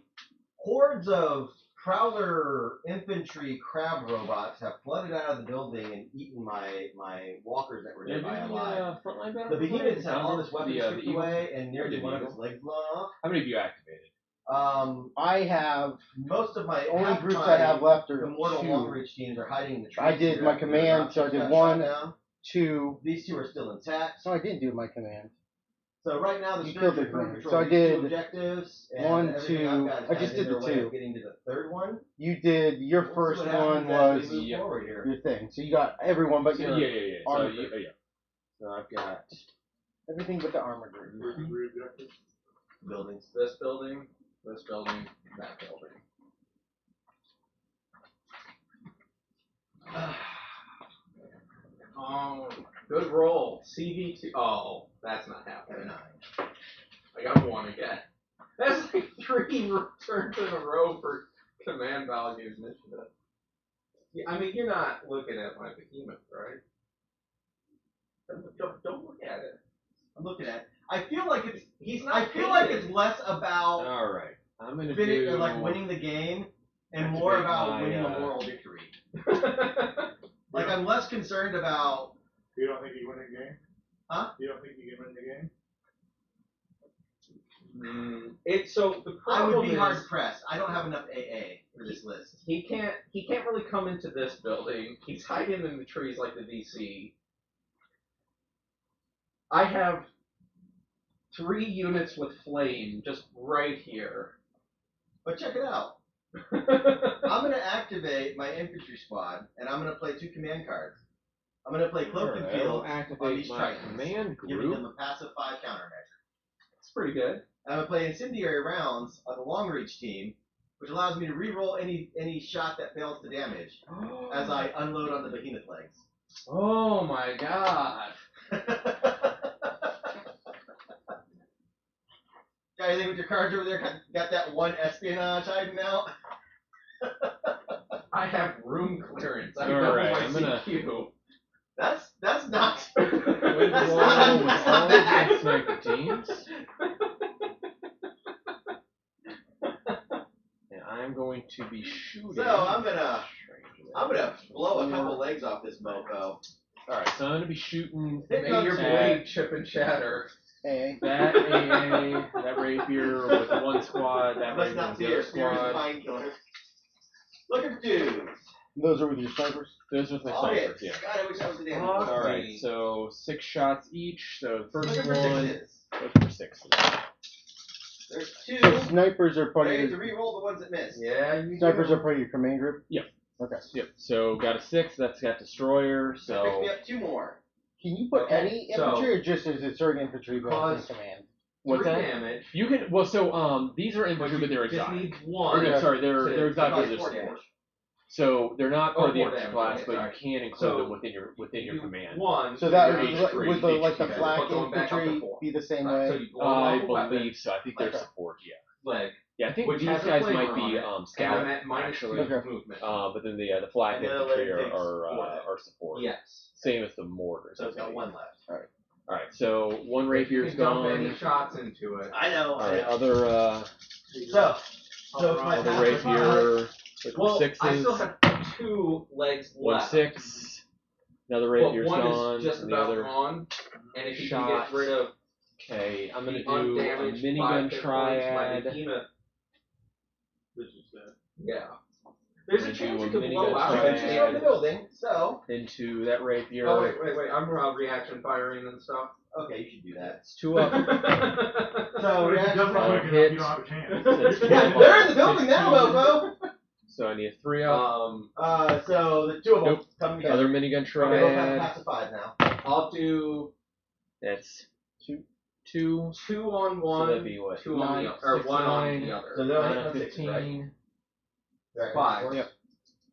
hordes of Prowler infantry crab robots have flooded out of the building and eaten my walkers that were nearby alive. Frontline battle. The behemoths have all this weapons stripped eagle? away and nearly did one of eagle. its legs blown off. How many have you activated? I have Most of my only half groups my I have left are immortal 2. long reach teams are hiding in the trees. I did my command, so I did 1, Down. 2. These 2 are still intact. So I did do my command. So right now the You killed Stranger the Crew command. control So I these did 2 objectives, and 1, everything I've 2. got is I kind just of in did their the way 2. of getting to the 3rd one. You did your We'll see first what happens one as we was move forward here. your thing. So you got everyone but your Yeah. So, armor yeah. group. So I've got. Everything but the armor group. Buildings. This building, that building. Oh, good roll. CV2. Oh, that's not happening. I got 1 again. That's like 3 returns in a row for command value initiative. Yeah, I mean, you're not looking at my behemoth, right? Don't look at it. I'm looking at it. I feel like it's He's not. I feel like painted. it's less about All right. I'm gonna winning the game and more activate about my, winning a moral victory. Like I'm less concerned about You don't think you win the game? Huh? You don't think you can win the game? So the I problem would be is hard pressed. I don't have enough AA for this list. he can't really come into this building. He's hiding in the trees like the DC. I have 3 units with flame just right here. But check it out. I'm going to activate my infantry squad, and I'm going to play 2 command cards. I'm going to play Cloak and Field on activate these my Tritons, command giving them group. a passive 5 countermeasure. It's pretty good. And I'm going to play Incendiary Rounds on the long reach team, which allows me to reroll any shot that fails to damage as I unload on the behemoth legs. Oh my god. Got anything with your cards over there? Got that 1 espionage hiding out? I have room clearance. I All double right, my I'm gonna- CQ. That's not. With That's roll not. with That's all not of bad. the sniper teams. And I'm going to be shooting. So I'm gonna blow a couple legs off this mofo. Alright, so I'm gonna be shooting Hit May your comes blade chip and shatter. AA. that AA, that rapier with 1 squad, that Must rapier not with see the your other spears and squad. mind killers. Looking for dudes. Those are with your snipers. Those with my Oh, snipers, yeah. yeah. God, I wish I was the damn Alright, so 6 shots each. So the first Looking for one, sixes. look for 6. There's 2. So snipers are part I of get to your re-roll the ones that missed. Yeah, you snipers do. are part of your command group. Yep. Okay. Yep. So got a 6. That's got destroyer. That picks So me up 2 more. Can you put Okay, any so- infantry or just is it certain infantry but in Cause- command? What's 3 that? damage. You can. Well, so these are infantry, but they're just exotic. need Or, 1. no, sorry, they're to exotic, but cause they're 4 support. damage. So they're not part of the 4 infantry damage, class, okay, but sorry. you can include So, them within your You command. 1. So that Your would, H3, would the like the H2, flak going back up to infantry 4. be the same So way? you blow them I off a weapon, believe so. I think they're Okay. support. Yeah. leg, Yeah, I think which these has a guys flavor might on be it, scout and then minus actually. 2 Okay. movement. But then the flak And the infantry other leg takes are support. Yes. Same as the mortars. So I it's got believe. 1 left. All right, so one rapier's You can dump gone. any shots into it. I know. All right, other So if my other passive rapier with Well, sixes. I still have 2 legs 1 left. 6. Another But rapier's one gone. is just and the about other. gone, and if you can shot. get rid of Okay, I'm gonna the do a undamaged minigun 5 hit points, my triad. behemoth. This is that. Yeah. There's a Gonna chance do you a could minigun blow out. You triad. can destroy the building, so Into that rapier. Oh wait. I'm reaction firing and stuff. okay, you should do that. It's 2 up. So If you reaction dump it fire. quick hit. enough, you don't have a chance. That's Yeah, 2 they're in the building now, 15. mofo. So I need a 3 up. So the 2 of them Nope. come together. Other minigun Okay, both have triad. pacified now. I'll do That's 2. 2 on one, that'd be what? 2 on the 9, other, or 6, 1 on 9. the So other. they're only 9 hitting of 6, right? 15. Right, 5. four. Yep.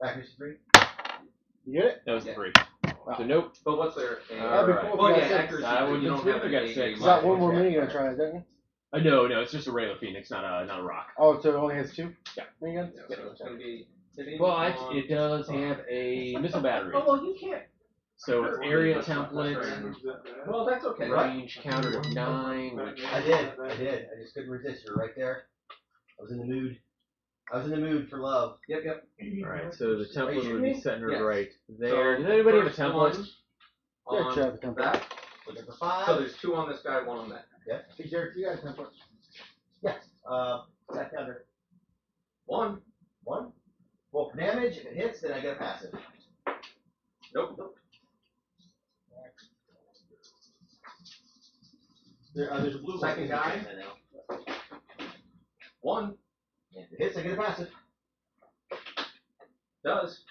Accuracy 3. You get it? That was the Yeah. 3. Wow. So nope. But what's their? All right. before Oh we yeah, got 6. accuracy. I would've You been don't sweet have if we got any 6. You got one more Yeah. minigun triad, don't you? No, it's just a regular phoenix, not a rock. Oh, so it only has 2? Yeah. Miniguns? Yeah, so it's gonna be hitting But on- it does have a missile battery. Oh well, you can't. So it's area template, Well, that's okay. range countered of 9, which I did. I just couldn't resist. You're right there. I was in the mood. For love. Yep. Alright, so the Are you template shooting would me? be centered Yes. right So there. Does the anybody have a first template? one Yeah, on sure, I have a template. that. Looking for 5. So there's 2 on this guy, 1 on that. Hey, Jared, you got a template. Yes. Back under 1. 1. Well, for damage, if it hits, then I get a passive. Nope. There's a blue Second one. guy. I know. 1 If it hits, I get a passive. does.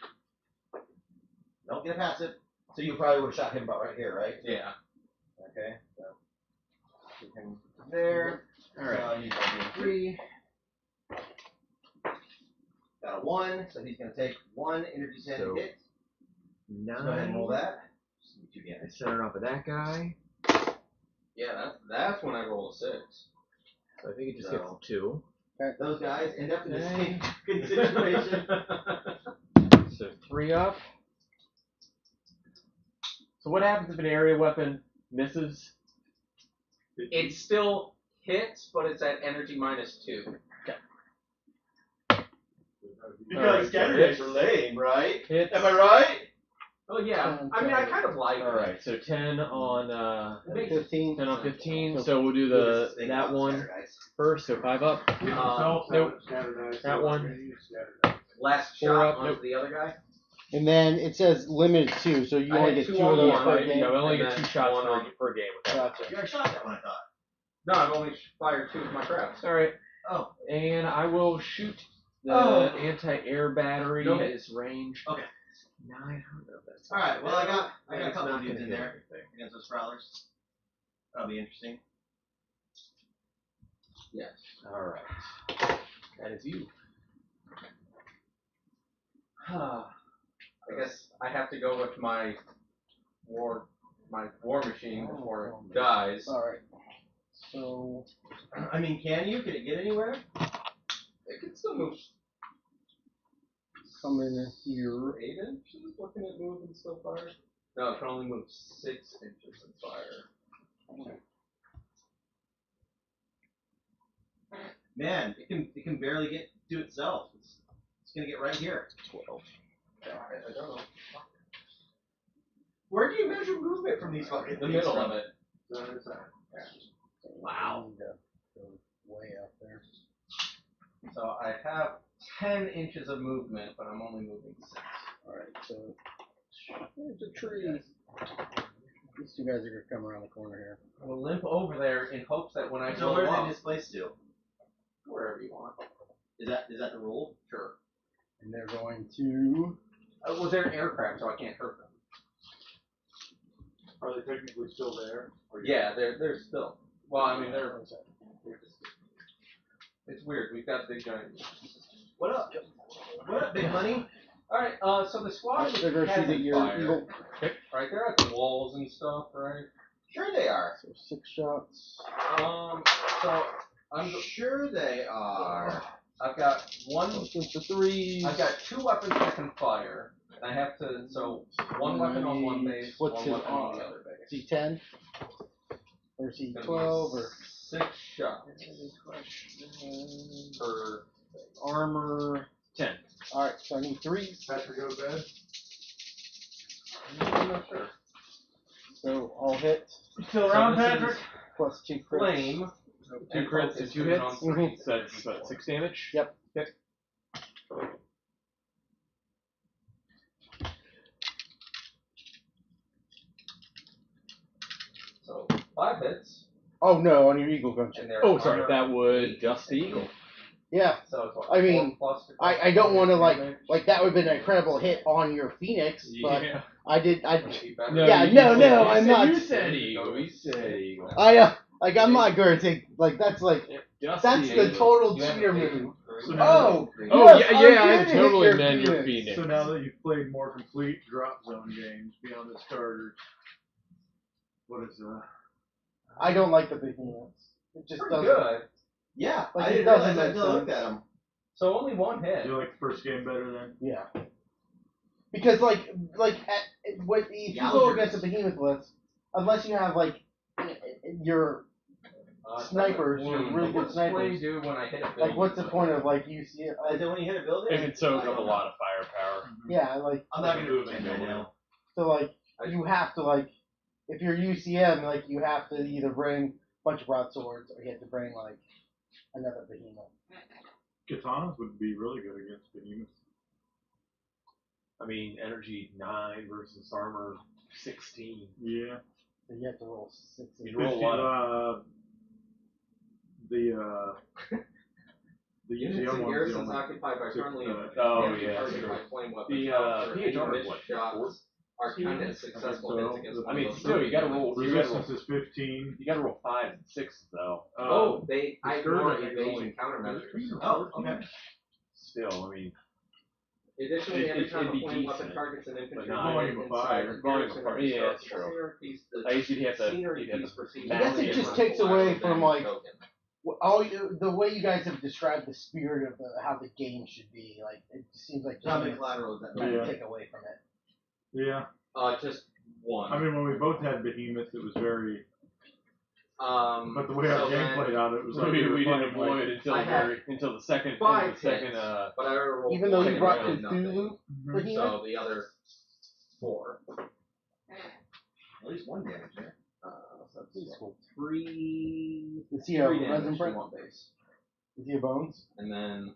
Don't get a passive. So you probably would have shot him about right here, right? Yeah. Okay. So shoot him there. Alright. So he's going to be 3. Got a 1, so he's going to take 1 energy 10 So, hit. Go ahead and roll 9. that. Just give me 2 I damage. centered off of that guy. Yeah, that's when I roll a 6. So I think it just So- gets 2. Those guys end up in the Okay. same good situation. So 3 up. So what happens if an area weapon misses? It still hits, but it's at energy -2. Alright, scatter so dice are lame, right? Hits. Am I right? Oh yeah. I mean, I kind of like it. Alright, so 10 on 15. 10 on 15. So we'll do that one first. So 5 up. Nope. That one. Last 4 shot up, onto nope. the other guy. And then it says limited 2, so you I only had get 2 2 of on those one, per right? game. Yeah, we only And get then 2 shots one on- per game with that. Gotcha. You already shot that one, I thought. No, I've only fired 2 of my traps. Alright. Oh. And I will shoot the Oh. anti-air battery. Nope. Is range Okay. 9. I don't know if that's Alright, well, I got a It's couple not of dudes gonna in hit there everything. against those prowlers. That'll be interesting. Yes. Alright. That is you. I guess I have to go with my war machine before it dies. Alright. So, I mean, can you? Can it get anywhere? It can still move come in here. 8 inches. What can it move and still fire? No, it can only move 6 inches and fire. Man, it can barely get to itself. It's gonna get right here. 12. I don't know. Where do you measure movement from these fucking The things middle from? of it. Wow. Way out there. So I have 10 inches of movement, but I'm only moving 6. Alright, so there's a tree. These 2 guys are gonna come around the corner here. I will limp over there in hopes that when I So go where are up, they displaced to? wherever you want. Is that the rule? Sure. And they're going to. Well, they're aircraft, so I can't hurt them. Are they technically still there? Yeah, they're still. Well, I mean, they're just. It's weird. We've got big giant. What up? What up, big money? All right. So the squad They're going to see that you're fire. evil. Right, they're at the walls and stuff, right? Sure they are. So 6 shots. So Sure they are. I've got one. Looking for 3s. I've got 2 weapons that can fire. And I have to. So 1 weapon on one base, What's 1 his weapon on the other base. C10? Or C12? Or 6 shots per armor? 10. Alright, so I need 3s. Patrick, go to bed. I'm not sure. So all hit. You still around, Patrick? Plus 2 crits. Flame. 2 crits and 2 hits. So that's what, 6 damage? Yep. Okay. So 5 hits. Oh no, on your eagle gunshot. And they're Oh, sorry, armor that would 8. just the eagle. Yeah. So it's what, I mean, 4 plus I don't want to like that would have been an incredible hit on your Phoenix, but Yeah. I No, yeah, you no, said- no, you I'm said- not. You said eagle. You said eagle. Like I'm not going to take like that's like Just that's the the eagle. total You have cheater a move. So now Oh, Oh, yes, yeah, I'm yeah, I gonna hit totally your meant your Phoenix. Phoenix. So now that you've played more complete drop zone games beyond the starters, what is I don't like the behemoths. It just Pretty doesn't. good. Yeah, Like, I it didn't doesn't realize that make until I looked sense. at them. So only 1 hit. Do you like the first game better then? Yeah. Because if you go against a behemoth list, unless you have like your snipers, your really good What's flame snipers. do when I hit a building? Like, what's the point of like you see it? Is it when you hit a building? It can soak up a lot of firepower. Yeah, like I'm not going to Move pretend and right go now. so like you have to like if you're UCM like you have to either bring a bunch of broadswords or you have to bring like another behemoth. Katanas would be really good against behemoths. I mean, energy 9 versus armor 16. Yeah. So you have to roll 6. You roll a lot of. The Units UCM and one's garrisons the only occupied by friendly units Oh, can be yeah, targeted sure. by flame weapons. The, However, any PHR is missed what, shots are counted as successful So, hits against the- one I mean, of those still, you gotta units. roll. resistance is 15. You gotta roll 5s and 6s though. Oh, I the third, ignore I think, evasion only countermeasures. Oh, okay. Still, I mean, Additionally, every time it'd a be flame weapon decent, targets an infantry but not unit volume of inside fire. the Volume of garrison fire, or yeah, that's destructible true. scenery piece, the I guess you'd have to. scenery You'd have piece to proceeds I guess it to just run takes collateral away from, damage like, token. The way you guys have described the spirit of how the game should be, like it seems like How many you collateral is that? kind of Yeah. take away from it. Yeah. Just one. I mean, when we both had behemoths, it was very. But the way so our game then- played out, it was like We were didn't playing, avoid like, it until I had until the second. 5 Until the second. hits, but I rolled Even though one you and brought I did nothing. Cthulhu behemoth, So the other 4. At least 1 damage there. So that's 3 is he a damage resin from print? one base. Is he a bones? And then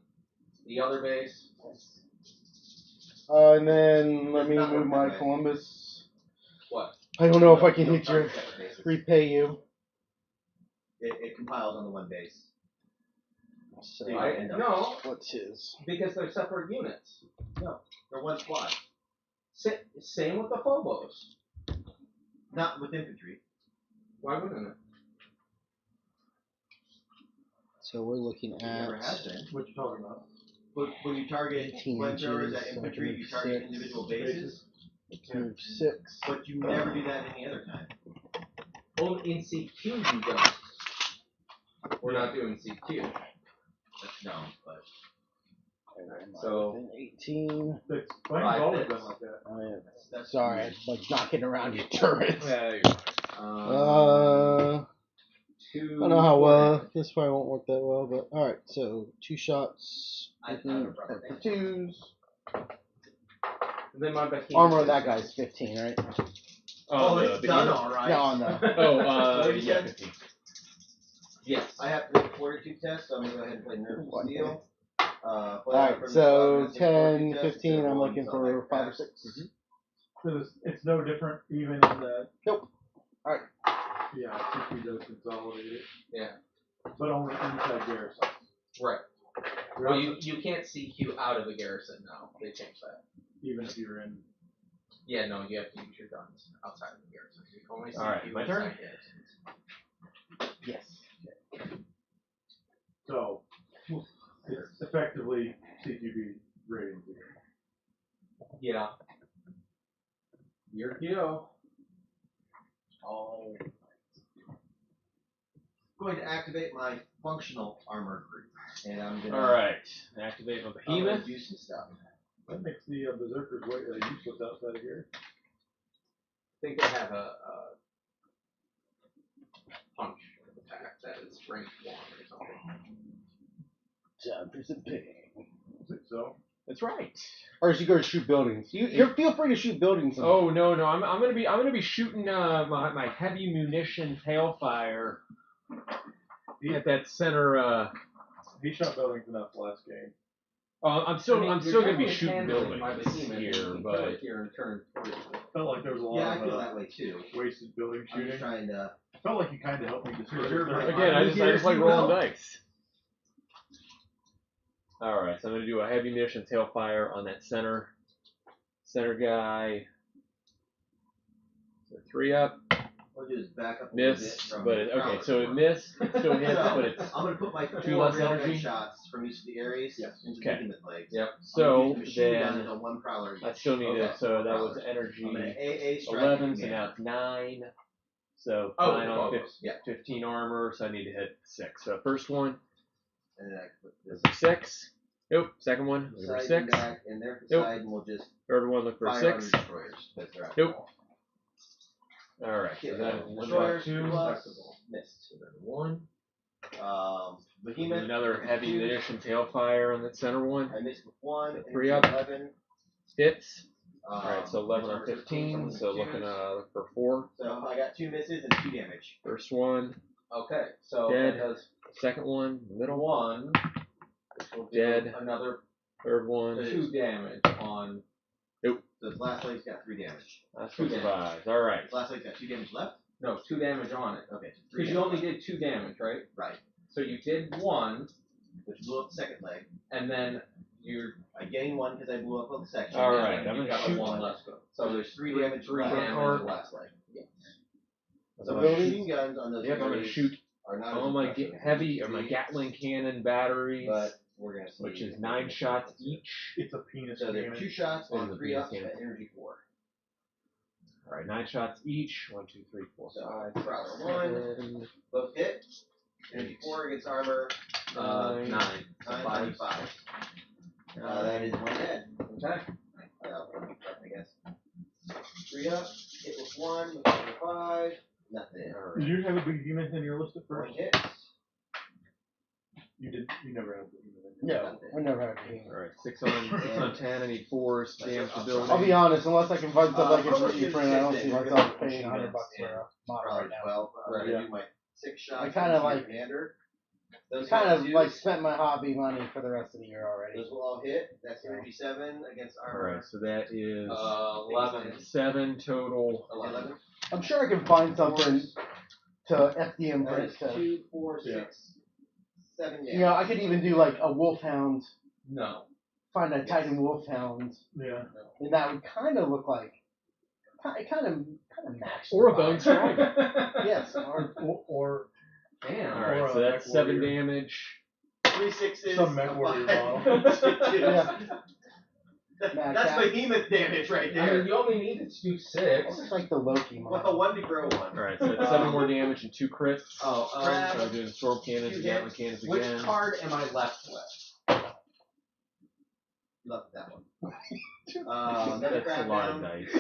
the other base, And then let me Not move my okay. Columbus. what? I don't know if I can You don't hit your target separate bases. repay you. It compiles on the 1 base. So Yeah. end up- No, what's his? because they're separate units. They're 1 squad. Same with the phobos. Not with infantry. Why wouldn't it? So we're looking It never has been. What you talking about? But when you target 18 flamethrowers at inches, infantry, you so target 6. individual bases, Move 6. but you never do that any other time. Oh, in CQ you don't. We're not doing CQ. That's dumb, but So 18. That's Flame's 5 always hits. been like that. I am that's sorry, I'm like knocking around your turrets. Yeah, you're I 2. don't know how 4 well. damage. This probably won't work that well, but all right. So 2 shots. I for have a rubber band. 2s. And then my behemoth Armor on is- that guy's 15, right? Oh, the it's done beginning. alright. No, no. Oh, What you yeah, said? 15. Yes. I have to make a fortitude test, so I'm gonna go ahead and play Nerve What? Steel. Alright, so 10, 15. I'm looking for 5 or 6. Because it's no different even in the. Nope. Alright. Yeah, CP does consolidate it. Yeah. But only inside garrisons. Right. Well, you can't CQ out of the garrison now. They changed that. Even if you're in. Yeah, no, you have to use your guns outside of the garrison. You can only see Alright, you my inside turn? garrisons. Yes. So, it's effectively CQB ratings here. Yeah. Your deal. Oh. I'm going to activate my functional armor group, and I'm gonna. Alright, activate my I'm gonna behemoth. do some stuff. That makes the berserkers useless outside of here. I think they have a punch attack that is range 1 or something. Time for some pain. Is it so? That's right. Or is you go to shoot buildings? You feel free to shoot buildings. Oh no, I'm gonna be shooting my heavy munition hailfire at that center. He shot buildings enough last game. I'm still I mean, still you're gonna be definitely shooting handling my buildings behemoth, here, you can kill but it here and turn 3. Felt like there was a lot Yeah, I of feel that way too. wasted building I'm shooting. just trying to. Felt like you kind of helped me destroy Preserve my- again, I just like you rolling will. dice. All right, so I'm gonna do a heavy munition hailfire on that center guy. So 3 up, What I'll do is back up a miss, little bit from but the okay, prowess so it form. missed, it still hits, So, but it's I'm gonna put my 2 4 less railgun energy. shots from each of the Ares into Okay. the behemoth legs. Yep. So I'm machine guns then on 1 prowler. I still need Okay. it. So that was Prowlers. energy I'm gonna AA strike 11, so again. now it's 9. So Oh, 9 on close. Yeah. 15 armor, so I need to hit 6. So first one, And then I put this look for 6. Nope. Second one, look for side 6. back, and their Nope. side, and we'll just Third one, look for fire on 6. the destroyers. Because they're at Nope. wall. Alright, so Okay, then one destroyers drop 2. plus missed. So then 1. Behemoth. Another heavy 2. munition tailfire on that center one. I missed with 1. So and 3 up. 11. Hits. Alright, so 11 on armor 15. So looking twos. look for 4. So I got 2 misses and 2 damage. First one, Okay, so Dead. that does second one, middle one, 1. Which will do Dead. another third one. 2 damage on. So this last leg's got 3 damage. Last 2 one damage. survives. Alright. This last leg's got 2 damage left. No, 2 damage on it. Okay, so 3 Because you only did 2 damage, right? Right. So you did 1, Which blew up the second leg. and then you're. I gained 1 because I blew up on the section. All and right, then I'm you gonna got shoot 1 left. So there's 3 damage three left damage on the last leg. So I'm my gonna machine guns on those Yep, I'm gonna areas shoot are not all as my impressive as heavy they or my used to be, Gatling cannon batteries, but we're gonna see. which is if 9 we shots can get each. It's a penis So there are cannon. 2 shots This is on a 3 penis ups cannon. at energy 4. Alright, 9 shots each. 1, 2, 3, 4, So, 5, prowler 6, 1. 7, Both hit. Energy 4 against armor. 9. 9, 5. That is 1 dead. Okay. I guess. 3 up. Hit with 1. With 5. Nothing. Did you have a behemoth in your list at 1 first? hit. You did. You never had a behemoth. in your No, list. I never had a pain. Alright, 6 on 10. I need 4s to damage the building. I'll be honest, unless I can find something I can Probably put you print, I don't the see same myself thing. paying $100 for a model Probably right now. 12. I'm Right. gonna do my 6 shots. I kinda into your like- commander. Those Kind of hit like twos. spent my hobby money for the rest of the year already. Those will all hit. That's energy 7 against armor. Alright, so that is 11. 7 total. 11. I'm sure I can find something to FDM That print is to. 2, 4, Yeah. 6, 7 damage. You know, I could even do like a wolfhound, No. find a Titan wolfhound, Yeah. and that would kind of look like, kind of match. Or a the bone vibe. strider. Yes, or Or Damn. Alright, Or so a that's mech 7 warrior. damage. 3 6s. Some mech a warrior 5, model. 2 twos. Yeah. That's Cat. behemoth damage right I there. mean, you only needed to do 6. looks like the Loki Well, model. 1 to grow 1. Alright, so that's 7 more damage and 2 crits. Oh, Crap. So I'm doing storm cannons, Two Gatling hits. cannons Which again. card am I left with? Love that one. Another That's crab a lot down. of dice.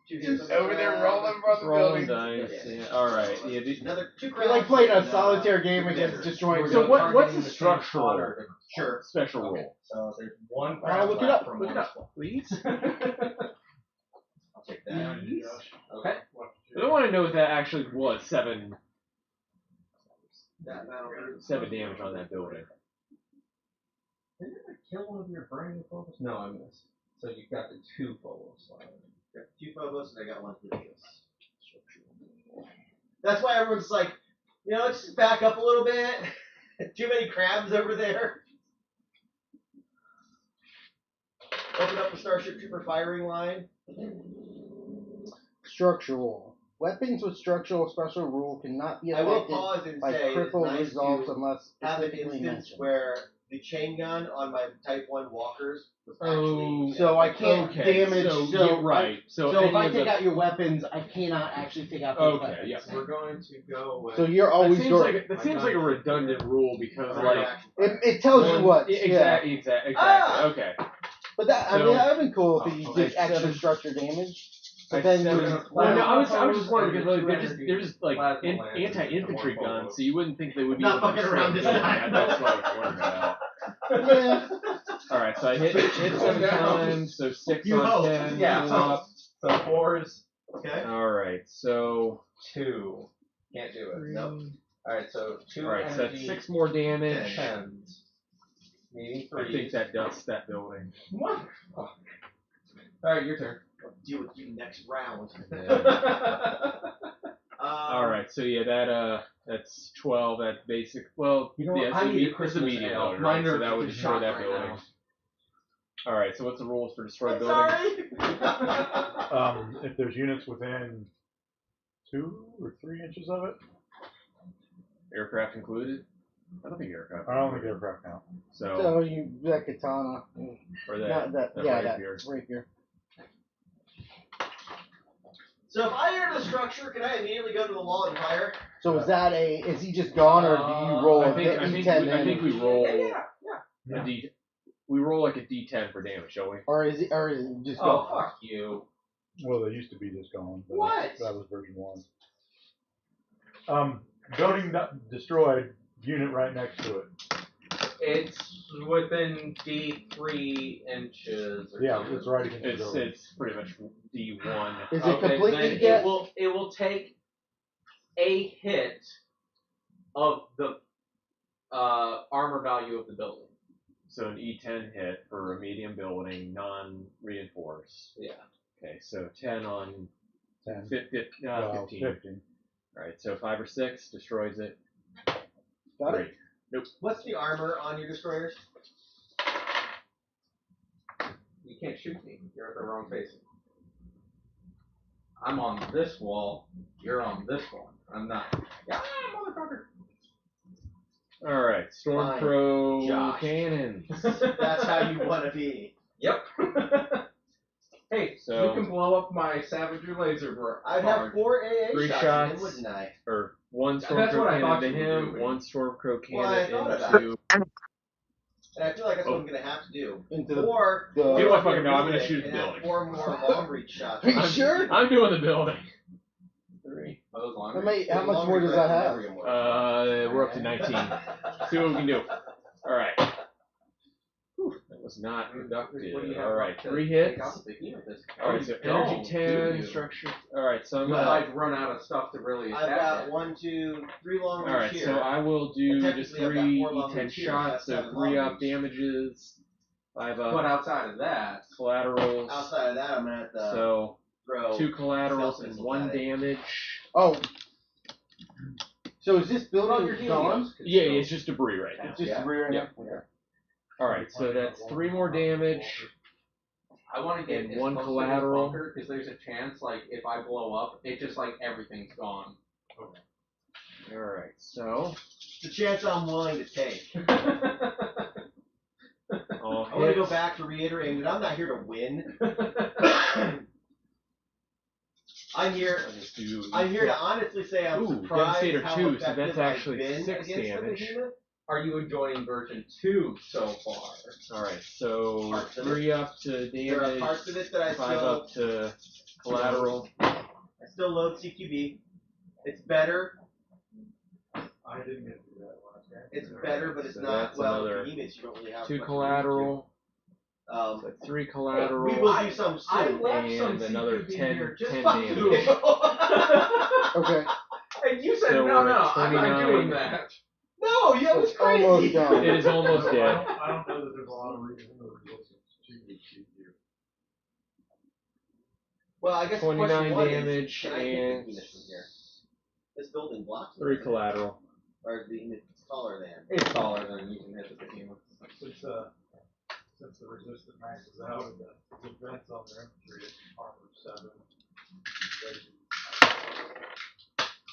2 hits on the over there crab. rolling from the Rolling building. dice. Yeah. Alright. Yeah, Another 2 You're crabs. like playing a and, solitaire game two against commanders. disjointed. So what's Targeting the same structural spot or- Sure. special Okay. rule? So there's 1 I'll crab look it left up. from Look it one up, please. I'll take that. Okay. I don't want to know what that actually was. 7 That battle. 7 damage on that building. Did you ever kill one of your burning phobos? No, I missed. So you've got the 2 phobos. Got 2 phobos and I got 1 Thelios. That's why everyone's like, let's just back up a little bit. Too many crabs over there. Open up the Starship Trooper firing line. Structural. Weapons with structural special rule cannot be I will affected pause and by say it's cripple nice results to unless have an specifically instance mentioned. where the chain gun on my Type 1 walkers was actually... So I can't damage. So right. So if I any take of the, out your weapons, I cannot actually take out those okay, weapons. yeah. We're going to go with. So you're That always seems going. like that seems like a redundant rule because Alright, like action. It tells you what. Exactly. Exactly. Ah! Okay. But that I So- mean that'd been cool if you I did extra seven- structure damage. I But then seven- you Well, no, I was just wondering because and like, the they're just like plasma lands anti-infantry and more guns, so you wouldn't think they would be Not able to fucking around destroy this a building. time. That's what I was wondering about. yeah. All right, so I hit 7 times, so 6 You on hope. 10. Yeah. four up. So 4s, Okay. All right, so 2. Can't do it. Nope. Alright, so 2 all right, so that's energy 6 more damage. 10s. Needing I 3. think that dusts that building. What? Oh. Alright, your turn. Deal with you next round. All right, so yeah, that's 12. That's basic. Well, You know what? yeah, I so need a it's a Christmas medium ale. building, My right? So nerves that are would just destroy shot that right building. now. All right, so what's the rules for destroy I'm buildings? sorry. If there's units within 2 or 3 inches of it, Aircraft included? I don't think aircraft. I don't think aircraft count. So you that katana. or that. Not that. that Yeah, rapier. that rapier. So if I enter the structure, can I immediately go to the wall and fire? So is he just gone or do you roll I a think D10 I think we damage? roll Yeah. a D. We roll like a D10 for damage, don't we? Or is it just Oh, gone? fuck you. Well, they used to be just gone. But What? That was version 1. Building destroyed, unit right next to it. It's within D3 inches. Or Yeah, something. it's right against the It's building. it's pretty much D1. Is it Okay, completely then dead? it will take a hit of the armor value of the building. So an E10 hit for a medium building, non-reinforced. Yeah. Okay, so 10 on 10. 15. 15. Alright, so 5 or 6 destroys it. Got it? Great. What's the armor on your destroyers? You can't shoot me. You're at the wrong facing. I'm on this wall. You're on this one. I'm not. Yeah, motherfucker. Alright, Storm Fine, Crow Josh. cannons. That's how you want to be. Yep. Hey, So- you can blow up my savagery laser I'd have 4 AA 3 shots, shots. in, wouldn't I? Or 1 Storm That's Crow what I cannon thought to you were him, doing. 1 Storm Crow Well, I cannon thought about into. And I feel like that's what I'm going to have to do. Into the. Or, the- or You know what, I'll fucking no, I'm gonna get shoot and the have building. 4 more long reach shots. Are you sure? I'm doing the building. 3. How much more does that have? We're up to 19. See what we can do. Alright. That was not productive. Alright, 3 hits. Alright, so energy 10, structure. Alright, so I'm But gonna. I've run out of stuff to really I've attack got it. 1, 2, 3 long reach Alright, here. so I will do And just technically I've 3 got 4 long E10 reach here, shots, so so that's 3 long up reach. damages, 5 up But outside of that, collaterals. Outside of that, I'm going to have to So throw 2 collaterals stealth and missiles 1 at it. damage. Oh. So is this well, building your gone? Helios can Yeah, still- it's just debris right now. It's just Yeah. rear Yeah. Alright, so that's 3 more damage. I want to get And as 1 close collateral. because there's a chance, like, if I blow up, it just like everything's gone. Alright, so It's a chance I'm willing to take. all I want to go hits. back to reiterating that I'm not here to win. I'm here I'll just do to honestly say I'm Ooh, surprised Devastator how 2, so effective that's actually I've been 6 against damage. the behemoth. Are you enjoying version 2 so far? Alright, so Parts of 3 up to There are damage, parts of it that I 5 still up to collateral. load CQB. It's better. I didn't get to that last game. It's better, but it's So not that's well. another Behemoths, you don't really have 2 much collateral, to do. so 3 collateral. We will do some I soon. left some and another CQB 10 here just 10 fuck damage. you. Okay. And you said, So no, we're no, at I'm not doing 29. that. No, yeah, it was It's almost crazy. done. It is almost dead. I don't know that there's a lot of reason to resist here. Well, I guess the 29 question one damage is, can I hit and behemoths from here? This building blocks it, 3 doesn't it? collateral. Or is the behemoth taller than? It's taller than you can hit the behemoth. It's Since the resistant maxes out and the defense on their infantry is armor 7.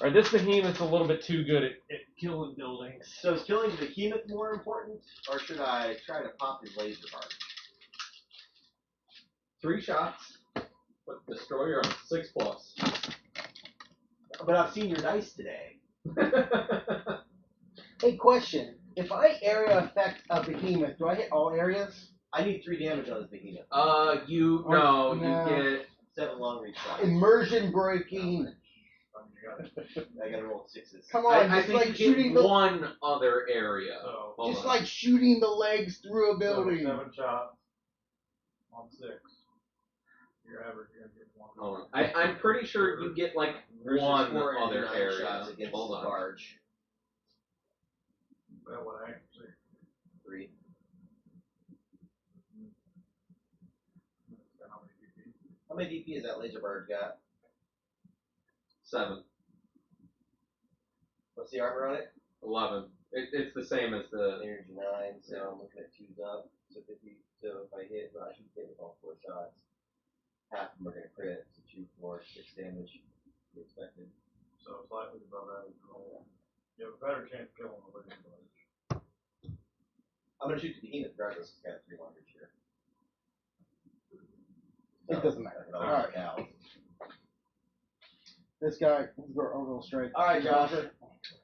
Alright, this behemoth's a little bit too good at killing buildings. So is killing the behemoth more important, or should I try to pop his laser barge? 3 shots. Put destroyer on 6+. But I've seen your dice today. Hey, question. If I area effect a behemoth, do I hit all areas? I need 3 damage on this behemoth. You get 7 long reach shots. Immersion breaking. I gotta roll 6s. Come on, I just think like you shooting get the one other area. So, Hold just on. like shooting the legs through a building. 7 shots on 6. Your average, you're gonna get 1. Hold on. I'm pretty sure you get like Versus one 4 and other 9 area. shots against Hold the on. barge. That would actually 3. how many DP? How many DP has that laser barge got? 7. What's the armor on it? 11. It's the same as the. Energy 9, so I'm looking at 2s up. So 50. So if I hit, well, I should hit with all 4 shots. Half of them are gonna crit. So 2, 4, 6 damage. You expected. So slightly above average roll. You have a better chance of killing the laser barge. I'm gonna shoot the behemoth regardless. It's got 3 long reach here. It doesn't matter. All Alright. right, This guy, he's got orbital strike. All right, Josh.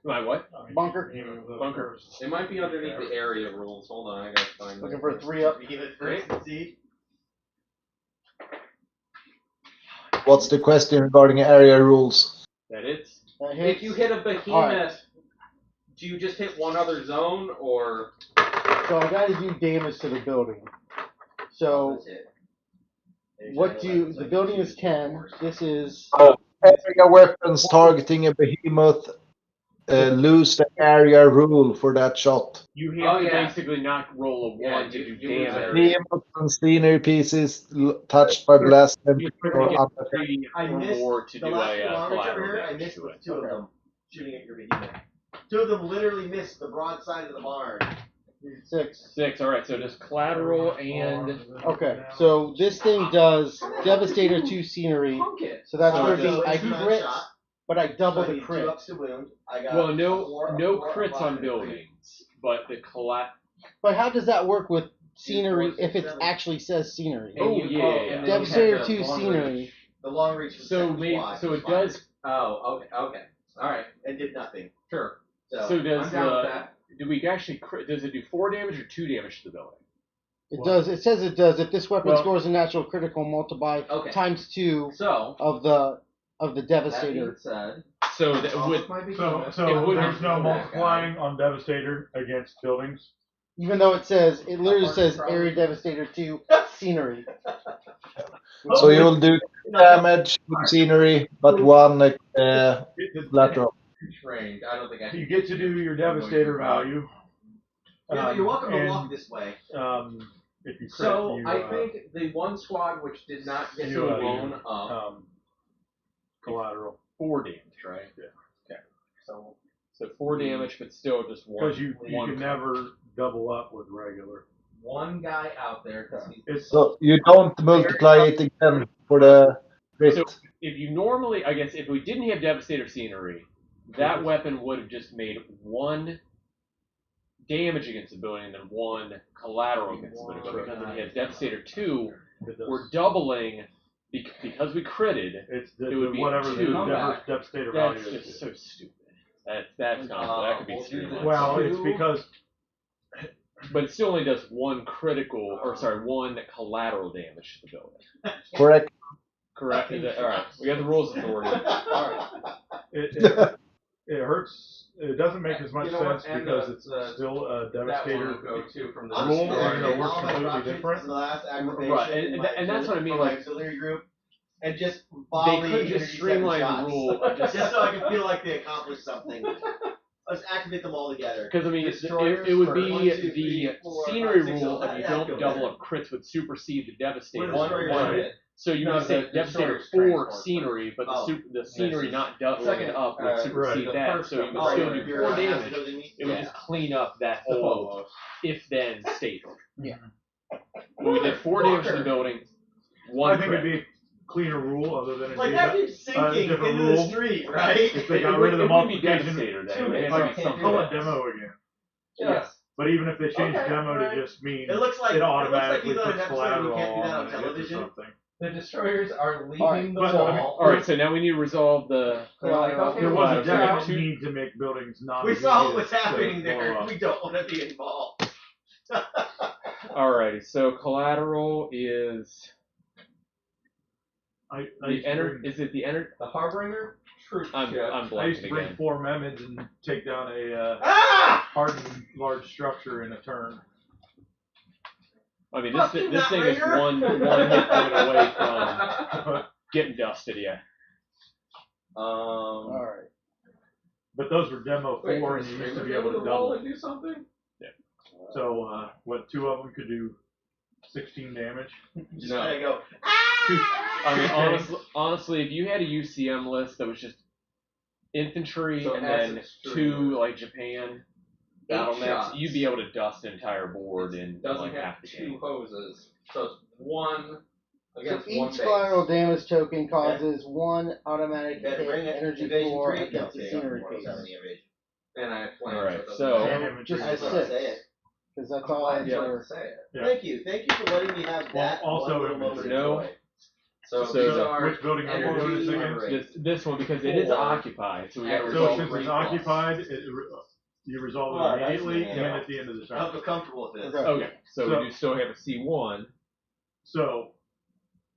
My what? I mean, Bunker. even the Bunker. first- It might be underneath the area rules. Hold on, I gotta find Looking it. for a 3 up. Behemoth first and see. What's the question regarding area rules? That it's. That hits. If you hit a behemoth, Alright. do you just hit one other zone or? So I gotta do damage to the building. So That's it. what do you, the building is 10. This is, Area weapons targeting a behemoth lose the area rule for that shot. You have Oh, to yeah. basically not roll a 1 Yeah, to you do lose damage. area. Behemoth and scenery pieces touched by blast You temperature have to or get under 3 I or missed more to the do last 2 a long reach over collateral here. I damage missed to with it. 2 of them shooting at your behemoth. 2 of them literally missed the broad side of the barn. 6. 6. All right, so just collateral and Okay, so this thing does Devastator 2 scenery. Punk it. So that's So gonna be, so I it's not crit, shot. but I double So I the need 2 crit. ups to wound. I got well, a no 4, no a 4, a crits 5, on and a 3. buildings, but the But how does that work with scenery 4, 6, if it 7. actually says scenery? Oh, And you- yeah, oh, yeah, and yeah. then you have Devastator the 2 long scenery. reach. The long reach was So second maybe squad, so it was fired does. Oh, okay. All right. and did nothing. Sure. So does I'm down with that. do we actually crit? Does it do 4 damage or 2 damage to the building? It does. It says it does. If this weapon Well- scores a natural critical, multiply Okay. times 2 So of the that being Devastator. said, So that would my So, behemoth. so It wouldn't there's no do that, multiplying on Devastator against buildings. Even though it says, it literally far says probably- Area Devastator 2 scenery. So you'll do damage with scenery, but 1 lateral. Range. I don't think I. You get to do your Devastator value. Yeah, but you're welcome to and, walk this way. If you crit, So you, I think the one squad which did not get you, blown up. collateral. 4 damage, right? Yeah. Okay. So 4 damage, but still just 1. Because you one can never double up with regular. One guy out there because he's. It's So you don't multiply it again for the crit. So if you normally, I guess, if we didn't have Devastator scenery, that weapon would have just made 1 damage against the building and then 1 collateral against the building. But because when you have Devastator 2, it does. we're doubling because we critted. It's it would be whatever the 2. Devastator value That's is. just so stupid. That's not. That could be we'll do streamlined. Well, it's 2. because But it still only does 1 critical, or sorry, 1 collateral damage to the building. Correct. Correct? All right, we got the rules authority. it hurts. It doesn't make as much You know what, sense and because the- it's still a That one Devastator. will go too from the. I'm Roll, just even though it works all my completely rockets different. in the last activation Right, and- in and my that- and that's what I mean, in my like- auxiliary group, and just They volley could just energy streamline seven the shots. rule of just just so I can feel like they accomplished something. Let's activate them all together. because I mean Destroyers it would for be 1, 2, the 3, 4, scenery 5, 6, rule 7. of you That don't feels double better. up crits would supersede the Devastator. What One Destroyer hit. So you No, would say the Devastator Destroyer's 4 transport. scenery, but Oh. the scenery Misses. not doubling Second, it up would supersede right. The that. first So you one. would Oh, still you're- do you're 4 a damage. hazard, doesn't he? It would Yeah. just clean up that The whole whole. if then statement. Well, we did 4 damage to the building. One I think crit. it'd be a cleaner rule other than Like it'd that be keeps sinking different into rule. the street, right? If they got It rid of the wouldn't be multiplication, Devastator then. It would have Like, to be something call it else. demo again. Yes. But even if they change Okay, demo right. to just mean It looks like it automatically he's on an puts episode and you collateral can't do that on on it or television. something. The destroyers are leaving Alright, the but- wall. Alright, so now we need to resolve the. Collateral. Okay, There well, was a so we got definite two- need to make buildings not. We saw what was easy to happening blow there. up. We don't want to be involved. Alrighty, so collateral is I the used to bring- is it the enter? The Harbinger troop I'm ship. I used blanking to bring again. 4 Mehmeds and take down a Ah! hardened large structure in a turn. I mean, Fuck this you, this thing is Matt one hit point away from getting dusted. Yeah. Alright. But those were demo Wait, 4 can and the you used to streamer be go able to to the wall double. and do something? So, what, 2 of them could do 16 damage? Just No. gotta go. I mean, Okay. honestly, if you had a UCM list that was just infantry So and as then it's 2 streamer. like Japan battle mechs, shots. you'd be able to dust an entire board in Doesn't like have half the 2 game. hoses, so it's 1 So against each 1 base. collateral damage token causes 1 automatic Better hit bring it. energy Evasion 4 3. against the Okay, scenery I'm piece. having the evasion. And I have flames. Alright, it doesn't so- matter. And infantry. Just That's a what I'm 6. saying. Because that's I'm all glad it's you like for. to say it. Yeah. Thank you for letting me have that. also one little moment of no. joy. So, So these the- are which building are you energy doing this again? Armor. This one because it is 4. occupied, so we got to So So resolve since it. it's occupied, you resolve Oh, it that's immediately nice. and at the end of the I turn. don't feel comfortable with this. Okay. Okay, so So- we do still have a C1. So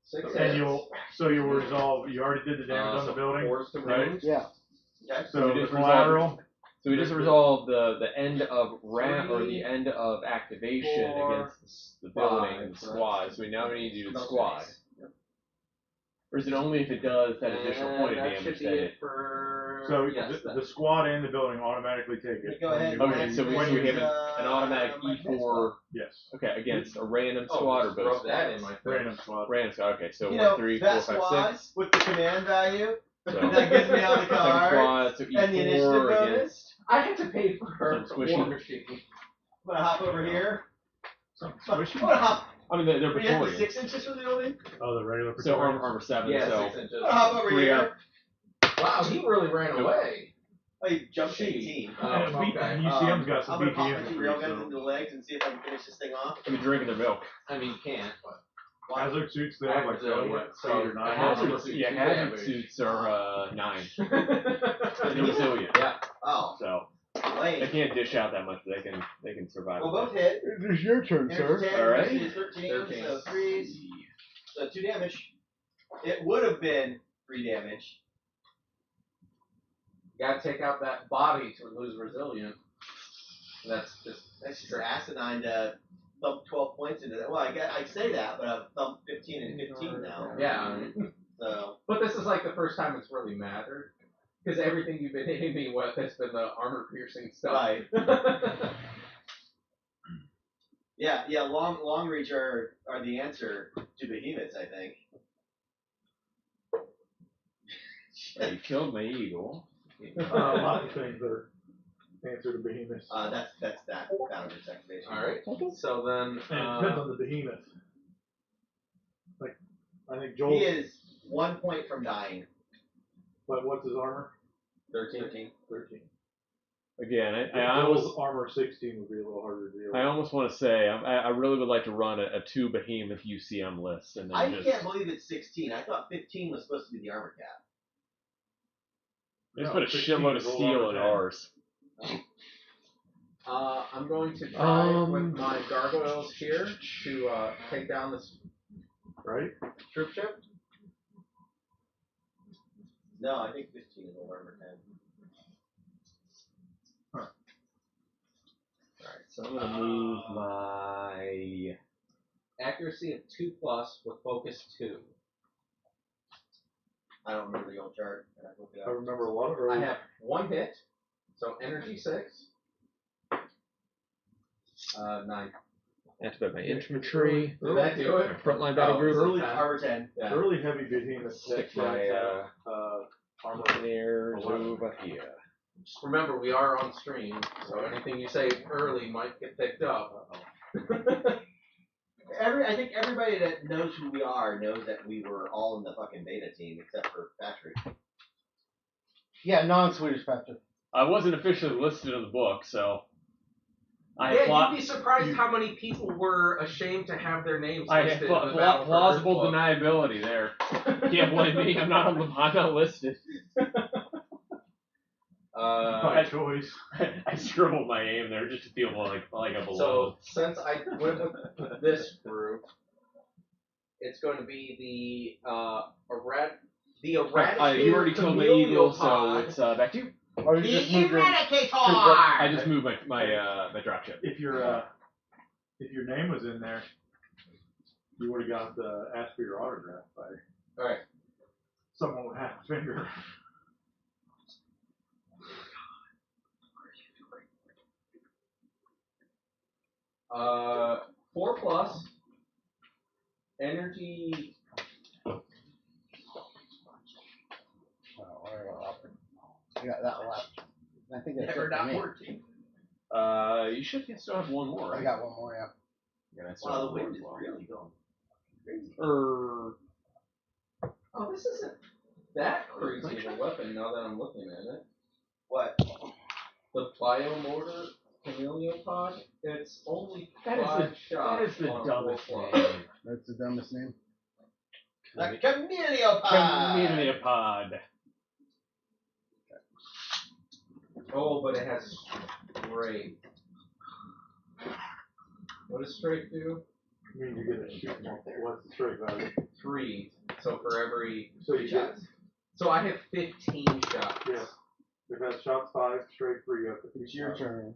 6 and hits. you'll resolve. You already did the damage on the So building, 4s to right? wound. Yeah. Okay. So we the just collateral. So we just resolved the end of ramp or 3, the end of activation 4, against the building 5, and the so squad. that's- So we now need to do the that's squad. nice. Or is it only if it does that additional point of that damage should be that it it? for. So yes, the squad and the building automatically take it. Go ahead. Okay, so we when have you- an automatic my next E4. Yes. Okay, against a random Oh, squad or just both rub that in squads. my face. Random squad. Random squad. Okay, so You 1, know, 3, 4, that 5, squad 6. with the command value So that gives me on the second card. squad, so and the initiative E4 bonus. against. I had to pay for her Some squishy. war machine. I'm gonna hop over here. Some I'm squishy. gonna hop. I mean, they're We have the Praetorians. 6 inches from the building. Oh, the regular. So Praetorians. armor 7. Yeah, so 6 inches. I'm gonna hop over 3 here. up. Wow, he really ran away. Oh, you jumped She. 18. Oh, And okay. UCM's got some I'm gonna BT pop my infantry. 2 railguns So. into the legs and see if I can finish this thing off. I mean, drinking their milk. I mean, you can't, but. Hazard suits, they have like So, 8 or 9. hazard armor. suit. Yeah, two hazard damage. suits are 9. yeah. And they're resilient, Oh, so they lame. can't dish out that much. They can survive. Well, with both hit. It is your turn, Energy 10, Alright. energy is 13, 13. so 3s. So 2 damage. It would have been 3 damage. Gotta take out that body to lose resilience. That's just. That's just asinine to thump 12 points into that. Well, I say that, but I've thumped 15 and 15 now. Yeah. So, But this is like the first time it's really mattered. Because everything you've been hitting me with has been the armor piercing stuff. right. Yeah, long reach are the answer to behemoths, I think. Yeah, you killed my eagle. A lot of things are answer to behemoths. That's that boundaries activation. Alright. So then. And it depends on the behemoth. Like, I think Joel. He is 1 point from dying. But what's his armor? 13. 13. Again, I Joel's almost armor 16 would be a little harder to deal with. I almost want to say I really would like to run a 2 behemoth UCM list and then I just can't believe it's 16. I thought 15 was supposed to be the armor cap. just No, put a 16 shitload of is old steel armor in 10. ours. I'm going to try with my gargoyles here to take down this Right? troop ship. No, I think 15 is old armor 10. Alright, so I'm gonna move my Accuracy of 2+ with focus 2. I don't remember the old chart. And I looked it I up. remember a lot of I early. have 1 hit, so energy 6. 9. activate my infantry, Did that do it? my frontline battle Oh, group, early- Armor 10. Yeah. Early heavy behemoths. stick my armor. engineers 11. over here. Remember, we are on stream, so anything you say early might get picked up. Every I think everybody that knows who we are knows that we were all in the fucking beta team except for Patrick. Yeah, non-Swedish Patrick. I wasn't officially listed in the book, so You'd be surprised how many people were ashamed to have their names listed in the Battle for plausible Earth book. deniability there. Can't blame me. I'm not listed. By choice. I scribbled my name there just to feel like I belong. So since I went with this group, it's going to be the You already killed my eagle, so it's back to you. Or you The just moved your- Eradicator! I just moved my drop ship. If your name was in there, you would have got asked for your autograph by Alright. someone with half a finger. Uh, 4+ energy. I got that left. I think that's Never it for not me. working. You should still have one more, right? I got one more, yeah. Yeah, I still Wow, have the one wind as is well. really going crazy. Oh, this isn't that crazy of a weapon now that I'm looking at it. What? The biomortar chameleopod. It's only That is 5 shots. That is the on dumbest 4+. name. That's the dumbest name. The Chameleopod! Chameleopod. Oh, but it has straight. What does straight do? I mean, you get a shoot more. What's the straight value? 3. So for every So you get, So I have 15 shots. yeah. If that shot's 5, straight 3, you have 50 It's your shots. turn.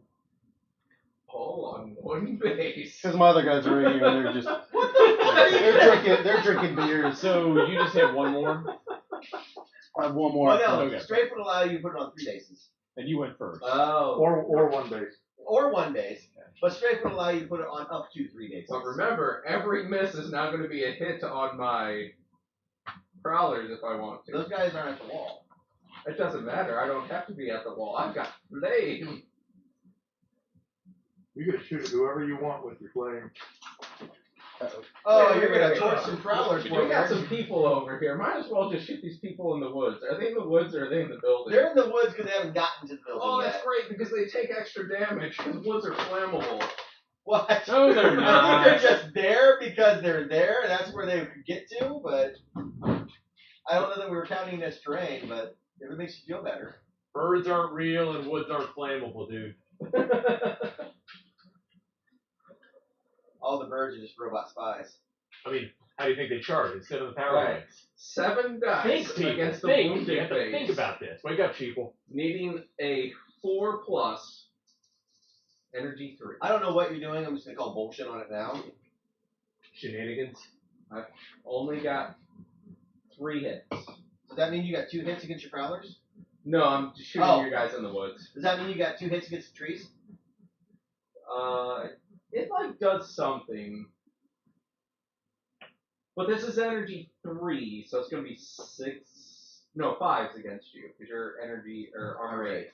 All on one base. Because my other guys are right here and they're just What the fuck are you they're drinking beers. So you just have one more, I have one more. Oh, no, Okay. straight would allow you to put it on 3 bases. and you went first. Oh. Or one base. Or 1 base. But strafe would allow you to put it on up to 3 bases. But remember, every miss is now going to be a hit on my prowlers if I want to. Those guys aren't at the wall. It doesn't matter. I don't have to be at the wall. I've got flame. You get to shoot at whoever you want with your flame. Oh, Wait, you're wait, gonna wait, torch wait. some prowlers We for me. got some people over here. Might as well just shoot these people in the woods. Are they in the woods or are they in the building? They're in the woods because they haven't gotten to the building Oh, yet. that's great because they take extra damage because woods are flammable. What? No, they're I not. think they're just there because they're there. That's where they could get to, but I don't know that we were counting as terrain, but if it makes you feel better. Birds aren't real and woods aren't flammable, dude. All the birds are just robot spies. I mean, how do you think they charge? Instead of the power Right. legs. 7 dice Think, people. against the Think. wounded You have to base. think about this. Wake up, sheeple. Needing a 4+ energy 3. I don't know what you're doing. I'm just gonna call bullshit on it now. Shenanigans. I've only got 3 hits. Does that mean you got 2 hits against your prowlers? No, I'm just shooting Oh. you guys in the woods. Does that mean you got 2 hits against the trees? It like does something. But this is energy 3, so it's gonna be 5s against you because your energy or armor 8.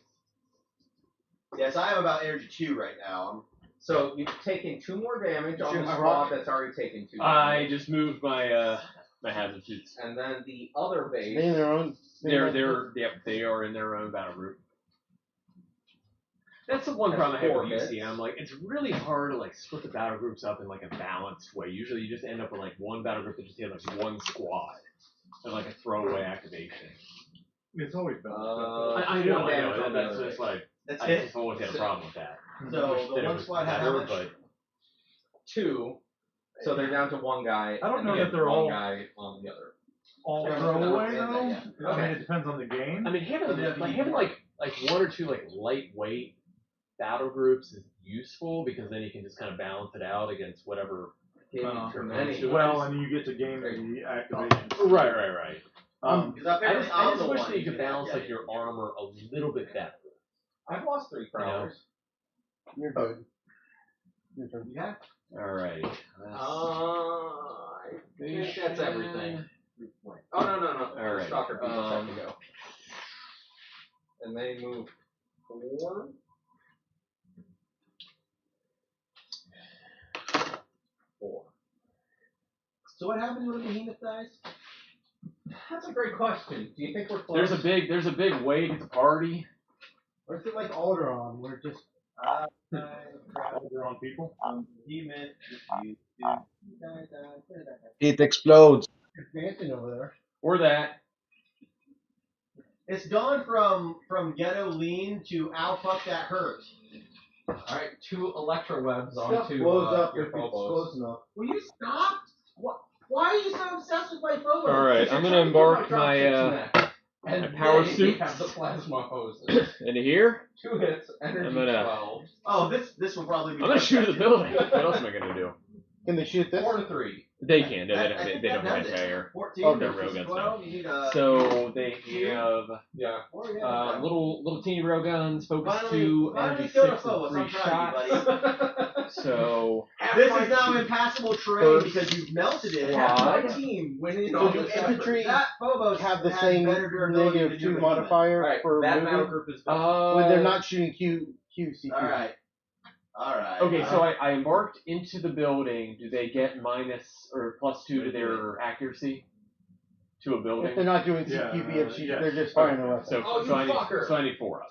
Yes, I am about energy 2 right now. So you've taken 2 more damage on Shoot the my squad rock. that's already taken 2 I damage. just moved my my hazard suits. And then the other base. They in their own. They are in their own battle group. That's the one That's problem I have 4 with hits. UCM. Like, it's really hard to like split the battle groups up in like a balanced way. Usually, you just end up with like one battle group that just has like one squad and like a throwaway activation. It's always been. I know. damage on the That's other just base. like That's I it. just always had a problem with that. So Wish the that it one was squad had how better, much? but 2. So they're down to 1 guy. I don't and know again, that they're 1 all- guy on the other. All Yeah, throwaway yeah, though. yeah. I mean, it depends on the game. I mean, having like 1 or 2 like lightweight battle groups is useful because then you can just kind of balance it out against whatever. From any. Well, and you get to gain the activation. Right. Because I apparently just, I'm I just the wish one that you who could can balance have like your armor a little bit better. I've lost 3 prowlers. You're good. Your turn. Yeah. All right. I think that's everything. Oh, no. All right. Stalker beats have to go. And they move 4. 4. So what happens when the behemoth dies? That's a great question. Do you think we're close? There's a big wait at the party. Or is it like Alderon, where just Alderon people. Behemoth. It explodes. dancing over there? Or that. It's gone from ghetto lean to ow fuck that hurt. Alright, 2 electro webs Stuff onto blows up your if it's phobos. close enough. Will you stop? What? Why are you so obsessed with my photos? All right, I'm gonna embark my And power then suit. we have the plasma hoses. into here. 2 hits, energy I'm gonna- 12. Oh, this will probably be. I'm gonna shoot at the building. What else am I gonna do? Can they shoot this? 4 to 3. They can. They I don't. think They that don't have does it. anti-air. 14 Oh, they're versus railguns 12. You need a. So they have Yeah. little teeny railguns, focus Finally 2, energy killed a 6, foe. and I'm 3 proud of you, shots. buddy. So This is now impassable terrain First because you've melted it. Half my Squad. team winning So all do this effort. infantry That Phobos have the has same better durability negative than your 2 behemoth. modifier Alright, for that battle moving? group is When they're not shooting QCP. All right. All right. okay, so I embarked into the building. Do they get minus or plus 2 to their accuracy to a If building? they're not doing Yeah, CQB, yes. they're just firing a weapon. So Oh, so you I need fucker. so I need 4 up.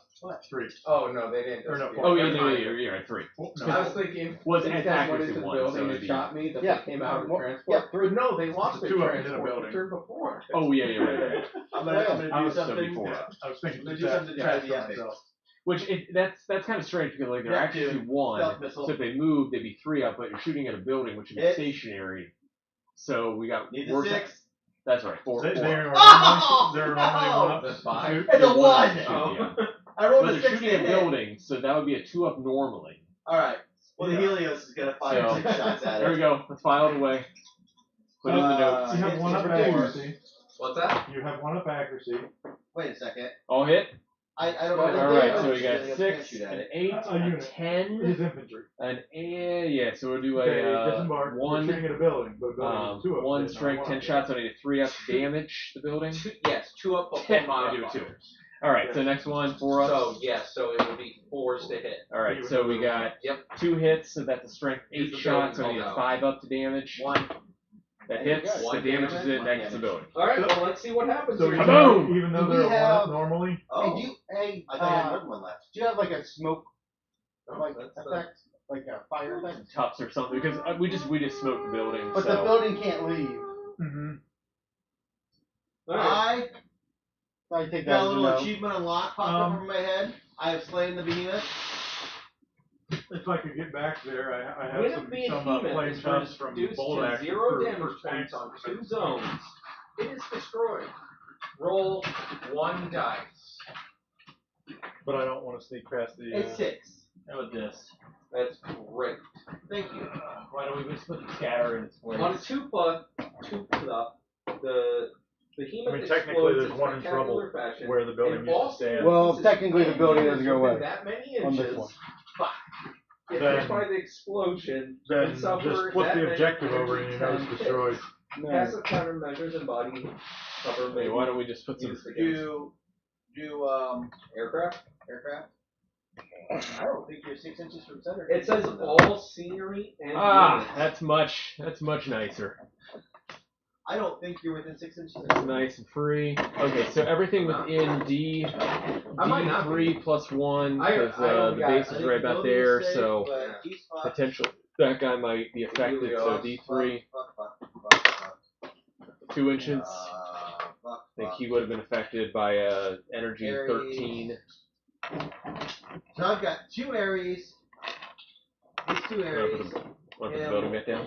3. Oh no, they didn't. Or no, just- Oh yeah, never yeah, mind. you're right. 3. I was thinking Was these at guys went accuracy into the 1, building so and it'd be- shot me. That Yeah. they came out of Well, transport. yeah, 3. But no, they lost The their 2 up into the transport the building. turn before. Oh yeah, you're right. I'm gonna I do was so something. before up. I was thinking I'm gonna do something to try to be epic. Which that's kind of strange because like they're Neptune, actually 1. stealth missile. So if they move, they'd be 3 up, but you're shooting at a building which is Hit. stationary. So we got Need the where's 6. that? That's right, 4. They're 4. normally, Oh, they're no! normally 1 That's up. fine. Shoot. It's a 1. Shoot, yeah. I rolled But a they're 6 shooting to at hit. buildings, so that would be a 2 up normally. All right. Well, the Yeah. Helios is gonna fire So, 6 shots at There we it. go. Let's file it away. Put it in the notes. You have It's 1 up number 2. accuracy. What's that? You have 1 up accuracy. Wait a second. All hit. I don't know. All All the right, damage. so we got Helios 6, can't shoot at an it. 8, A a unit. 10, His infantry. yeah. So we'll do Okay, a disembark. We're 1. shooting at a building, but a building is 2 up. 1 not strength, 1 10 up. shots. I need a 3 up to damage the building. 2 up before Yeah, I do it modifiers. too. All right, so next one, 4 up. So yes, so it would be 4s to hit. All right, so we got Yep. 2 hits, so that's a strength Is 8 the shot, so I building need a called 5 up to damage. 1. That There you hits, go. the One damages damage, it, one that gets the damage. building. All right, well let's see what happens So here. Boom! even though Do we they're 1 up have- normally, Oh. Hey, I thought you had more than 1 left. do you have like a smoke like That's effect? Like a fire effect? Tufts or something, because we just smoked the building, But so. the building can't leave. mm-hmm. All right. I take that Got a as a little no. achievement unlocked popped up over my head. I have slain the behemoth. If I could get back there, I have With some behemoth flame is shots from reduced bolt to action 0 for damage tanks. points on 2 zones. It is destroyed. Roll 1 dice. But I don't want to sneak past the. It's 6. How about this? That's great. Thank you. Why don't we just put the scatter in its place? On a 2 plus up, the behemoth I mean, technically, explodes there's in 1 in spectacular trouble fashion. where the building And used all to stand. Well, pieces technically the and building units doesn't go within away that many on this inches one. get Then- hit by the explosion Then and suffer just flip that the many objective over and energy you know it's hits. destroyed. No. Passive countermeasures and body cover Hey, maybe why don't we just put some. used against aircraft. Aircraft. I don't think you're 6 inches from center. It says all scenery and units. That's much nicer. I don't think you're within 6 inches. That's nice and free. Okay, so everything within D might not D3 plus 1 I because only the got- base I is think right the about building is there, safe, so but he's fucked. potential that guy might be affected. So D3 2 inches. I think he would have been affected by energy Aries. 13. So I've got 2 Aries. These 2 Want to Aries. put the building back down?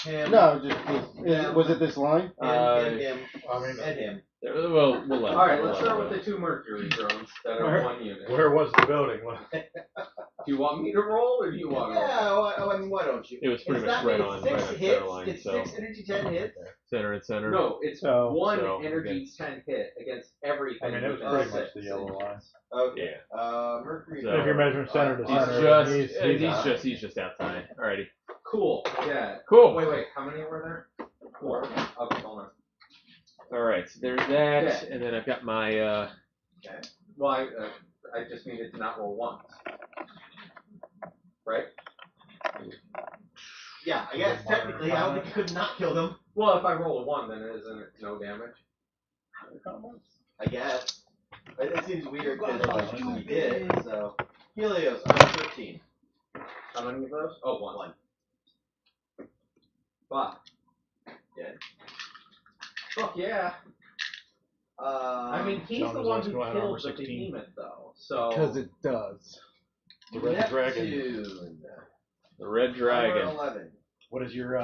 Him. No, just was it this line? Him. I mean, And him. Well, we'll let Alright, we'll let's let start him. with the 2 Mercury drones that are Alright. 1 unit. where was the building? Do you want me to roll or do you want to roll? Yeah, I mean, why don't you? It was pretty It's much not right it's on 6 center hits. line, It's so 6 energy 10 hits. center and center. No, it's So- 1 So, energy 10 hit against everything. I mean, it was within pretty 6 much the yellow line. Okay. Yeah. Mercury. So- If you're measuring center to He's center, just he's just outside. Alrighty. Cool. Yeah. Cool. Wait. How many were there? 4. Okay, hold on. Alright, so there's that, Yeah. and then I've got my Okay. Well, I just needed to not roll once. Right? Yeah, I guess technically, I don't think you could not kill them. Well, if I roll a 1, then isn't it no damage? I guess. It seems weird because he did, so. Helios, I'm 13. How many of those? Oh, one. One. Fuck. Dead. Fuck yeah. I mean, he's John the was one asking who about killed armor the 16. behemoth, though. So. Because it does. The red dragon. Neptune. The red Armor dragon. 11. What is your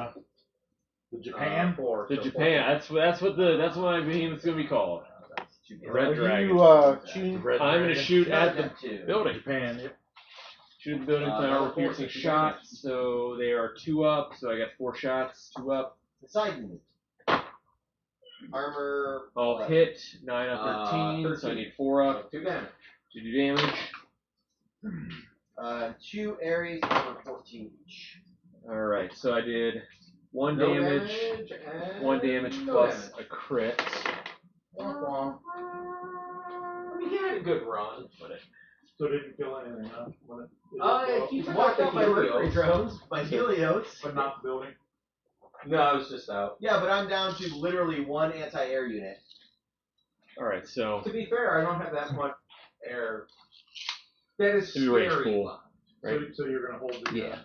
the Japan? 4. The so Japan. That's what my behemoth's gonna be called. That's too good. Red Are dragon. you shooting? Red I'm gonna dragon. shoot Another at the Neptune. building. Japan. Yep. Shoot at the building with my Another armor piercing 4, 60 shot. So they are 2 up. So I got 4 shots. 2 up. Poseidon. Armor. I'll 11. hit 9 up 13. So I 13. need 4 up 2 damage. to do damage. 2 Aries, armor 14 each. All right. So I did 1 No damage. and 1 damage no plus damage. a crit. I mean, he had a good run. So it didn't kill anything, huh? When it He You took walked out out my Mercury Helios. drones, my Helios. but not the building. No, I was just out. Yeah, but I'm down to literally 1 anti-air unit. All right. So To be fair, I don't have that much air. That is Maybe range scary. pool. left. Right. So you're gonna hold the. Yeah.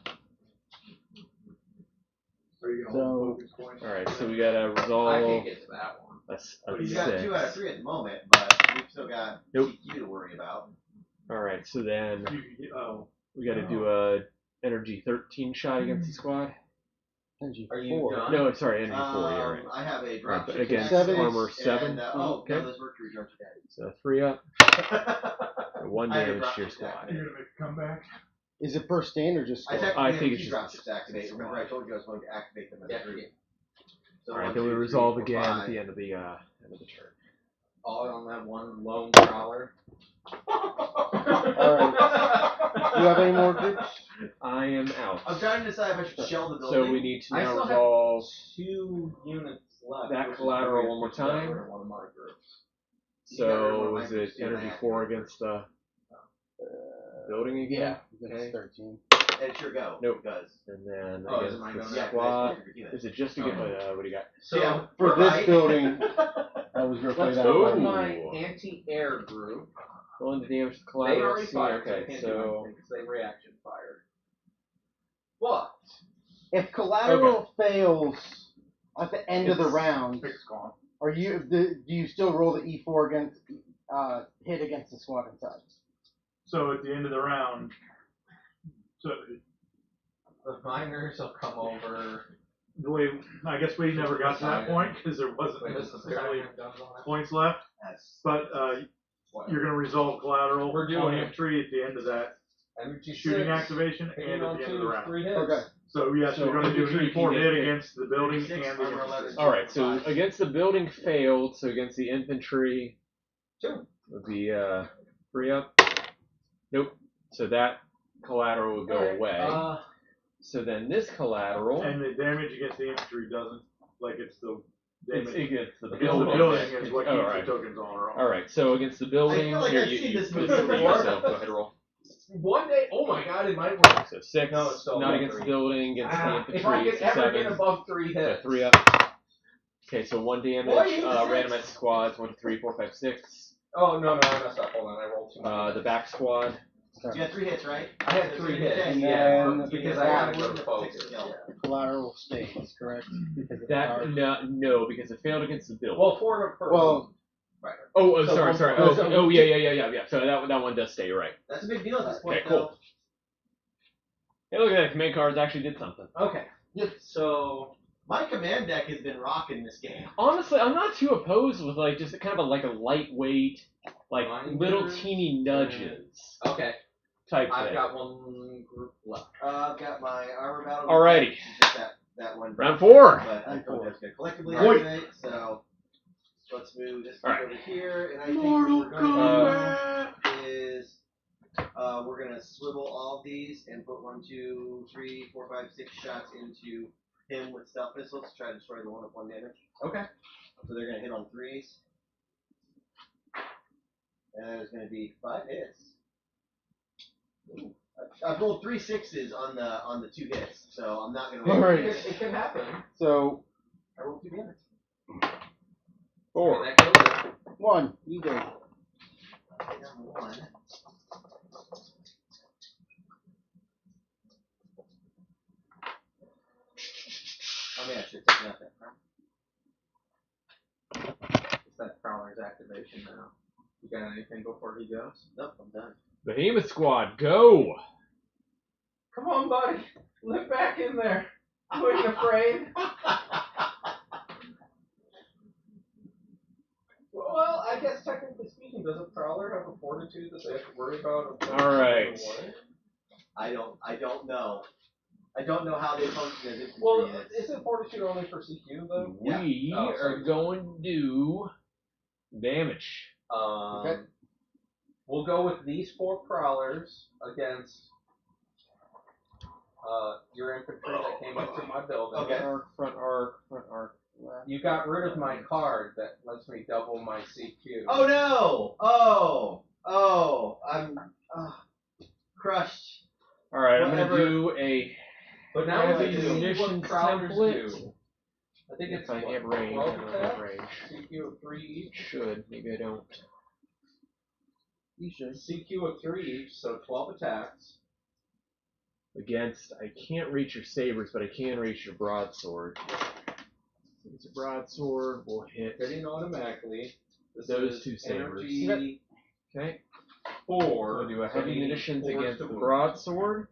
Are you gonna So- hold the focus point? all right. So we got to I resolve can't get to that one. a You got 6. 2 out of 3 at the moment, but we've still got Nope. TQ to worry about. All right. So then You can get, oh. we got to do a energy 13 shot against the squad. Energy Are you 4. done? No, sorry, energy 4. Yeah, right. I have a Right, drop but ship against activate, armor 7. And, okay. no, those Mercury drones are So 3 up. dead. 1 I have a damage drop to your ship squad. activate. You're gonna make a comeback? Is it per stand or just I squad? technically I have think 2 it's just drop ships activate. Remember I told you I was going to activate them as Yeah. 3. So All right. 1, Then we 2, 3, resolve 4, again 5. at the end of the turn. All on that one lone prowler. You have any more groups? I am out. I'm trying to decide if I should shell the building. So we need to I now still have resolve 2 units left. that which is collateral weird one more because I got time. rid of one of my groups. You got rid of one of So my is groups it too, and I energy had 4 to. against the building again? Yeah, Okay. it's 13. And sure go. Nope. Because And then Oh, is against it mine the going yeah, squad. because Is it just to get what do you got? So yeah, For we're this right. building, I was gonna play let's that go way. with Ooh. my anti-air group. Rolling the damage to They collateral. already fired, so I Okay, can't do so anything because they reaction fired. But If collateral fails at the end of the round, Pick's gone. do you still roll the E4 against hit against the squad inside? So at the end of the round, so the miners will come over. the way I guess we never got to that point because there wasn't necessarily points left. Yes. But you're gonna resolve collateral We're doing on it. entry at the end of that Energy shooting 6, activation hitting and at on the end of 2, the round. 3 hits. Okay. So yes, So you're gonna do an infantry E4 can hit get against the building 36, and the armor infantry. 11. all right. So 5. against the building failed. So against the infantry 2. would be 3 up. Nope. So that collateral would go Alright, away. So then this collateral, And the damage against the infantry doesn't it's the it's damage against the against building. the building is what All keeps right. the tokens on or off. All right. So against the building, I feel like here I've you, seen you this put movie it before. yourself. Go ahead, roll. One day, oh my god, it might work. So 6. No, it's still not above against the 3. building. Against the infantry, If I it's could a ever 7. get above 3 So hits. 3 up. Okay, so 1 damage. Boy, you need the Random six. at squads. 1, 2, 3, 4, 5, 6. Oh, no, I messed up. Hold on, I rolled 2 more. The back squad. So you had 3 hits, right? I had 3 hits. And Yeah, then because the I had to back go to one, focus. 6 kill. Yeah. Collateral stays, correct? Because of the That power. no, because it failed against the building. Well, 4 per. Well, right. oh, so sorry, one- sorry. no, Oh, so- oh, yeah. So that one does stay, you're right. That's a big deal at this point, Okay, cool. Hey, look at that. Command cards actually did something. Okay. So, My command deck has been rocking this game. Honestly, I'm not too opposed with like just kind of a lightweight, like Mind little Readers? teeny nudges okay, type I've thing. got 1 group left. I've got my armor battle. Alrighty. Just that one. Round 4. But I told you I was going to collectively Boy. activate, so let's move this Alright. over here. And I think what we're going to do is we're going to swivel all of these and put 1, 2, 3, 4, 5, 6 shots into him with stealth missiles to try to destroy the one with 1 damage. Okay. So they're going to hit on 3s. And there's going to be 5 hits. I've rolled 3 6s on the 2 hits, so I'm not gonna. All right. It can happen. So I rolled 2 damage. 4. That kills it. 1. You go. Okay, down to 1. Oh yeah, I should have taken out that crap. It's that Prowler's activation now. You got anything before he goes? Nope, I'm done. Behemoth Squad, go! Come on, buddy. Live back in there. You ain't afraid. Well, I guess technically speaking, does a Prowler have a fortitude that they have to worry about? All right. I don't know. I don't know how they function as infantry Well, units. isn't fortitude only for CQ though? We Oh, are sorry. going to do damage. Okay. We'll go with these 4 Prowlers against your infantry that came up to my building. Okay. Front arc, left. You got rid of my card that lets me double my CQ. Oh no! I'm crushed. All right, I'm Whatever. going to do a But now Yeah, we like can the see what munitions Prowlers template. do. I think If it's I what, have range, 12 I don't have attacks? range. CQ of 3 each. Should, maybe I don't. You should. CQ of 3 each, so 12 attacks. Against, I can't reach your sabers, but I can reach your broadsword. It's a broadsword, will hit Hitting automatically. This those is 2 sabers. energy Okay. 4. We'll do a so heavy you need munitions 4s against to the wound. broadsword.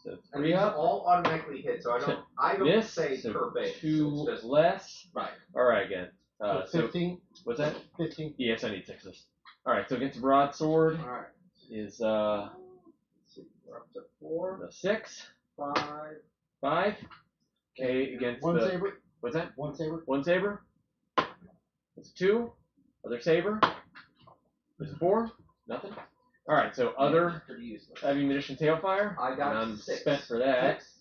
So And 3 these up. all automatically hit, so I don't Miss, say so per base. 2 It's just, less. right. Alright, again. So 15. what's that? 15. Yes, I need 6s. Alright, so against the broadsword Alright. is Let's see. We're up to 4, the 6, 5. 5. Okay, against One the saber. what's that? One saber. 1 saber. That's 2. Other saber. There's a 4. Nothing. Alright, so other Pretty useless. heavy munition tailfire. I got and I'm 6. spent for that. 6.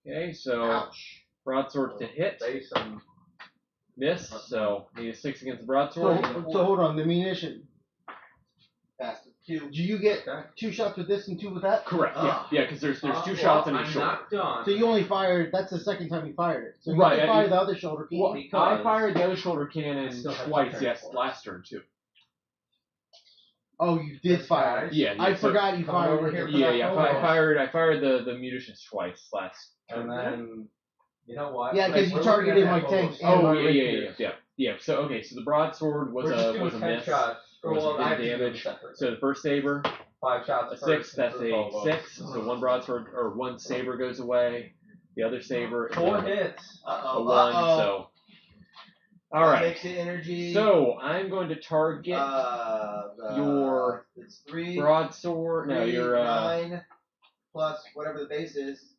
Okay, so Ouch. broadsword to hit. Base and Miss, so need a 6 against the So, broadsword. so hold on. The munition. Fast 2. Do you get Okay. 2 shots with this and 2 with that? Correct. Yeah, Ah. yeah, because there's 2 well, shots on each I'm shoulder. not done. So you only fired. That's the second time you fired it. So you Right, can fire the other shoulder. Can you? Well, I Because fired the other shoulder cannon I still have twice. to Yes, transport. last turn too. Oh, you did This fire. guy. Yeah, I so- forgot you come fired over it. here for Yeah, that yeah. photo. I fired the munitions twice last. And then, you know what? Yeah, 'cause you we're targeted looking at my that tank photo. and Oh my yeah, yeah, yeah, rapiers. yeah. So okay, so the broadsword was We're just a doing 10 miss. shots. Was Well, I have to do damage. them separate. So the first saber, 5 shots. a first 6. and That's for the a photo. 6. So 1 broadsword or 1 saber goes away. The other saber is 4 a hits. Uh-oh. 1. So all That right. makes it energy. So I'm going to target your It's 3. broadsword. No, 3, your 9 plus whatever the base is.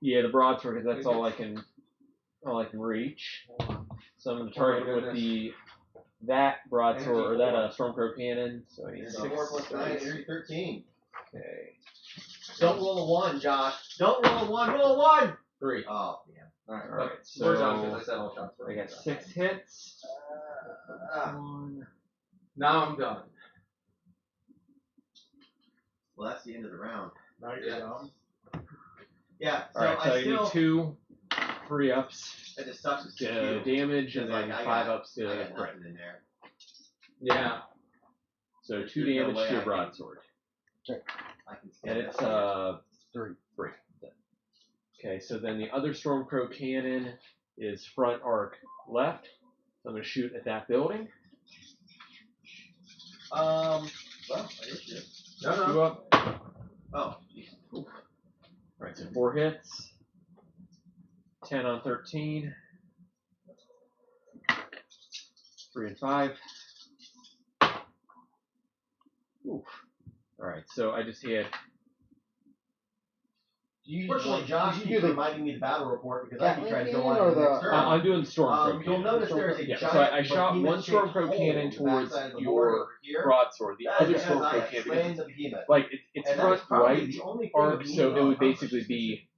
yeah, the broadsword because that's all I can reach. So I'm going to target Oh my with that broadsword or that Stormcrow cannon. So I need Energy 6. 4 plus 9, energy 13. Okay. Don't roll a 1, Josh. Don't roll a 1. Roll a 1. 3. Oh, damn. Alright, Alright, but we're done so because I said all shots. I got 6 hits. Now I'm done. Well, that's the end of the round. Now you're Yeah. dumb. Yeah. So Alright, so I still. need 2 3-ups It just sucks with to CQ. damage and Because, then like, I 5-ups I to got crit. nothing in there. Yeah. So 2 There's no damage way to your I can- broadsword. I can stand And it's that. 3. Okay, so then the other Stormcrow cannon is front arc left. So I'm gonna shoot at that building. Well, I guess you. No, 2 no. up. Oh, jeez. Alright, so 4 hits. 10 on 13. 3 and 5. Oof. Alright, so I just had. Fortunately, Josh, you keeps do the reminding me the battle report because I keep trying to go Gatling on or to the next the- turn. I'm doing the Stormcrow You'll cannon. notice there is a Yeah, giant so I shot behemoth one shaped Stormcrow hole cannon in the towards backside of the your board over here. broadsword. The That other is because I Stormcrow have cannon, slain because the behemoth. like it's And that front is probably right the only thing arc, we so need it would on basically be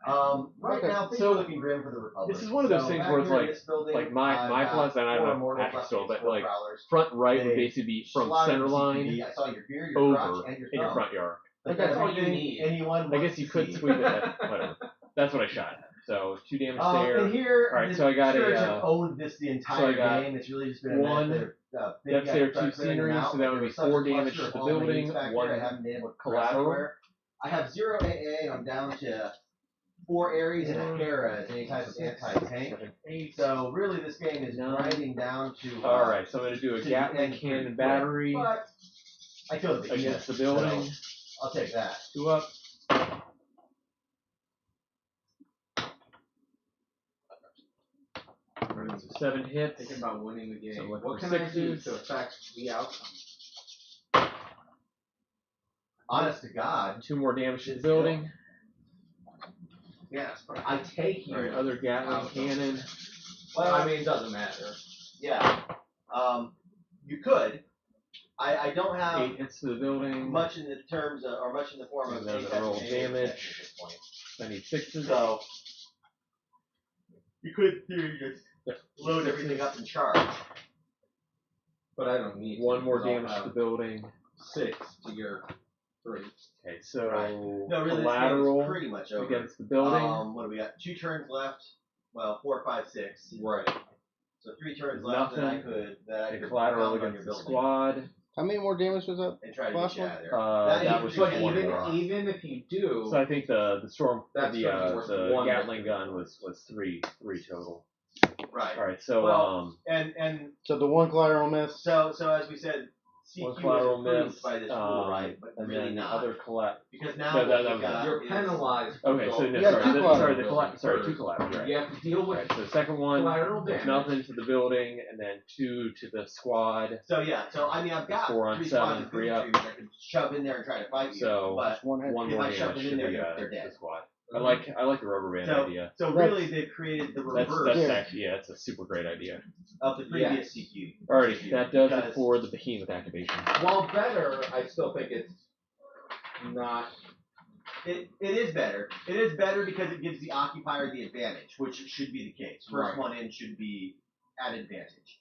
right Okay. now, things So, are looking grim for the Republic. this is one of those So things back where it's here in like- this building, like my I've got plus, and I 4 don't immortals have left still, against but 4 like prowlers. front right would They basically be from slaughtered center line CQB. I saw your beard, your over crotch, and your in your thumb. front yard. Like That's all you everything need. anyone I wants guess you to could see. sweep it. Whatever. That's what I shot at. So 2 damage there. And here, All right, the so I got church a, have owned this the entire got game. It's really just been a one method of maybe Depth I there, can start 2 clearing them scenery, out, so but that would there be was such 4 a damage cluster to the of all building, names back 1 there, I haven't been able to press collateral. anywhere. I have 0 AA, and I'm down to 4 Aries and a Hera as any type of anti-tank. 7, 8. So really, this game is 9. grinding down to. All right, so I'm going to do a to the Gatling end cannon pretty battery quick, but I killed the against the building. so I'll take that. 2 up. All right, so 7 hits. Thinking about winning the game. So look What for can I do 6s. to affect the outcome? Honest to God, 2 more damage to the building. Yes, but I take you. All right, other Gatling out. cannon. Well, I mean, it doesn't matter. yeah. You could. I don't have 8 hits to the building. much in the terms of, or much in the form of And then any the type roll of damage. at this point. I need 6s. So you could just load everything up and charge. But I don't need to, 1 more because I'll damage to the have building. 6 to your 3. Okay, so Right. No, really, this game collateral is pretty much over. against the building. What do we got? 2 turns left. Well, 4, 5, 6. Right. So 3 turns left that I Nothing. could And collateral pound on your against the building squad. How many more damage was that? and try to Last get you one? out of there. That was But just 1 even more. even if you do, So I think the storm, That's gonna be worth the 1 Gatling gun was 3 total. Right. All right, so Well, and So the 1 collateral miss. so as we said, 1 CQ is collateral improved miss, by this rule, right? But and really then the not. other collect. Because now No, what that we was got you're is- penalized. Okay, so no, Yeah, sorry, 2 sorry, collateral. 2 collateral. Right. You have to deal All with right, so second one, collateral there's damage. nothing to the building, and then 2 to the squad. So yeah, so I mean I've got 4 on 3 7, squads of 3 up. infantry which I could shove in there and try to fight you. So but One hit. 1 if more I shove damage them in to there, the, they're dead. the squad. I like the rubber band So, idea. so That's- really they've created the That's reverse Yeah. actually it's a super great idea. of the previous CQ. Alrighty, that does it Because- for the behemoth activation. While better, I still think it's not. It is better. It is better because it gives the occupier the advantage, which should be the case. First Right. one in should be at advantage.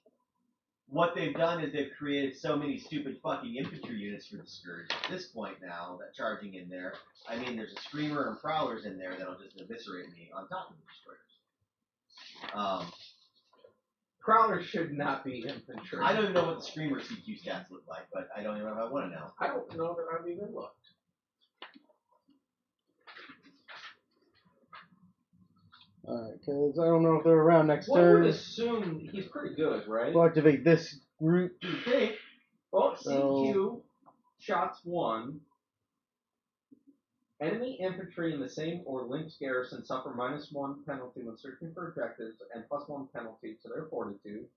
What they've done is they've created so many stupid fucking infantry units for the Scourge at this point now that charging in there. I mean, there's a Screamer and Prowlers in there that'll just eviscerate me on top of the Destroyers. Prowlers should not be infantry. I don't even know what the Screamer CQ stats look like, but I don't even know if I want to know. I don't know that I've even looked. Alright, because I don't know if they're around next One would turn. assume he's pretty good, right? We'll activate this group. You think? Oh, So- CQ, shots 1. Enemy infantry in the same or linked garrison suffer -1 penalty when searching for objectives and +1 penalty to their fortitude.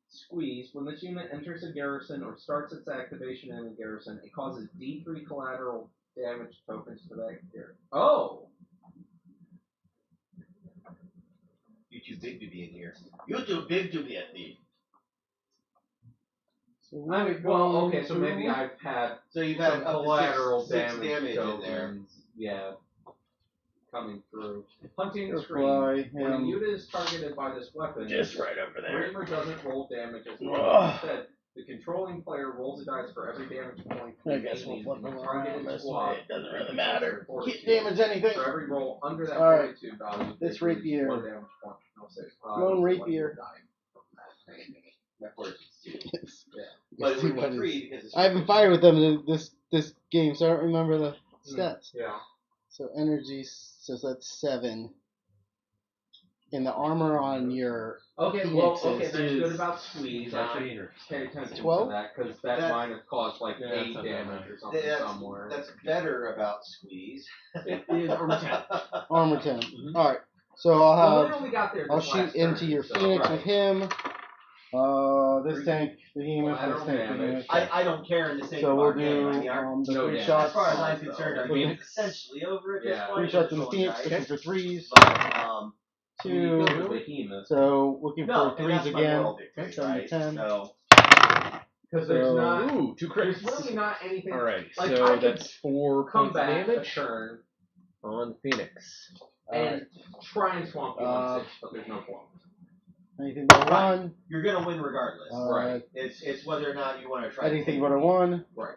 Squeeze. When this unit enters a garrison or starts its activation in a garrison, it causes D3 collateral damage tokens to that garrison. Oh! You're too big to be in here. You're too big to be a thief. So I we're mean, well, going okay, so maybe to- I've had So you've some had up to collateral six damage damage tokens, in there. yeah, coming through. Hunting Gonna scream. fly When a him. unit is targeted by this weapon, right over Screamer doesn't roll damage as normal. Ugh. Instead, the controlling player rolls a dice for every damage point I guess remaining we'll in flip the them targeted around this squad. way. It doesn't really Increases matter. their fortitude. Can't damage anything. For every roll under that Alright. fortitude value, This they lose rapier. 1 damage point. No, 6. Lone rapier. That fortune's 2. Yes. But it Let's see would what be is- 3 because it's I haven't fired with them in this game, so I don't remember the stats. Yeah. So energy, so that's 7. And the armor on your Okay, well, Phoenix okay, is- that's good about squeeze. It's I actually should interesting. pay attention 12? to that, because that That's- might have caused like Yeah, 8 that's not that damage or something somewhere. that's better about squeeze. It is armor 10. armor 10. Mhm. Alright, so Well, I'll we only got there I'll this shoot last into turn, your so- Phoenix right. with him. This tank, behemoth, this Collateral tank, damage. behemoth. I don't care in the same So of we'll our game. I do mean, our, the no 3 damage. shots. as far as I'm concerned, our game is Phoenix. essentially over at this Yeah. point. 3 shots in the We're Phoenix, rolling looking dice. for 3s. But, I mean, you go to 2. Behemoth. So looking no, for and 3s that's my again. moral victory, 7 to right? 10. So, Because there's So- not, Ooh, 2 there's crits. really not anything. Alright, Like, so I could that's 4 come points of back a damage turn on Phoenix. and try and swamp you on Uh, 6, but there's no swamp. Anything but a Right. 1. you're gonna win regardless. Right. It's whether or not you want to try. Anything to but a 1. Right.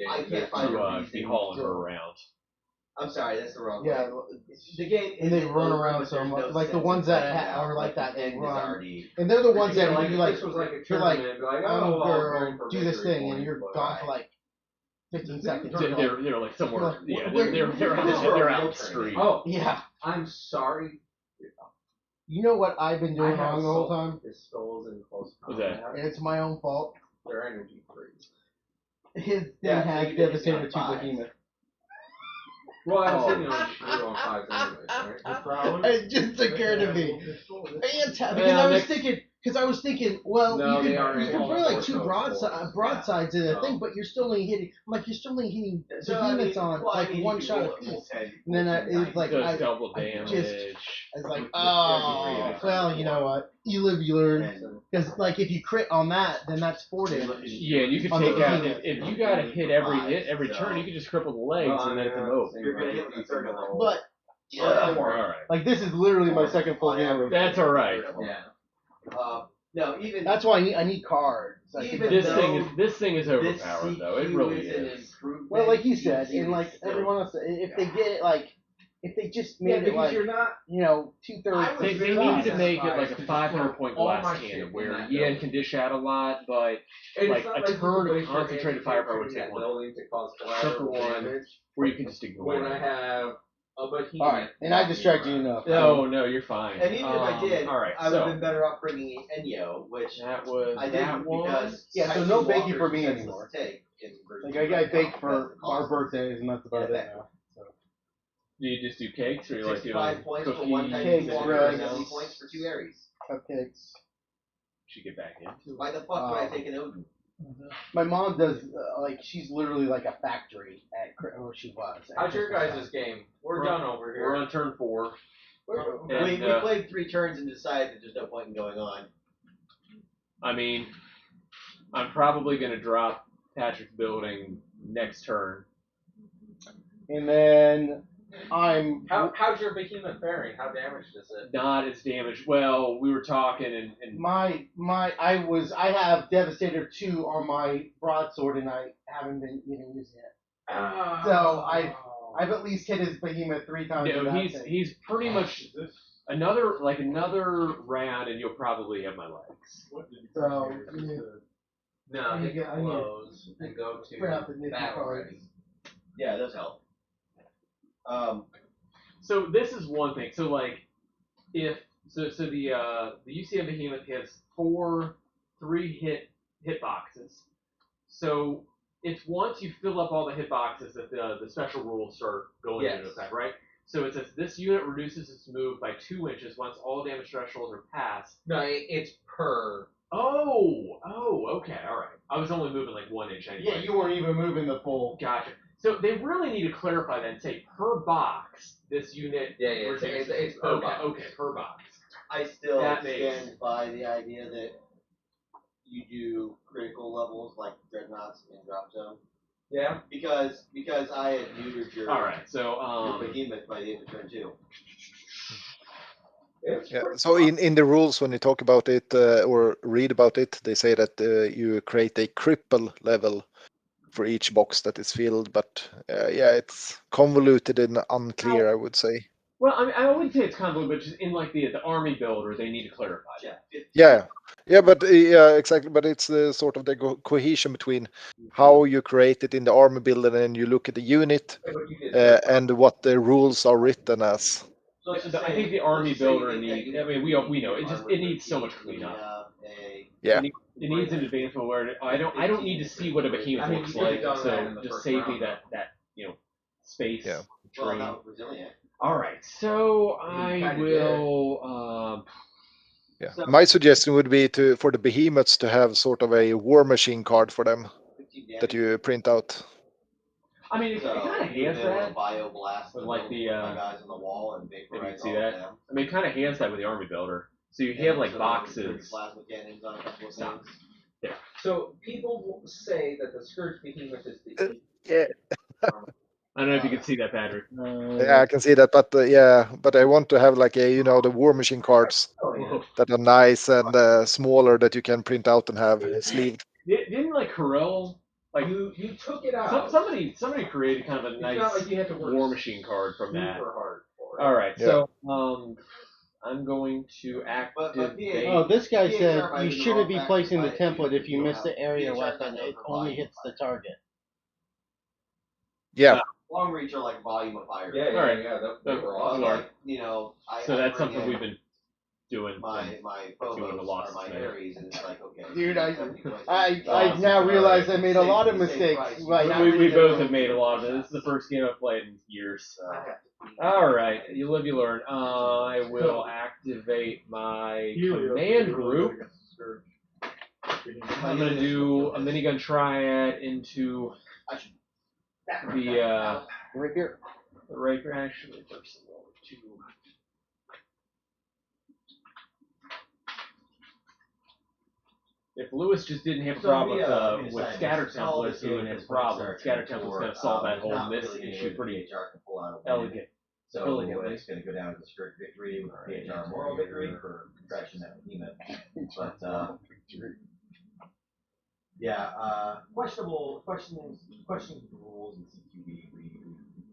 I game can't find a to reason be hauling to- her around. I'm sorry, that's the wrong Yeah, one. The game and they isn't run over, around but so there's much. no Like the sense ones in that fighting are out. like that, the they end is run. already. And they're the ones Yeah, that like you if like. this was like a You're like, tournament, be like, oh, well, girl, do this thing, and you're gone for like 15 seconds. You're like, They're like somewhere. Like, Yeah, where- they're this is for they're a out real the street. Oh, yeah. I'm sorry. You know what I've been I doing have wrong the whole time? pistols in close What's combat. that? And it's my own fault. They're energy freeze. His thing Yeah, has you did hit me on Devastator 2 five. Behemoth. Well, I was thinking you're on 5 anyways, right? It just occurred to me. Because Yeah, I was thinking, well, No, you they can aren't bring like two Force. broadsides in a No. thing, but you're still only hitting. I'm like, you're still only hitting So, I mean, behemoths on well, I like mean, you one can shot roll a it, piece. roll 10, And then roll it 10, was like Does I double I damage. was like, With oh, creative. well, you know what? You live, you learn. And Because like if you crit on that, then that's 4 damage. Yeah, and you could On take the out behemoth. if you got to hit every turn, you could just cripple the legs and then it's a moat. you're gonna hit with a third of them. But All right. like this is literally my second full game. That's all right. Yeah. No, even That's why I need cards. I Even think This that's- thing is this overpowered though. It CQ really is an is. improvement. well, like you said, CQ and like is still- everyone else, if they get it like, if they just made it like, you're not. 2/3. They needed to make it like a 500 point all glass my shit cannon in where that yeah, it building. can dish out a lot, but And like it's not a you turn can of waste your concentrated firepower would in take that one. building to cause Triple collateral one. damage. Where you can just ignore When I it. have a behemoth. Alright, and I distracted you enough. No, you're fine. And even if I did, all right, I would have so been better off bringing Enyo, which that was I that didn't one. because Yeah, so Tyson no baking Walker's for me senseless anymore. take in version Like two I right baked now for because the our cost. birthdays, and that's about Yeah, it now. So. Do you just do cakes or you like doing 65 points for cookies? one Cakes, Tyson Walker, bread. 70 points for 2 Aries. Cupcakes. Should get back into it. Why the fuck would I take an Odin? My mom does she's literally like a factory at or she was. at How's your Christmas guys' time. game? We're done over We're here. on turn 4. We're- We And, played 3 turns and decided that there's no point in going on. I mean, I'm probably gonna drop Patrick's building next turn. And then I'm How's your behemoth faring? How damaged is it? Not as damaged. Well, we were talking and I have Devastator 2 on my broadsword and I haven't been even using it. So I've at least hit his behemoth 3 times. you in know, that he's thing. he's pretty much another round and you'll probably have my legs. So No, I hit need- I need- close and go print out the to nifty battle cards. ready. Yeah, those help. So this is one thing. So like if the UCM behemoth has 3 hit boxes. So it's once you fill up all the hit boxes that the special rules start going into Yes. effect, right? So it says this unit reduces its move by 2 inches once all damage thresholds are passed. No, it's per. Oh, okay, all right. I was only moving like 1 inch anyway. Yeah, you weren't even moving the full. Gotcha. So they really need to clarify that and say per box this unit. Yeah, it's per okay, box. okay, per box. I still That makes- stand by the idea that you do critical levels like dreadnoughts and drop zone Yeah. because I had neutered your All right, so your behemoth by the end of turn 2. Yeah. So in the rules, when you talk about it or read about it, they say that you create a cripple level for each box that is filled. But yeah, it's convoluted and unclear, I would say. well, I mean, I wouldn't say it's convoluted, but just in like the army builder, they need to clarify that. Yeah, but yeah, exactly. But it's the sort of the cohesion between how you create it in the army builder and you look at the unit and what the rules are written as. So let's just I say- think the let's army just say you builder get that needs. unit I mean, we know it just armor it needs so 13, much cleanup. Yeah. It needs an advancement where I don't need to see what a behemoth I mean, looks you could've like. done that in So the just first save round, me that space. Yeah. Well, Drain. not resilient. All right, so I kinda will. Yeah. So- My suggestion would be for the behemoths to have sort of a war machine card for them 15 damage. that you print out. I mean, it So kind of you has build a that. bio blast With with like the, my guys on the wall and you vaporize see all that? of them. I mean, it kind of has that with the army builder. So you And have like so boxes. plasma cannons on a couple of Stop. things. So people will say that the Scourge Behemoth is the Yeah. I don't know if you can see that, Patrick. Yeah, I can see that, but but I want to have like the war machine cards Oh, yeah. that are nice and smaller that you can print out and have sleeved. Didn't like Corel like You took it out. somebody created kind of a It's nice not like you had to work war machine card from that. super hard for it. All right, Yeah. so I'm going to But activate. Oh, this guy Yeah, said right, you you shouldn't roll be back placing the by- template if you you miss have- the area you weapon. have It to only provide hits the target. Yeah. Long reach are like volume of fire. Yeah, All right. they were Oh, But awesome. sorry. like, you know, So I that's bring something in we've been doing my Phobos doing the are losses, my man. Aries, and it's like, okay. Dude, I Lost. now realize I Alright. made a lot of Same mistakes. price. Like, We both have made a lot of it. This is the first game I've played in years. So, All right, you live, you learn. I will activate my command group. I'm gonna do a minigun triad into the right here. rapier. Actually, first of all, two. If Lewis just didn't have a problem with scatter templates, he wouldn't have a problem. Scatter templates gonna solve that whole miss issue pretty elegant. So elegantly. it's going to go down to strict victory with PHR moral victory for crashing that behemoth. But questioning the rules in CQB. We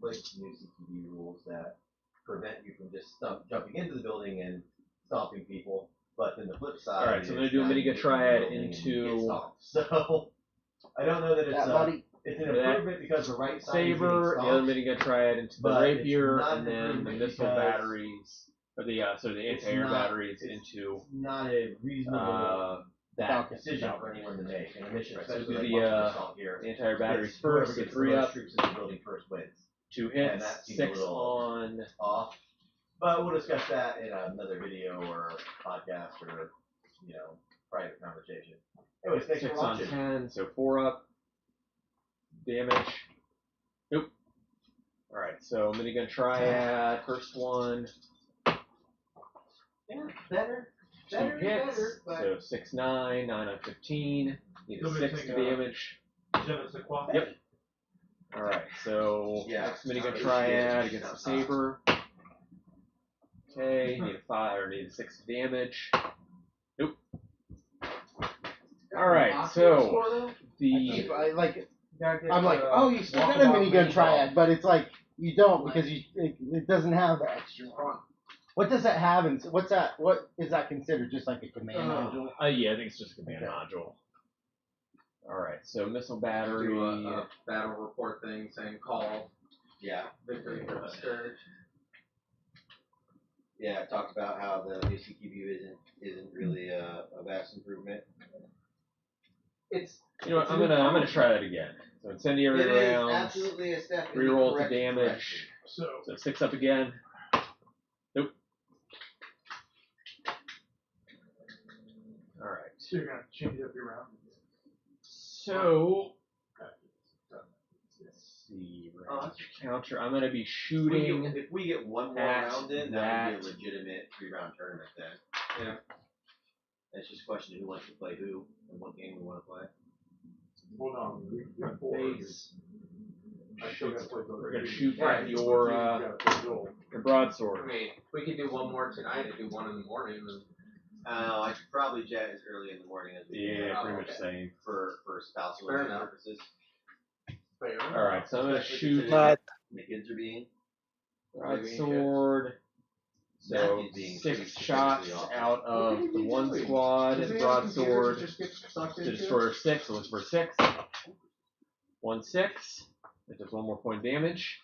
placed new CQB rules that prevent you from just jumping into the building and stomping people. But then the flip side. All right, so I'm gonna do a minigun triad into. So I don't know that it's buddy. it's an improvement because the right side saber, is the other minigun triad into the but it's rapier, not and then the improvement missile because batteries, or the anti-air not- batteries it's into not a reasonable that decision for anyone to make in a mission, Right, so especially do like the, Monster Assault here. the anti-air batteries It's whoever first, so gets 3 the most up, troops in the building first wins. 2 And hits, that seems 6 a little on. Off, but we'll discuss that in another video or podcast or private conversation. Anyways, thanks 6 for on watching. 10, so 4 up. Damage. Nope. Alright, so minigun triad, first one. Yeah, better. 2 Better, hits, better, but so 6, 9, 9 on 15. Need a Still 6 missing, to damage. Yep. Alright, so Yeah. next minigun triad against the saber. Okay, need a 5 or need a 6 to damage. Nope. Alright, so the I'm like, oh, you still got a minigun triad, but it's like you don't because it doesn't have the extra one. What does that have? And what's that? What is that considered? Just like a command module? yeah, I think it's just a command module. Alright, so missile battery. Do a battle report thing saying call yeah. victory for the Scourge. Yeah, it talks about how the new CQB isn't really a vast improvement. It's You know what? I'm gonna try that again. So incendiary It is rounds. absolutely a step in the Reroll to correct damage. direction. So 6 up again. Nope. Alright. So you're gonna change up your round. So let's see. Counter. I'm gonna be shooting. If we get one more at round in, that that. would be a legitimate 3-round tournament then. Yeah. It's just a question of who wants to play who and what game we want to play. Hold on, we got 4. Base. I still gotta play We're gonna those. shoot Right. at your I broadsword. mean, we could do one more tonight and do one in the morning. And I should probably jet as early in the morning as we can Yeah, pretty Oh, much okay. same. for spousal Fair enough. purposes. fair enough. All right, so I'm gonna shoot Night. The kids are being broadsword. So Matthew's being 6 treated shots specifically out of the one squad and broadsword to destroyer 6. So let's for 6. 1 6. That does 1 more point damage.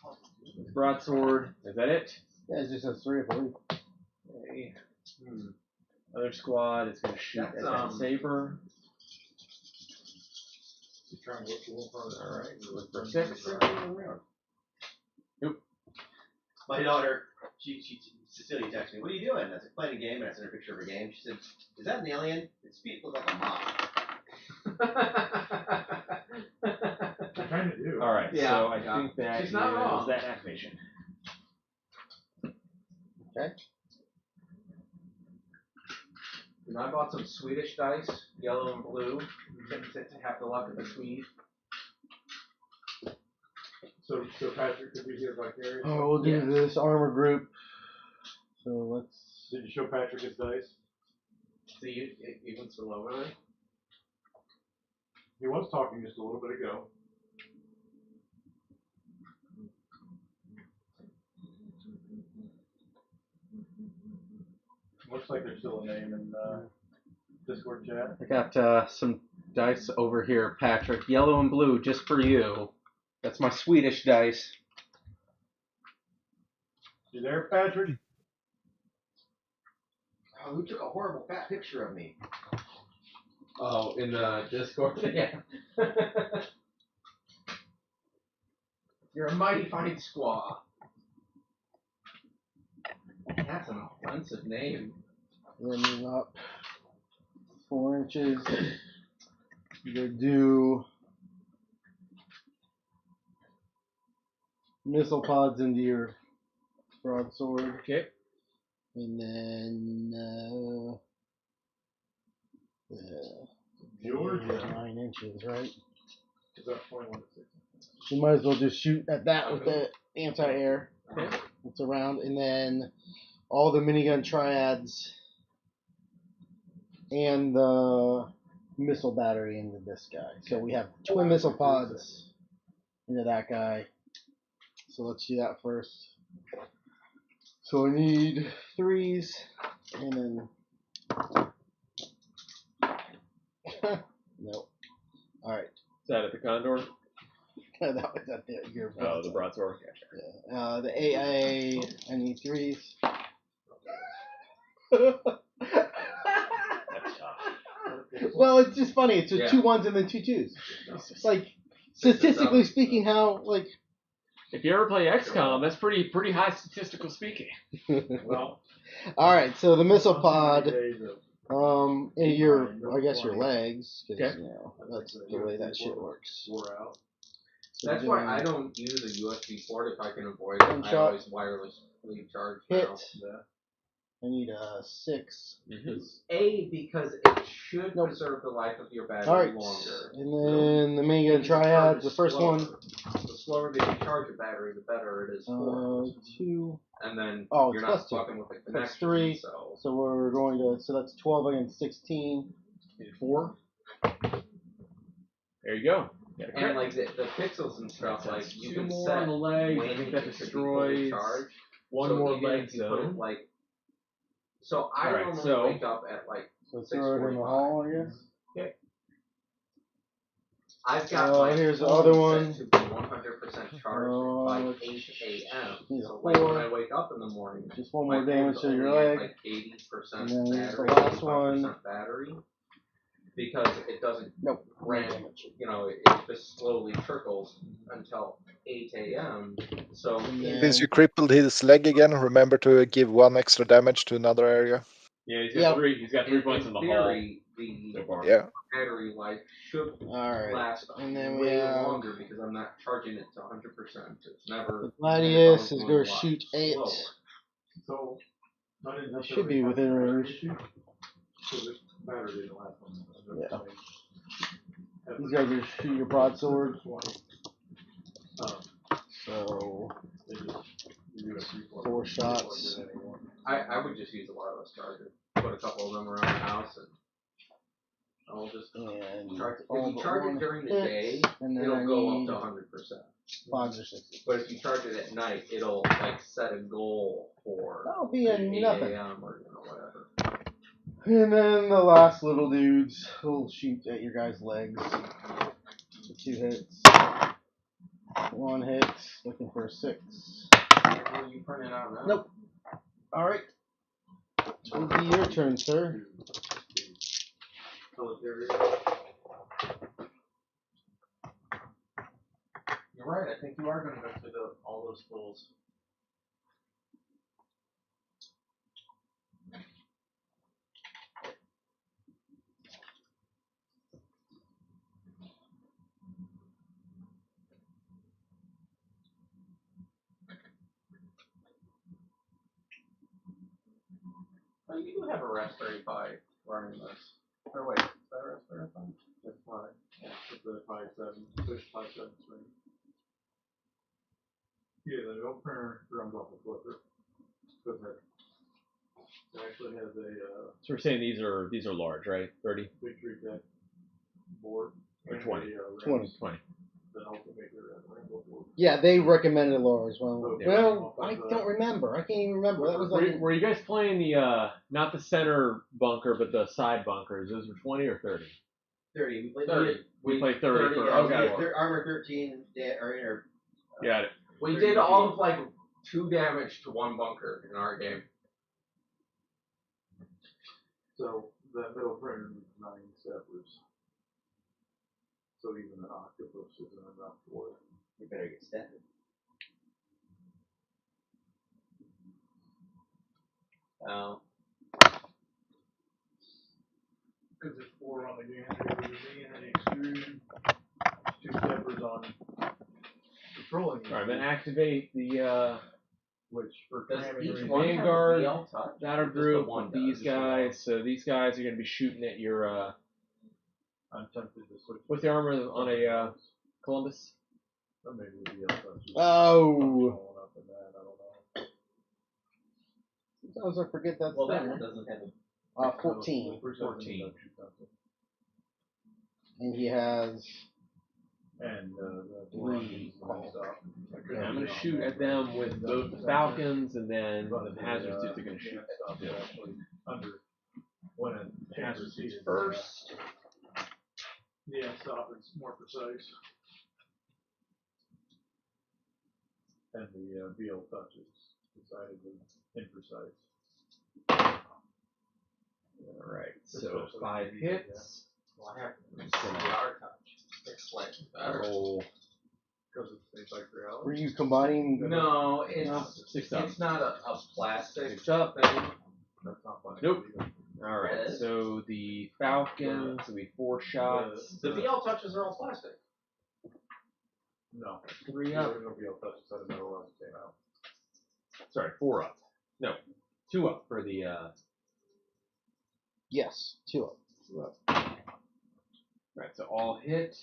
Broadsword. Is that it? Yeah, it just says 3 of them. Okay. Other squad is gonna shoot That's, at that saber. Trying to look a little farther. All right, so look for 6. My daughter, Cecilia texted me, "What are you doing?" I said, "Playing a game," and I sent her a picture of her game. She said, "Is that an alien? Its feet look like a moth." I kind of do. All right, Yeah, so I yeah. think that She's not is wrong. that activation. And I bought some Swedish dice, yellow and blue, to have the luck of the Swede. So Patrick could be here vicarious. Oh, we'll do Yes. this armor group. So let's. Did you show Patrick his dice? See, it evens the lower there. He was talking just a little bit ago. Looks like there's still a name in Discord chat. I got some dice over here, Patrick. Yellow and blue, just for you. That's my Swedish dice. You there, Patrick? Oh, who took a horrible fat picture of me? Oh, in the Discord? Yeah. You're a mighty fine squaw. That's an offensive name. We're gonna move up 4 inches. You're gonna do missile pods into your broadsword. Okay. And then George? 9 inches, right? Is that 21 to 6? You might as well just shoot at that with the anti-air. Okay. It's around, and then all the minigun triads and the missile battery into this guy. So we have twin missile pods into that guy. So let's do that first. So I need 3s, and then nope. All right. Is that at the Condor? That was at your Oh, the broadsword. yeah. The AA, I need 3s. That's tough. Well, it's just funny. It's just Yeah. 2 1s and then 2 2s. Like, statistically speaking, how, like. If you ever play XCOM, that's pretty high statistical speaking. Well, Alright, so the missile on pod, 30 days of- and your, I guess your legs, because, Okay. you know, that's the way that shit works. Wore out. So That's we're why I doing don't use a USB port if I can avoid it. One I shot. always wirelessly charge hit. now. I need a 6. Because it should Nope. preserve the life of your battery Alright, longer. and then the minigun Because it triad, the charges first slower. one, The slower that you charge a battery, the better it is for. 2, And then oh, you're it's not plus 2. fucking with the Plus connection. 3. So So we're going to, so that's 12 against 16. 4. There you go. Got a crit. and like the pixels and stuff, That's like you 2 can more set on the legs. I when think it that should be fully destroys charged. 1 So more even leg if you put it, zone. like, so I Alright, normally so- wake up at like So throw it in the 6:45. hall, I guess. I've got Oh, my here's the phone other set one. to be 100% charged by 8 a.m. Here's So a like when 4. I wake up in the morning, Just 1 my more damage phone's to your only at leg. like 80% And then here's the battery, last 85% one. battery, because it doesn't Nope. ramp. Damage. You know, it just slowly trickles until 8 a.m. So And then- Since you crippled his leg again, remember to give 1 extra damage to another area. Yeah, he's got Yep. 3. He's got 3 points in the hall theory, the so far. Yeah. battery life should Alright. last And then we way have longer because I'm not charging it to 100%. It's never. the Gladius it's is always going a to lot shoot 8. slower. So, I didn't It should be within range. So the battery didn't last long. Yeah. These guys are shoot your broadsword. So, 4 shots. I would just use a wireless charger. Put a couple of them around the house and I'll just And charge. If all you but charge one it during the hit, day, and then it'll I go need up to 100%. 5s or 6s. But if you charge it at night, it'll like set a goal for That'll be a 8 nothing. a.m. or whatever. And then the last little dudes will shoot at your guys' legs. 2 hits. 1 hit, looking for a 6. Are you printing out now? Nope. Alright. It'll be your turn, sir. You're right. I think you are going to go through all those pulls. Oh, you do have a Raspberry Pi running this. Or wait, is that a Raspberry Pi? That's Pi. Yeah, it's the Pi 7. Push Pi 7 string. Yeah, the old printer runs off a flipper. Flipper. It actually has a So we're saying these are large, right? 30 big 3-deck board. or and 20? a, 20. 20. That also make it a Rambo board. Yeah, they recommended lower as well. Yeah. Well, I don't remember. I can't even remember. That was like. Were you guys playing the not the center bunker but the side bunkers? Those were 20 or 30? 30. We played 30. We played 30 for yeah, okay. armor 13, or Got it. We 30 did all of like 2 damage to 1 bunker in our game. So that middle printer needs 9 steppers. So even an octopus isn't enough for it. You better get stepping. Because there's 4 on the gantry, there's me and the extrusion, 2 steppers on patrolling. Alright, then activate the Which for Does cramming each reasons- one Vanguard have a VL touch? battle Or just the group one with does? these Just the one? guys. So these guys are going to be shooting at your I'm tempted to switch. what's the armor on a Columbus? Or maybe the VL touch. Oh. Up in that, I don't know. Sometimes I forget that's Well, that there. one doesn't have a 14. 14. And he has And the 3. Yeah, I'm going to shoot at them with both the Falcons and then the hazard suits are going to shoot at them. Under when it Hazard suits changes first. Yeah, stop is more precise. And the VL touch is decidedly imprecise. Alright, so 5 hits. Well, I have VR touch. Explains better. Roll Because it's things like reality. Were you combining? No, it's 6 up. it's not a plastic Six up. thing. That's not funny. Nope. either. Alright, so the Falcons will be 4 shots. The VL touches are all plastic. No. 3 The up. original VL touch is that metal last came out. Sorry, 4 up. No, 2 up for the Yes, 2 up. 2 up. Right, so all hit.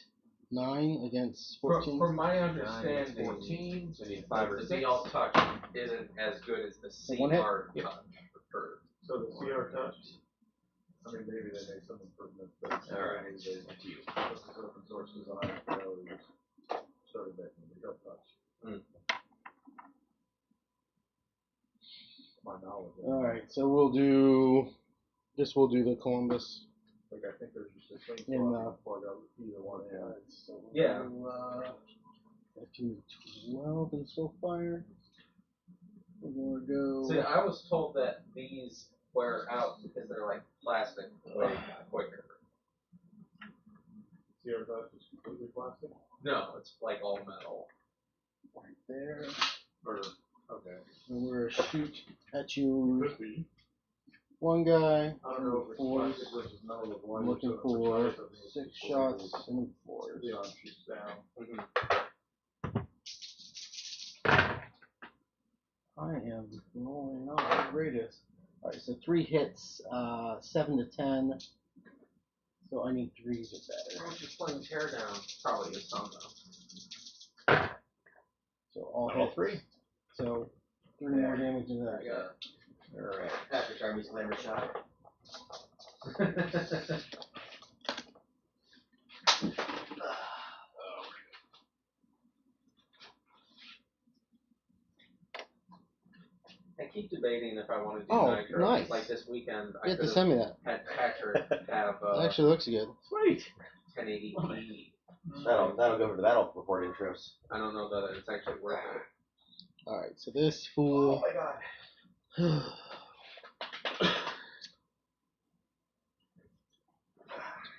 9 against From, 14. from my 9 understanding, 14. So I need 5 or the 6. VL touch isn't as good as the One hit? CR Yep. touch. For So the CR touch, I mean, maybe they made some improvements, but Alright, they, to you. this is open source design, so they just started making the VL touch. My knowledge. Alright, so we'll do the Columbus. Like, I think there's just a thing In, to plug out either one in. So Yeah. That can be 12 and still fire. We're gonna go. See, I was told that these wear out because they're like plastic way quicker. CR touch is completely plastic? No, it's like all metal. Right there. Or, okay. And we're gonna shoot at you. Could be. One guy. I don't know if it's Fours. plastic versus metal. Of I'm looking for 6 shots and 4s. The arm shoots down. I am rolling out what grade is. Alright, so 3 hits, 7 to 10. So I need 3s or better. I was just playing teardown. Probably is some though. So all All hits. 3. So 3 more damage than that. Alright. Patrick Army's glamour shot. I keep debating if I want to do Oh, nitro. nice. Like this weekend, You I have to could send me that. have had Patrick have It actually looks good. Sweet. 1080p. That'll go for the battle report intros. I don't know that it's actually worth it. Alright, so this fool. my god.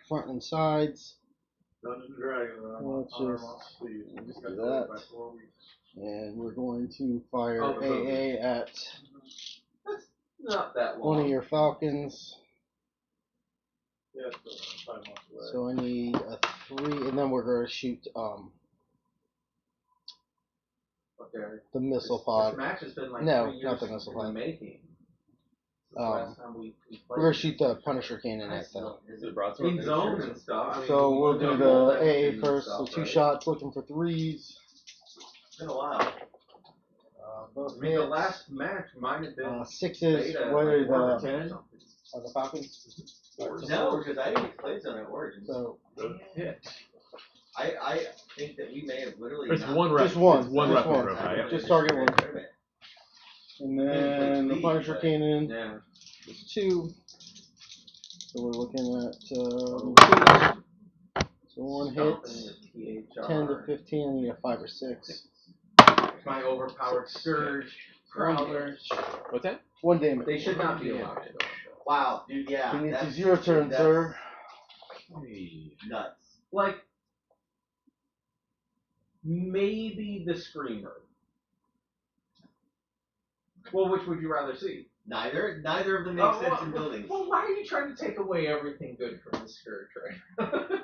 Front and sides. Dungeons and Dragons. Let's arm just- on sleeve. we'll just Got do delayed that. by 4 weeks. And we're going to fire Oh, the movie. AA at That's not that long. one of your Falcons. Yeah, it's still 5 months away. So I need a 3, and then we're going to shoot Okay. the missile This pod. match has been like No, 3 years not the missile in the pod. making. Since the Um, last time we played. We're going to shoot the Punisher cannon I at still- them. is The it broadsword in zone finisher. and stuff? I mean, So we'll we do don't the roll that AA and first. stuff, So 2 right? shots, looking for 3s. It's been a while. Both I mean, the hits. last match might have been 6s. beta, What are like 4 or the 10. Falcons? No, because I didn't play Zone at Origins. So Both hit. I think that we may have literally. It's not- one rep. Just one. It's one Just rep one. rope, right? Yep. Just target one. Tournament. And then the Punisher cannon Yeah. is 2. So we're looking at 2. So one hit, Stomping the 10 to THR. 15. I need a 5 or 6. My overpowered scourge. Prowler. What's that? 1 damage. They should not be allowed to. Wow, dude, yeah. Phoenix, that's- it's your turn, that's sir. Nuts. Like, maybe the Screamer. Well, which would you rather see? Neither of them make sense in buildings. Well, why are you trying to take away everything good from the Scourge, right?